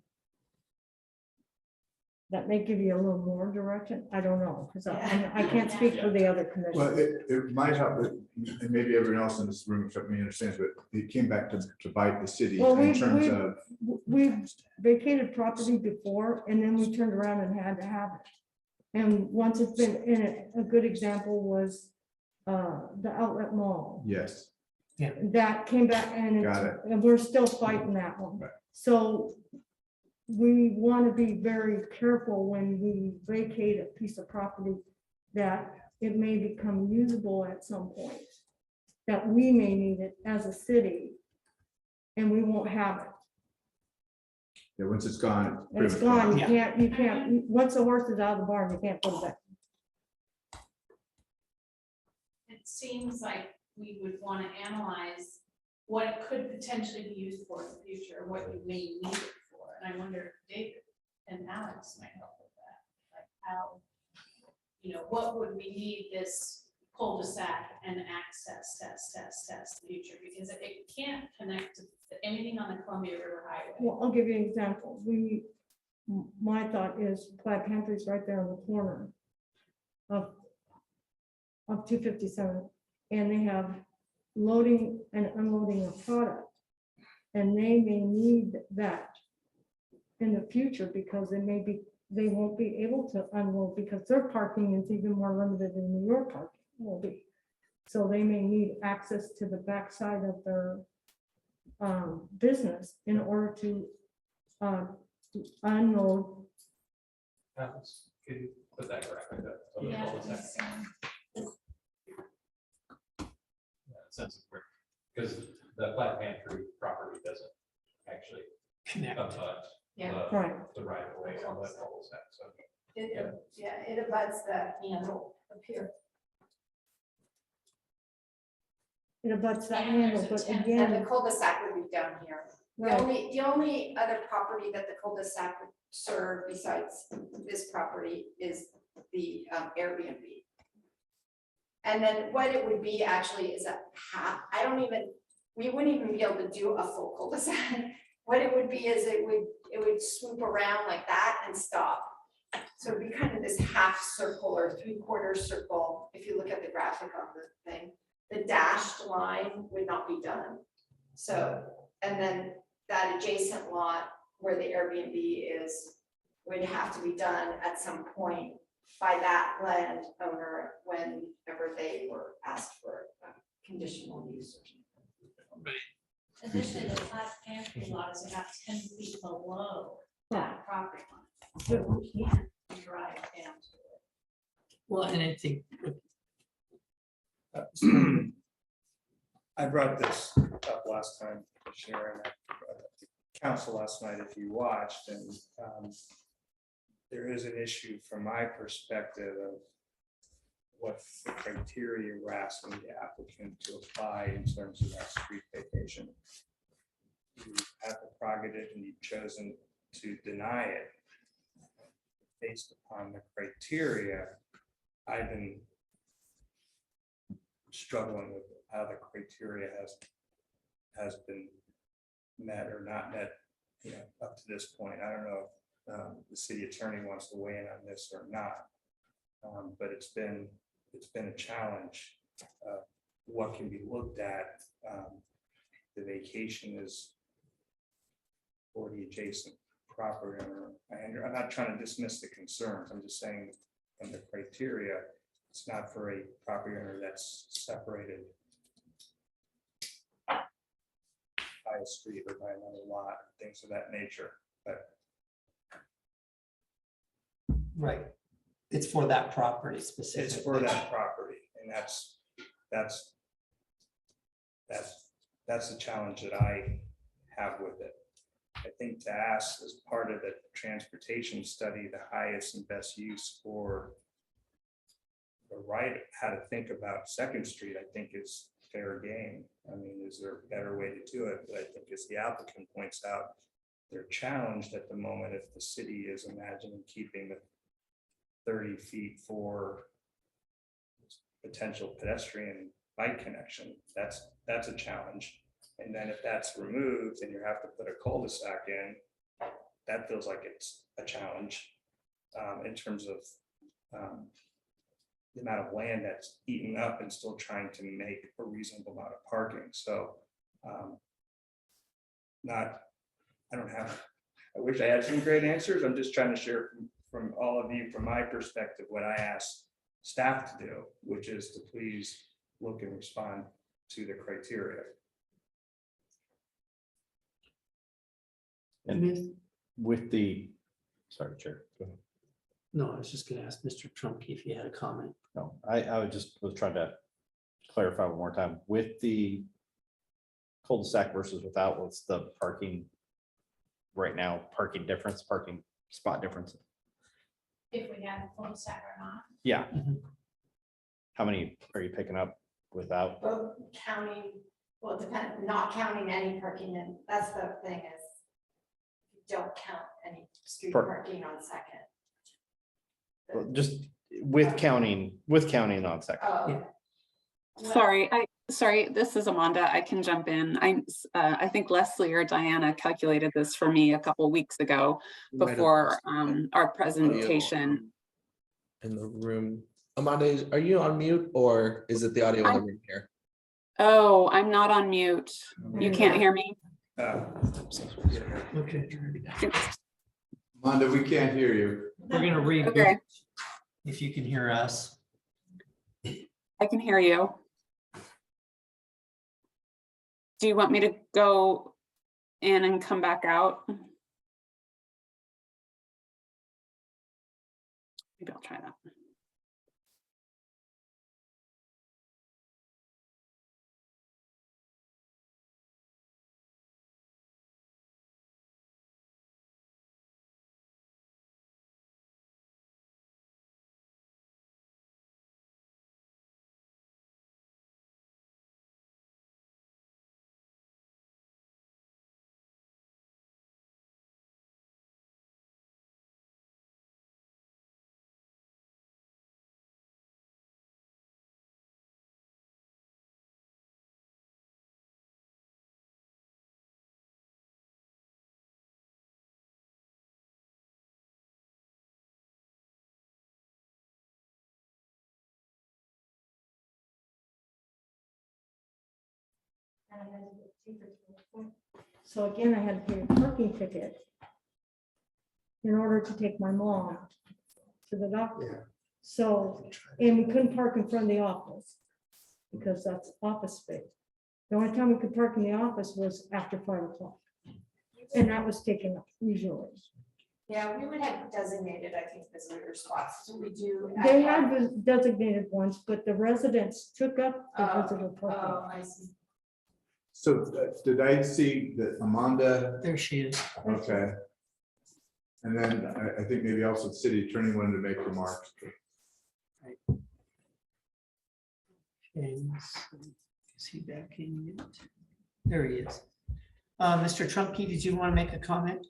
that may give you a little more direction. I don't know, because I can't speak for the other Well, commissioners. it might help, and maybe everyone else in this room except me understands, but it came back to bite the city Well, in terms of. we vacated property before and then we turned around and had to have it. And once it's been in it, a good example was the outlet mall. Yes. That came back and Got it. and we're still fighting that one. Right. So we want to be very careful when we vacate a piece of property that it may become usable at some point, that we may need it as a city and we won't have it. Yeah, once it's gone. And it's pretty much gone. Yeah. You can't, once the horse is out of the barn, you can't put it back. It seems like we would want to analyze what it could potentially be used for in the future, what you may need it for. And I wonder if David and Alex might help with that. Like how, what would we need this cul-de-sac and access test future? Because it can't connect to anything on the Columbia River Highway. Well, I'll give you an example. My thought is Plaid Pantry's right there on the corner of 257. And they have loading and unloading of product. And they may need that in the future because they won't be able to unload because their parking is even more limited than New York parking will be. So they may need access to the backside of their business in order to unload. Could you put that graphic up? Yeah. Sense of where, because the Plaid Pantry property doesn't actually Connect. abut Right. the right of way on that cul-de-sac, so. It abuts the handle up here. It abuts that And handle, there's a but 10 And the again, cul-de-sac would be down here. right, The only other property that the cul-de-sac would serve besides this property is the Airbnb. And then what it would be actually is a half, we wouldn't even be able to do a full cul-de-sac. What it would be is it would swoop around like that and stop. So it'd be kind of this half circle or 3/4 circle. If you look at the graphic on the thing, the dashed line would not be done. So, and then that adjacent lot where the Airbnb is would have to be done at some point by that landowner whenever they were asked for a conditional use or something. Initially, the Plaid Pantry lot is about 10 feet below that property line. So we can't drive down to it. Well, and I think I brought this up last time, Sharon, at council last night, if you watched, and there is an issue from my perspective of what the criteria we're asking the applicant to apply in terms of that street vacation. You have the prerogative and you've chosen to deny it based upon the criteria. I've been struggling with how the criteria has been met or not met, up to this point. I don't know if the city attorney wants to weigh in on this or not. But it's been a challenge. What can be looked at? The vacation is for the adjacent property owner. And I'm not trying to dismiss the concerns. I'm just saying from the criteria, it's not for a property owner that's separated by a street or by another lot, things of that nature. But Right. It's for that property specifically. it's for that property, and that's the challenge that I have with it. I think to ask as part of the transportation study, the highest and best use for the right, how to think about Second Street, I think is fair game. I mean, is there a better way to do it? But I think as the applicant points out, they're challenged at the moment if the city is imagining keeping the 30 feet for potential pedestrian bike connection. That's a challenge. And then if that's removed and you have to put a cul-de-sac in, that feels like it's a challenge in terms of the amount of land that's eaten up and still trying to make a reasonable amount of parking. So I wish I had some great answers. I'm just trying to share from all of you, from my perspective, what I asked staff to do, which is to please look and respond to the criteria. And with the, sorry, Chair. Go ahead. No, I was just gonna ask Mr. Trumke if he had a comment. No, I was trying to clarify one more time with the cul-de-sac versus without, what's the parking right now, parking difference, parking spot difference? If we have a cul-de-sac or not. Yeah. How many are you picking up without? Well, counting, well, it depends, not counting any parking in, that's the thing is, you don't count any street parking on Second. Well, just with counting on second. Oh. Sorry, this is Amanda. I can jump in. I think Leslie or Diana calculated this for me a couple weeks ago before our presentation. In the room. Amanda, are you on mute or is it the audio in the room here? Oh, I'm not on mute. You can't hear me? Okay. Amanda, we can't hear you. We're gonna reboot. Okay. If you can hear us. I can hear you. Do you want me to go in and come back out? Maybe I'll try that. So again, I had to pay a parking ticket in order to take my mom to the doctor. So, and we couldn't park in front of the office because that's office space. The only time we could park in the office was after 5 o'clock. And that was taken up usually. Yeah, we would have designated, I think, visitor spots, so we do. They had the designated ones, but the residents took up the visitor Oh, parking. I see. So did I see that Amanda? There she is. Okay. And then I think maybe also the city attorney wanted to make remarks. Okay, is he back in yet? There he is. Mr. Trumke, did you want to make a comment?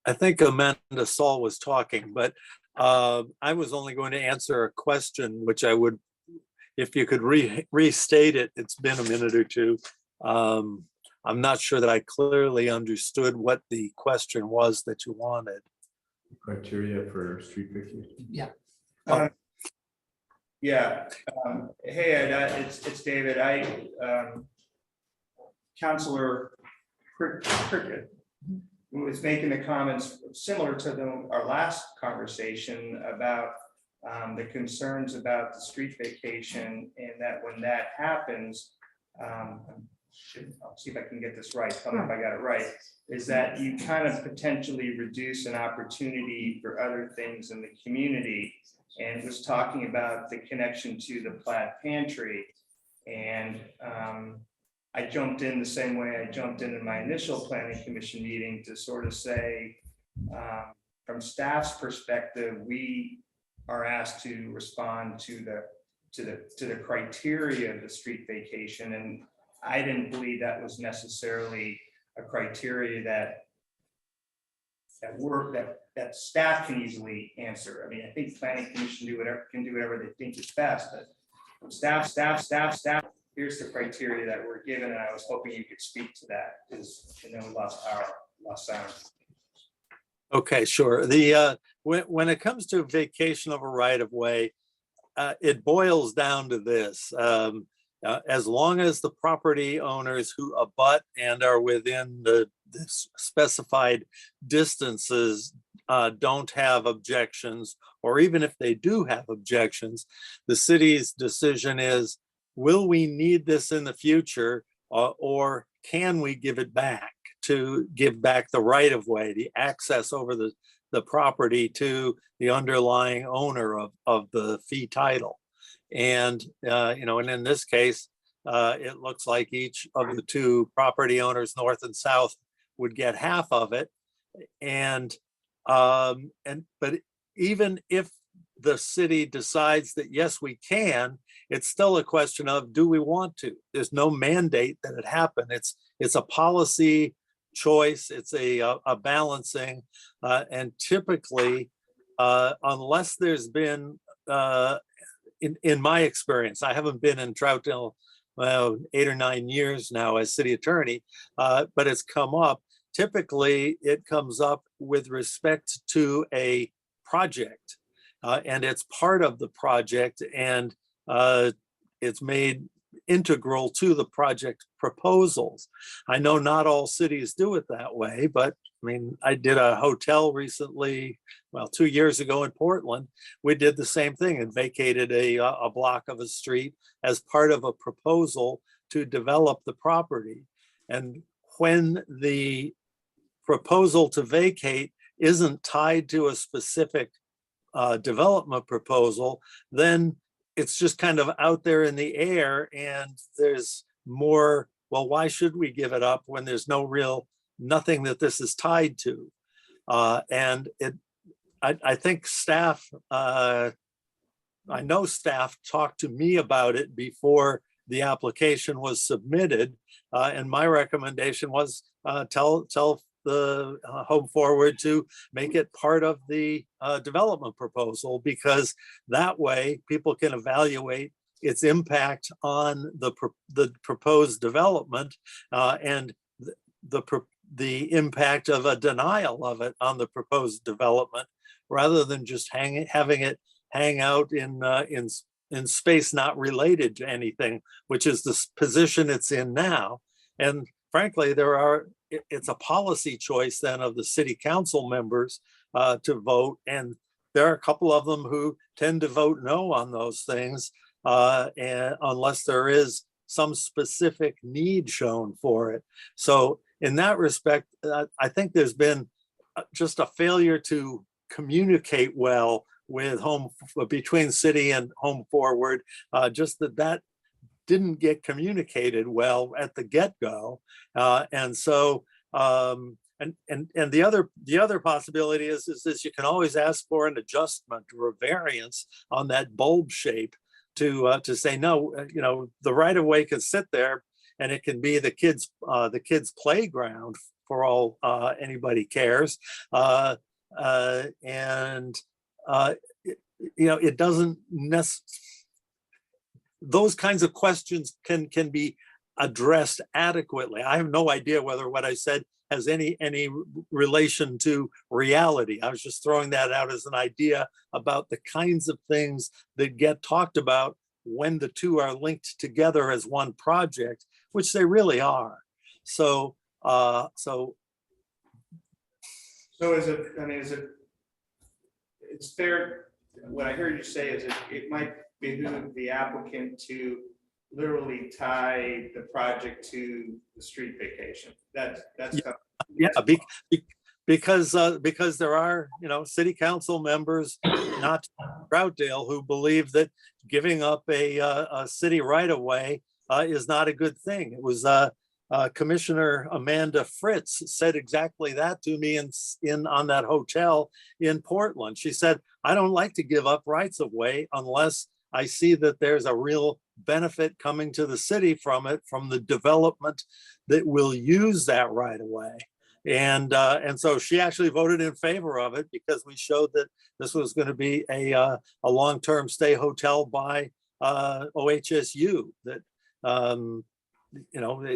I think Amanda Saul was talking, but I was only going to answer a question, which I would, if you could restate it, it's been a minute or two. I'm not sure that I clearly understood what the question was that you wanted. Criteria for street vacation. Yeah. Yeah, hey, Ed, it's David. Counselor Cricket was making the comments similar to our last conversation about the concerns about the street vacation, and that when that happens, I'll see if I can get this right, tell me if I got it right, is that you kind of potentially reduce an opportunity for other things in the community, and was talking about the connection to the Plaid Pantry. And I jumped in the same way I jumped in my initial planning commission meeting to sort of say, from staff's perspective, we are asked to respond to the criteria of the street vacation, and I didn't believe that was necessarily a criteria that that staff can easily answer. I mean, I think planning commission can do whatever they think is best, but from staff, here's the criteria that we're given, and I was hoping you could speak to that, because we lost sound. Okay, sure. When it comes to vacation of a right of way, it boils down to this. As long as the property owners who abut and are within the specified distances don't have objections, or even if they do have objections, the city's decision is, will we need this in the future, or can we give it back, to give back the right of way, the access over the property to the underlying owner of the fee title. And, and in this case, it looks like each of the two property owners, north and south, would get half of it. But even if the city decides that, yes, we can, it's still a question of, do we want to? There's no mandate that it happen. It's a policy choice. It's a balancing. And typically, unless there's been, in my experience, I haven't been in Troutdale 8 or 9 years now as city attorney, but it's come up. Typically, it comes up with respect to a project, and it's part of the project, and it's made integral to the project proposals. I know not all cities do it that way, but I mean, I did a hotel recently, 2 years ago in Portland. We did the same thing and vacated a block of a street as part of a proposal to develop the property. And when the proposal to vacate isn't tied to a specific development proposal, then it's just kind of out there in the air, and there's more, well, why should we give it up when there's nothing that this is tied to? I think staff, I know staff talked to me about it before the application was submitted. And my recommendation was tell the Home Forward to make it part of the development proposal, because that way people can evaluate its impact on the proposed development and the impact of a denial of it on the proposed development, rather than just having it hang out in space not related to anything, which is the position it's in now. And frankly, it's a policy choice then of the city council members to vote. And there are a couple of them who tend to vote no on those things, and unless there is some specific need shown for it. So in that respect, I think there's been just a failure to communicate well with between city and Home Forward, just that didn't get communicated well at the get-go. And so and the other possibility is you can always ask for an adjustment or a variance on that bulb shape to say, no, the right of way can sit there and it can be the kids' playground for all anybody cares. It doesn't those kinds of questions can be addressed adequately. I have no idea whether what I said has any relation to reality. I was just throwing that out as an idea about the kinds of things that get talked about when the two are linked together as one project, which they really are. So it's fair, what I heard you say is it might behoove the applicant to literally tie the project to the street vacation. That's yeah, because there are, city council members, not Troutdale, who believe that giving up a city right of way is not a good thing. It was Commissioner Amanda Fritz said exactly that to me on that hotel in Portland. She said, I don't like to give up rights of way unless I see that there's a real benefit coming to the city from it, from the development that will use that right of way. And so she actually voted in favor of it because we showed that this was going to be a long-term stay hotel by OHSU, that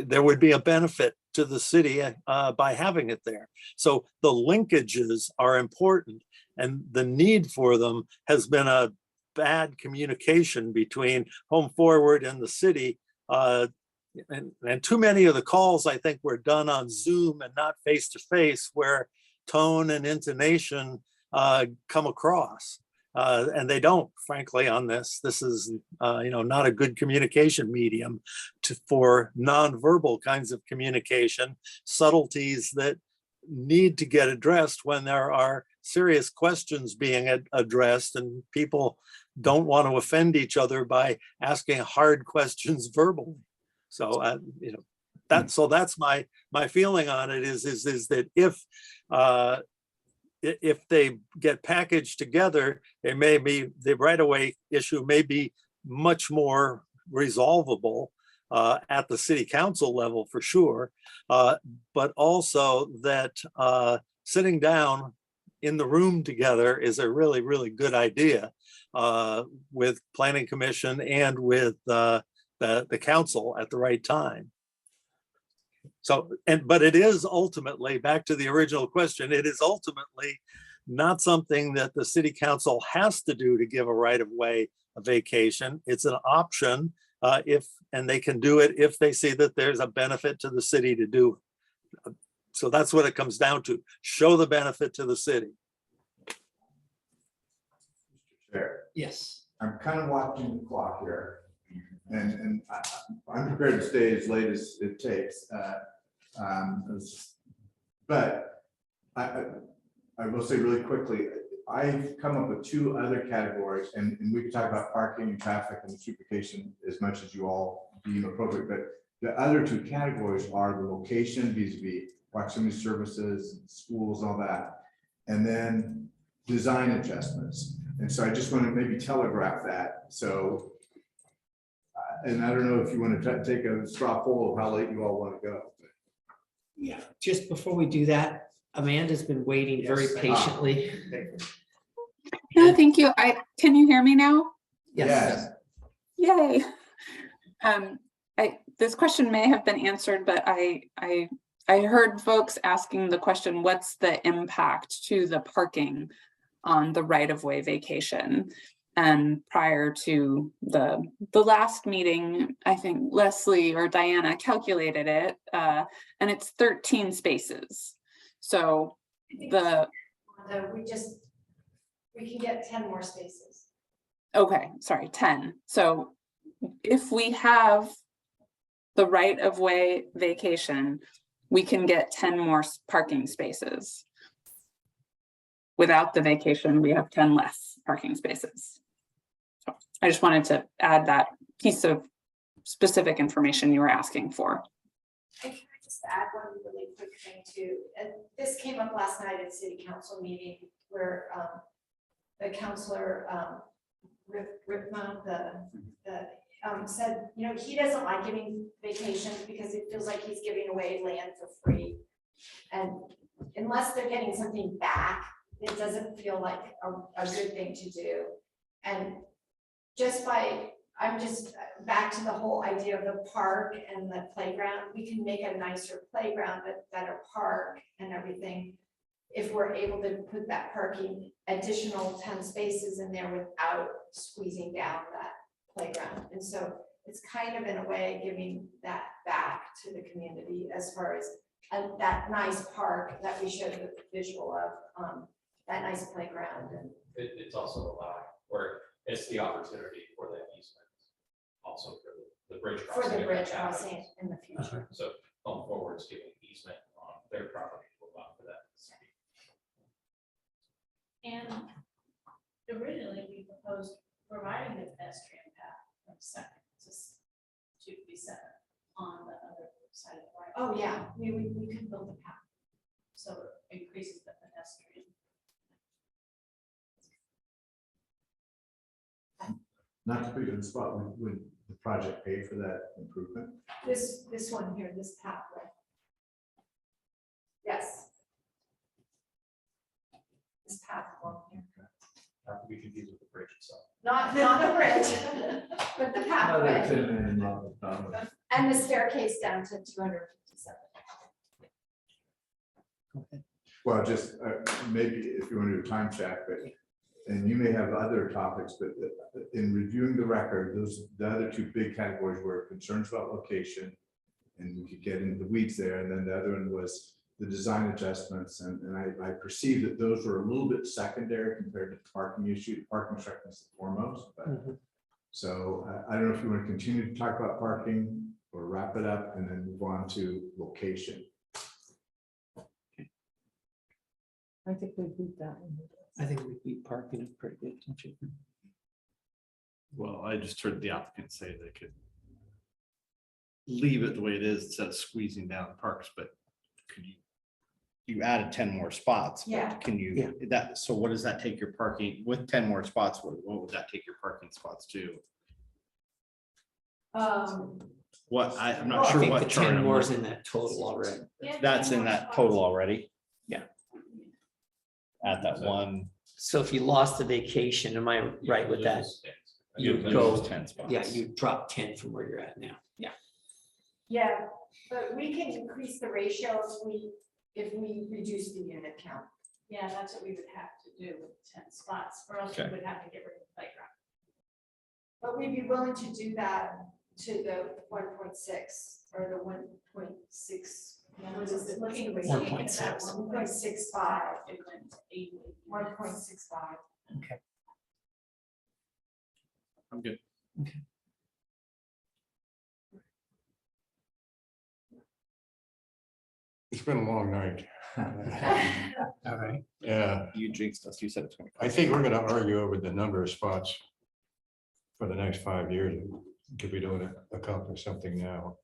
there would be a benefit to the city by having it there. So the linkages are important, and the need for them has been a bad communication between Home Forward and the city. And too many of the calls, I think, were done on Zoom and not face to face, where tone and intonation come across. And they don't, frankly, on this. This is, not a good communication medium for nonverbal kinds of communication, subtleties that need to get addressed when there are serious questions being addressed, and people don't want to offend each other by asking hard questions verbally. So, that's my feeling on it is that if they get packaged together, the right of way issue may be much more resolvable at the city council level for sure, but also that sitting down in the room together is a really, really good idea with Planning Commission and with the council at the right time. So, but it is ultimately, back to the original question, it is ultimately not something that the city council has to do to give a right of way a vacation. It's an option and they can do it if they see that there's a benefit to the city to do it. So that's what it comes down to. Show the benefit to the city. Chair, Yes. I'm kind of watching the clock here, and I'm prepared to stay as late as it takes. But I will say really quickly, I've come up with two other categories, and we can talk about parking and traffic and streetification as much as you all deem appropriate, but the other two categories are the location vis-a-vis proximity services, schools, all that, and then design adjustments. And so I just want to maybe telegraph that. So, and I don't know if you want to take a straw poll of how late you all want to go. Yeah, just before we do that, Amanda's been waiting very patiently. No, thank you. Can you hear me now? Yes. Yay. This question may have been answered, but I heard folks asking the question, what's the impact to the parking on the right-of-way vacation? And prior to the last meeting, I think Leslie or Diana calculated it, and it's 13 spaces. So we can get 10 more spaces. Okay, sorry, 10. So if we have the right-of-way vacation, we can get 10 more parking spaces. Without the vacation, we have 10 less parking spaces. So I just wanted to add that piece of specific information you were asking for. And can I just just add one really quick thing too. And this came up last night at city council meeting where the counselor Ripma, said, he doesn't like giving vacations because it feels like he's giving away land for free. And unless they're getting something back, it doesn't feel like a good thing to do. And I'm just back to the whole idea of the park and the playground. We can make a nicer playground, but better park and everything. If we're able to put that parking additional 10 spaces in there without squeezing down that playground. And so it's kind of in a way giving that back to the community as far as that nice park that we showed the visual of, that nice playground. And It's also allowing, or it's the opportunity for that easement. Also for the bridge for crossing. the bridge crossing in the future. So Home Forward's giving easement on their property to allow for that. And originally, we proposed providing the pedestrian path from Second to be set on the other side of the right. Oh, yeah, we could build a path. So it increases the pedestrian. Not to put you on the spot, would the project pay for that improvement? This one here, this pathway. Yes. This path along here. Not to be confused with the bridge itself. Not the bridge, but the pathway. And the staircase down to 257. Well, just maybe if you want to do a time check, but, and you may have other topics, but in reviewing the record, the other two big categories were concerns about location, and we could get into the weeds there, and then the other one was the design adjustments, and I perceive that those were a little bit secondary compared to the parking issue. Parking structure is the foremost, but so I don't know if you want to continue to talk about parking or wrap it up and then move on to location. I think we beat that one. I think we beat parking up pretty good, don't you? Well, I just heard the applicant say they could leave it the way it is instead of squeezing down parks, but could you added 10 more spots? but Yeah. Can you, so what does that take your parking, with 10 more spots, what would that take your parking spots to? What, I'm not I sure think what the chart 10 I'm more is looking- in that total already. That's in that total already? Yeah. At that one. So if you lost the vacation, am I right with that? You would go, 10 spots. yeah, you drop 10 from where you're at now. Yeah. Yeah, but we can increase the ratio if we reduce the unit count. Yeah, that's what we would have to do with 10 spots, or else we would have to get rid of the playground. But we'd be willing to do that to the 1.6 or the 1.6. What is it? Looking at 1.6. 1.65. 1.65. Okay. I'm good. Okay. It's been a long night. All right. Yeah, You jinxed us. You said it's going to. I think we're gonna argue over the number of spots for the next 5 years. Could be doing accomplish something now.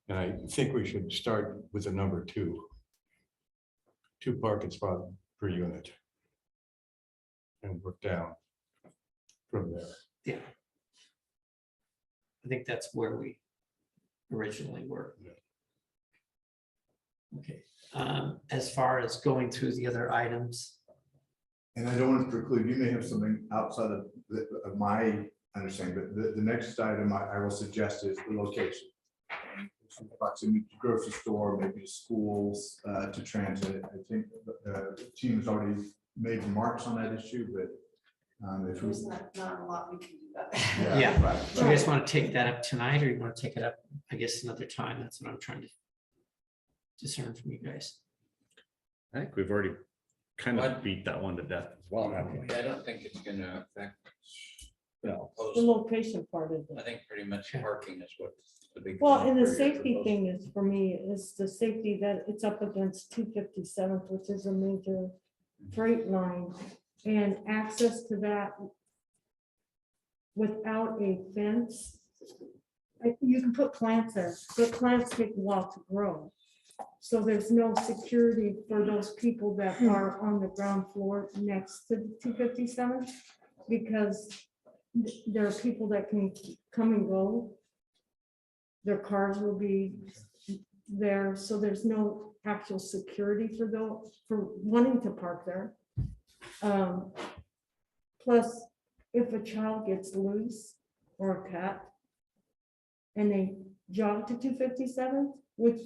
And I think we should start with the number 2. 2 parking spots per unit. And work down from there. Yeah. I think that's where we originally were. Okay, as far as going through the other items. And I don't want to preclude, you may have something outside of my understanding, but the next item I will suggest is the location. Proximity to grocery store, maybe schools, to transit. I think the team has already made remarks on that issue, but if we. There's not a lot we can do about Yeah, right, do you guys want to take that up tonight, or you want to take it up, I guess, another time? That's what I'm trying to discern from you guys. I think we've already kind of beat that one to death as well. haven't we? I don't think it's gonna affect. No. The location part of I it. think pretty much parking is what the big. Well, thing and the for your safety proposal. thing is, for me, is the safety that it's up against 257th, which is a major freight line, and access to that without a fence. You can put plants there, but plants take a while to grow. So there's no security for those people that are on the ground floor next to 257? Because there are people that can come and go. Their cars will be there, so there's no actual security for those, for wanting to park there. Plus, if a child gets loose or a cat and they jog to 257, which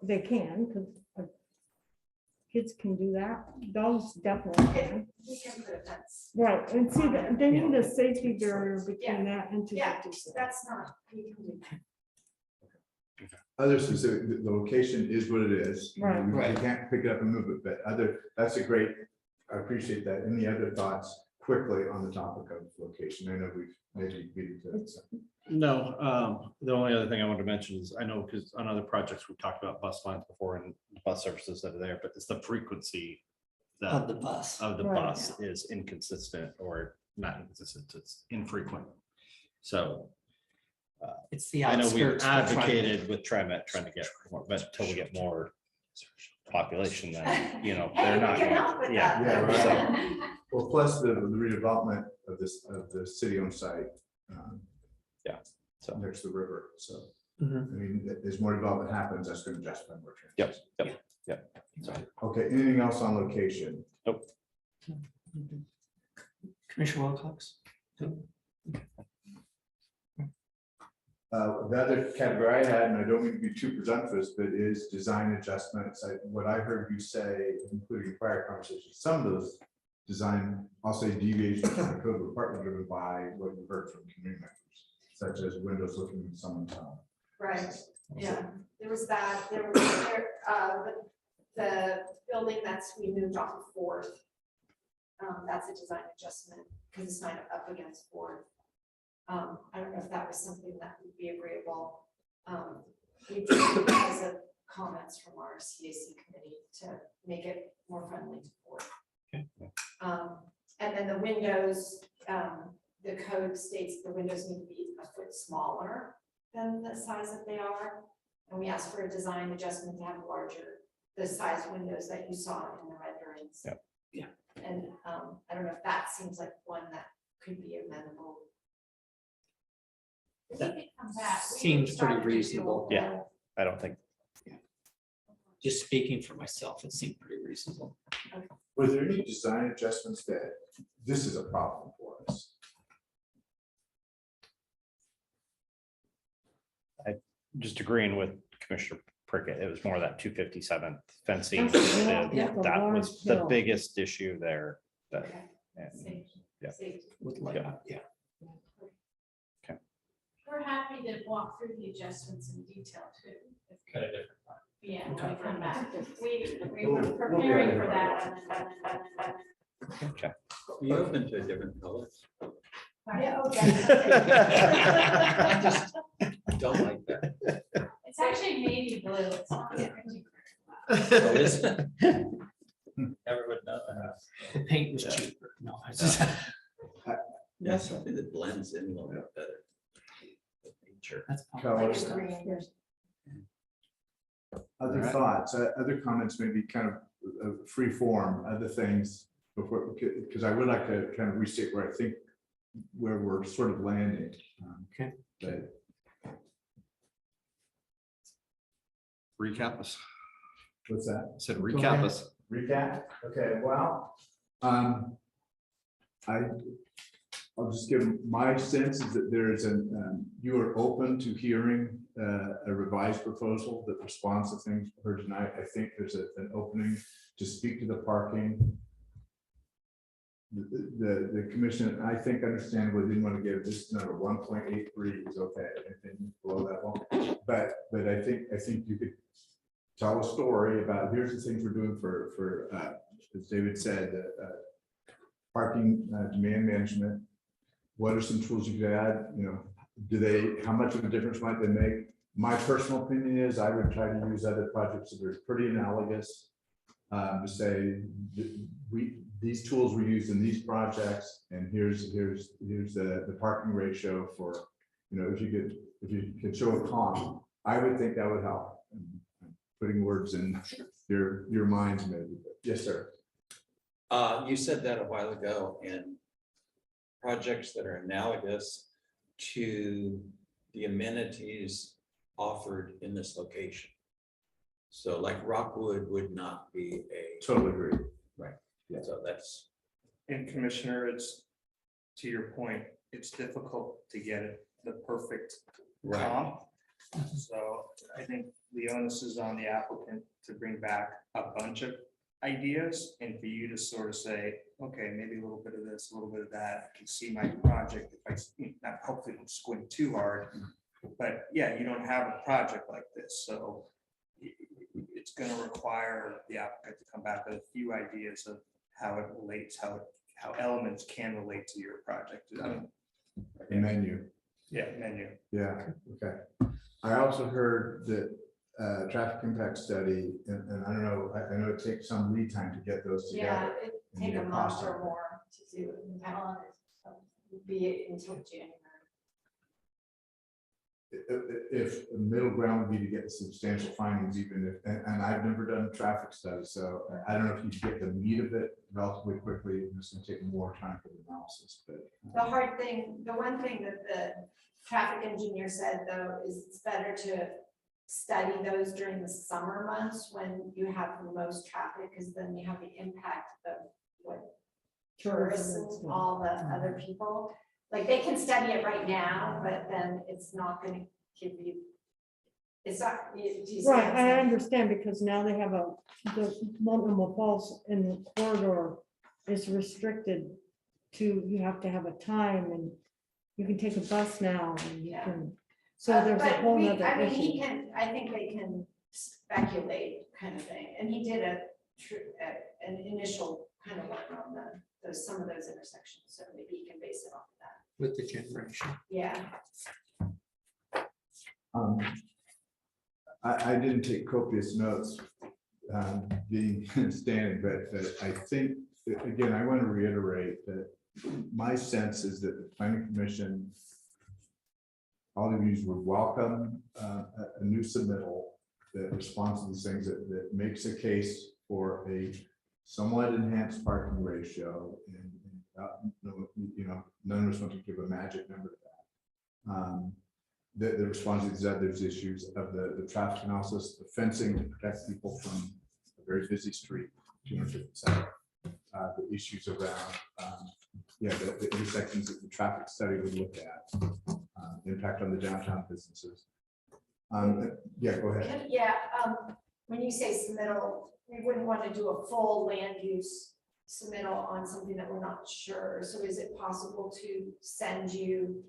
they can, because kids can do that, dogs definitely can. We can put a fence. Right, and see, they need a safety barrier between that and Yeah, 257. that's not, we can do that. Other specific, the location is what it is. Right. We can't pick it up and move it, but that's a great, I appreciate that. Any other thoughts quickly on the topic of location? I know we've maybe beat it to. No, the only other thing I wanted to mention is, I know because on other projects, we've talked about bus lines before and bus services that are there, but it's the frequency Of the bus. of the Right. bus is inconsistent, or not inconsistent, it's infrequent. So It's the I know we've outskirts. of Troutdale. advocated with TriMet trying to get more, but until we get more population, then, you know, Hey, they're we not. can gonna- help with Yeah, that. Yeah, right. Well, plus the redevelopment of this, of the city-owned site. Yeah, so. Next to the river, so, Mhm. I mean, as more development happens, that's gonna justify more. Yep, transit. yep, yep. So, Okay, anything else on location? nope. Commissioner Wilcox? The other category I had, and I don't mean to be too presumptuous, but is design adjustments. What I heard you say, including prior conversations, some of those design, I'll say deviations from the code were partly driven by what you heard from community members, such as windows looking in someone's home. Right, yeah, there was that, the building we moved off of Fourth. That's a design adjustment, because it's not up against Fourth. I don't know if that was something that would be agreeable. We did it because of comments from our CAC committee to make it more friendly to Fourth. And then the windows, the code states the windows need to be a foot smaller than the size that they are. And we asked for a design adjustment to have larger, the size windows that you saw in the renderings. Yep. Yeah. And I don't know if that seems like one that could be amenable. If we could come back, we Seems started pretty to do reasonable. a- Yeah, I don't think. Just speaking for myself, it seemed pretty reasonable. Were there any design adjustments that this is a problem for us? Just agreeing with Commissioner Prickett, it was more that 257 fencing. That's a lot, That that's a was large the hill. biggest issue there. That, Okay. and, Safety. yeah. Safety. With like, yeah. We're happy to walk through the adjustments in detail too. At a different time. Yeah, when we come back. We We'll- were we'll be preparing on for it. that. Okay. Are you open to different colors? Yeah, okay. I just don't like that. It's actually navy blue. It's not Yeah. pretty. Oh, is it? Never would know that. The paint was cheaper. No, I just. Yeah, something that blends in a little bit better. with nature. That's Colors. Like a green. Other thoughts, other comments, maybe kind of free form, other things before, because I would like to kind of restate where I think where we're sort of landing. Okay. But Recap us. what's that? I said recap ahead. us. Recap, okay, well, I'll just give my sense is that there is you are open to hearing a revised proposal that responds to things heard tonight. I think there's an opening to speak to the parking. The commission, I think understandably didn't want to give this number 1.83 is okay, anything below that one. But I think you could tell a story about here's the things we're doing for as David said, parking demand management. What are some tools you could add? You know, how much of a difference might they make? My personal opinion is I would try to use other projects that are pretty analogous to say these tools were used in these projects, and here's the parking ratio for, you know, if you could show a comp, I would think that would help. putting words in your minds maybe. But yes, sir. You said that a while ago, and projects that are analogous to the amenities offered in this location. So like Rockwood would not be a. Totally agree. Right. Yeah. So that's. And Commissioner, it's, to your point, it's difficult to get it the perfect Right. comp. So I think the onus is on the applicant to bring back a bunch of ideas and for you to sort of say, okay, maybe a little bit of this, a little bit of that. I can see my project if I, not hopefully don't squint too hard. But yeah, you don't have a project like this, so it's gonna require the applicant to come back with a few ideas of how it relates, how elements can relate to your project. I mean, The menu. yeah, menu. Yeah, okay. I also heard that traffic impact study, and I don't know, I know it takes some lead time to get those Yeah, together. it and take the a cost month of or it. more to do it. In fact, be it until January. If the middle ground would be to get substantial findings, even if, and I've never done a traffic study, so I don't know if you can get the meat of it relatively quickly. It's gonna take more time for the analysis, but. The hard thing, the one thing that the traffic engineer said though, is it's better to study those during the summer months when you have the most traffic, because then you have the impact of what tourists and all the other people. Like they can study it right now, but then it's not gonna give you. It's not. Do you see what Right, I'm I saying? understand, because now they have the Multnomah Falls in the corridor is restricted to, you have to have a time, and you can take a bus now, and you Yeah. can, so there's a But whole nother I mean, he issue. can, I think they can speculate kind of thing, and he did an initial kind of work on some of those intersections, so maybe he can base it off of that. With the generation. Yeah. I didn't take copious notes being standing, but I think, again, I want to reiterate that my sense is that the planning commission, all of these would welcome a new submittal that responds to these things, that makes a case for a somewhat enhanced parking ratio, and none of us want to give a magic number to that. The response to that, there's issues of the traffic analysis, the fencing to protect people from a very busy street, 257. The issues around, the intersections that the traffic study would look at, impact on the downtown businesses. Yeah, go ahead. When you say submittal, we wouldn't want to do a full land use submittal on something that we're not sure. So is it possible to send you,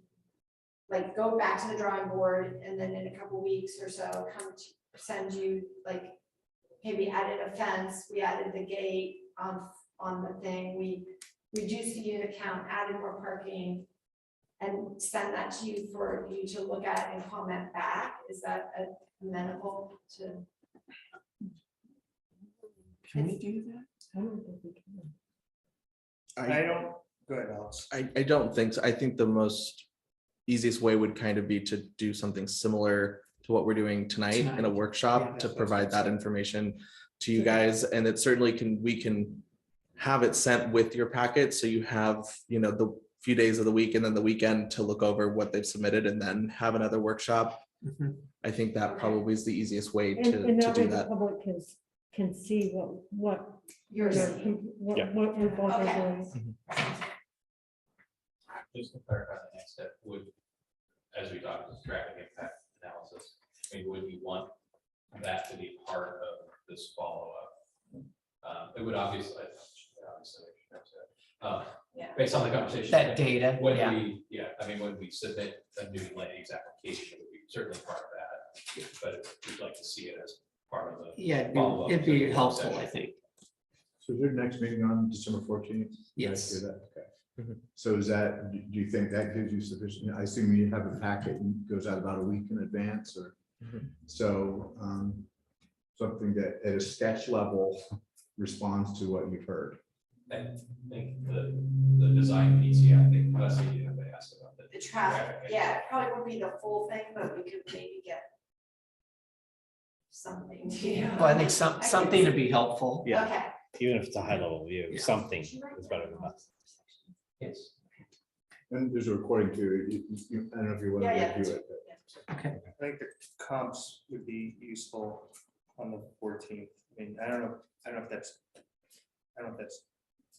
like, go back to the drawing board and then in a couple weeks or so send you, like, hey, we added a fence, we added the gate on the thing, we reduced the unit count, added more parking, and send that to you for you to look at and comment back? Is that amenable to? Can we do that? I don't think we can. I don't, go ahead, Alex. I don't think so. I think the most easiest way would kind of be to do something similar to what we're doing tonight in a workshop to provide that information to you guys. And it certainly we can have it sent with your packet. So you have, the few days of the week and then the weekend to look over what they've submitted and then have another workshop. I think that probably is the easiest way And to that way do the that. public can see what You're seeing. what we both are doing. Just to clarify the next step, as we talked about traffic impact analysis, would we want that to be part of this follow-up? It would obviously, based on the conversation. That data, When yeah. when we submit a new land use application, it would be certainly part of that, but we'd like to see it as part of the. Yeah, follow-up it'd be to the helpful, session. I think. So your next meeting on December 14th? Yes. Okay. So do you think that gives you sufficient, I assume you have a packet and goes out about a week in advance, or? So something that at a sketch level responds to what you've heard. I think the design piece, I think that's the idea they asked about. The traffic, yeah, it probably won't be the full thing, but we could maybe get something to you. Well, I think something to be helpful. Yeah, Okay. even if it's a high level view, something is better than that. Yes. And there's a recording too. I don't know if you want to Yeah, review it. Okay. I think the comps would be useful on the 14th. I mean, I don't know if that's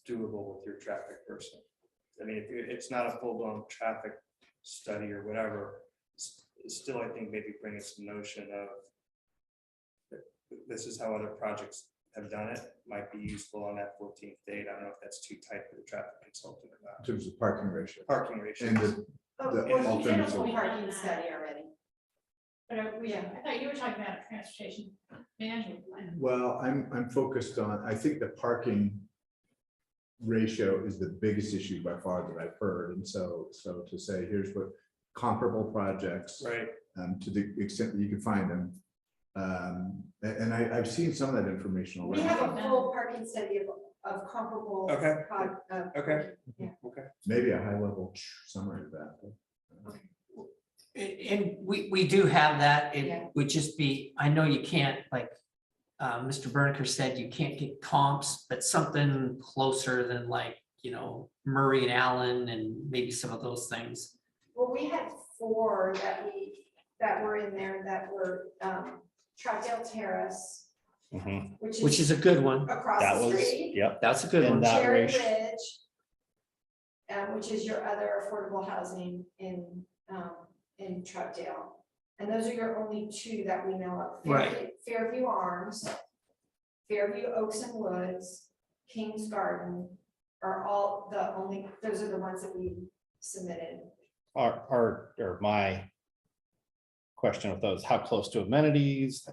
doable with your traffic person. I mean, if it's not a full-blown traffic study or whatever, still, I think maybe bring us some notion of this is how other projects have done it, might be useful on that 14th date. I don't know if that's too tight for the traffic consultant or not. In terms of parking ratio. Parking ratio. And the Oh, the well, you did a alternatives. full parking study already. But I thought you were talking about a transportation management plan. Well, I'm focused on, I think the parking ratio is the biggest issue by far that I've heard. And so to say, here's what comparable projects. Right. To the extent that you can find them. And I've seen some of that information We already. have a full parking study of comparable. Okay. Okay. Okay. Maybe a high level summary of that. And we do have that. Yeah. It would just be, I know you can't, like, Mr. Berniker said, you can't get comps, but something closer than, like, Murray and Allen and maybe some of those things. Well, we had 4 that were in there that were Troutdale Terrace, Which is a good one. across That the was, street. yep. That's a good And one. that Cherry ratio- Ridge, which is your other affordable housing in Troutdale. And those are your only 2 that we know of. Right. Fairview Arms, Fairview Oaks and Woods, King's Garden are all those are the ones that we submitted. Or my question with those, how close to amenities,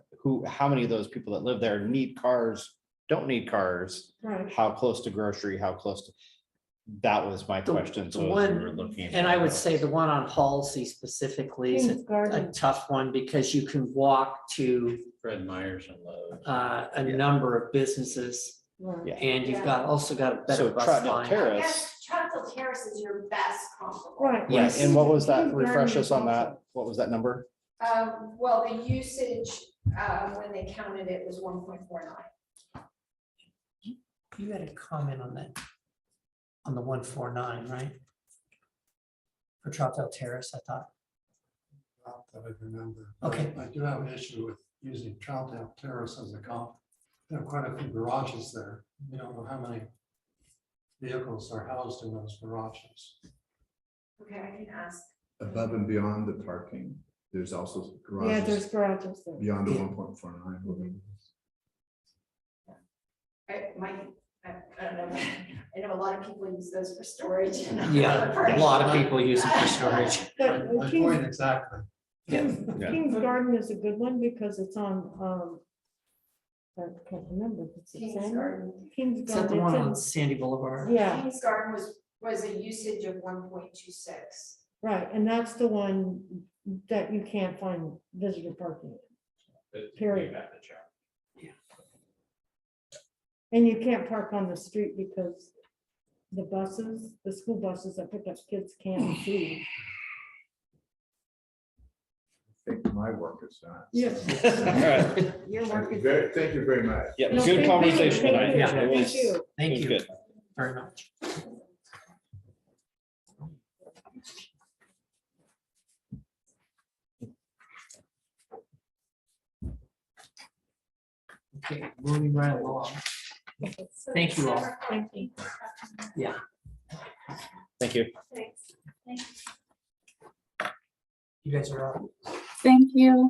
how many of those people that live there need cars, don't need cars? Right. How close to grocery, how close to, that was my question. The So as we one, were looking. and I would say the one on Halsey specifically is King's a Garden. tough one because you can walk to Fred Meyer's and Lowe's. a number of businesses. Right. Yeah. And you've Yeah. also got a better So bus Troutdale line. Terrace. Yes, Troutdale Terrace is your best comparable. Right. Yes. And what was that? King's Garden Refresh is us on that. also- What was that number? Well, the usage, when they counted it was 1.49. You had a comment on that, on the 149, right? For Troutdale Terrace, I thought. Not that I remember. Okay. I do have an issue with using Troutdale Terrace as a comp. There are quite a few garages there. We don't know how many vehicles are housed in those garages. Okay, I can ask. Above and beyond the parking, there's also Yeah, there's garages garages there. beyond the 1.49. I don't know. I know a lot of people use those for storage. Yeah, a lot of people use it for storage. But My point exactly. King's Yeah. King's Garden is a good one because it's on, I can't remember. if it's King's Sandy? Garden. King's Is that the Garden. one it's on in- Sandy Boulevard? Yeah, King's Garden was a usage of 1.26. right. And that's the one that you can't find visitor parking. Period. And you can't park on the street because the school buses that pick up kids can't see. I think my work is done. Yes. All right. Your work is. Thank you very much. Yeah, No, thank good you, conversation thank tonight. you, Yeah, thank it was, you. it Thank was you good. very much. Okay, moving right along. Thank you all. Thank you. Yeah. Thank you. Thanks. You guys are up. Thank you.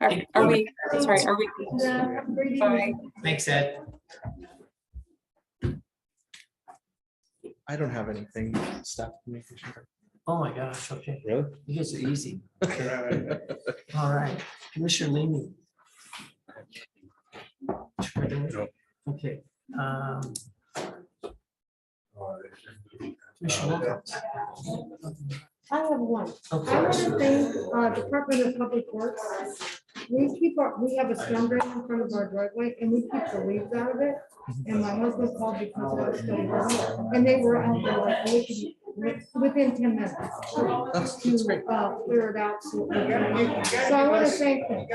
Are Thank are you. we, sorry, are we? Yeah, have a great Bye. evening. Thanks, Ed. I don't have anything. Staff communication. Oh, my gosh, okay. Really? You guys are easy. All right, Commissioner Leamy. Okay. Commissioner Wilcox. I have one. I Okay. want to thank Department of Public Works. We have a storm drain in front of our driveway and we keep the leaves out of it. And my husband called because of the storm drain, and they were out there like within 10 minutes. To clear it out. So I want to thank them.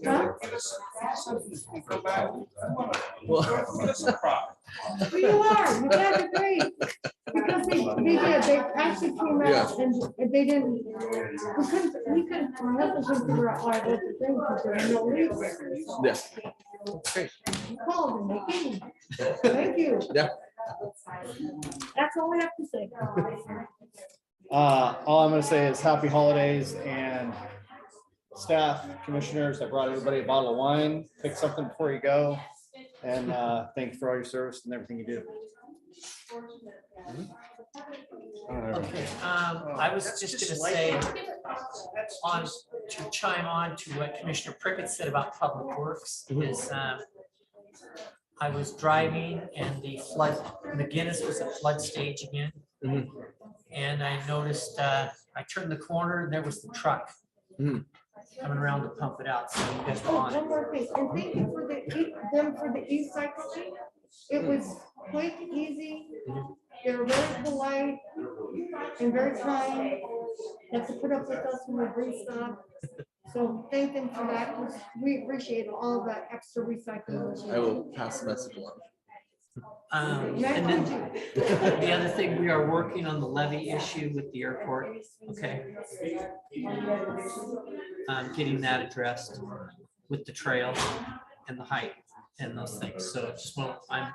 Huh? Well, you are, you guys are great. Because they actually came out and they didn't, we couldn't, my husband couldn't figure out why I wrote the thing because there were no leaks. Yes. You called and they came. Thank you. Yeah. That's all I have to say. All I'm gonna say is happy holidays and staff, commissioners, I brought everybody a bottle of wine, pick something before you go. And thank you for all your service and everything you do. Okay, I was just gonna say, to chime on to what Commissioner Prickett said about Public Works is, I was driving and the flood, McGinnis was at flood stage again. And I noticed, I turned the corner and there was the truck coming around to pump it out. So you guys were Oh, on it. one more thing, and thank you for them for the e-cycling. It was quick, easy. They were very polite and very kind. Had to put up with us when we bring stuff. So thank them for that. We appreciate all of that extra recycling. I will pass the message along. And then the other thing, we are working on the levy issue with the airport. Okay. Getting that addressed with the trail and the height and those things. So just want, I'm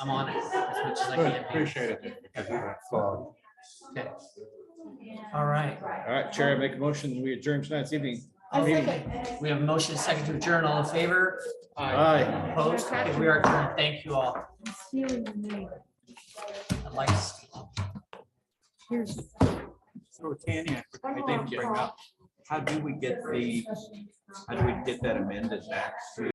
on it as much as I can. Appreciate it. Okay. All right. All right, Chair, I make a motion, we adjourn tonight's evening. We have a motion and a second to adjourn. All in favor? Aye. Opposed? Okay, we are adjourned. Thank you all. I'd like to see. So Tanya, I didn't bring up, how do we get that amended back to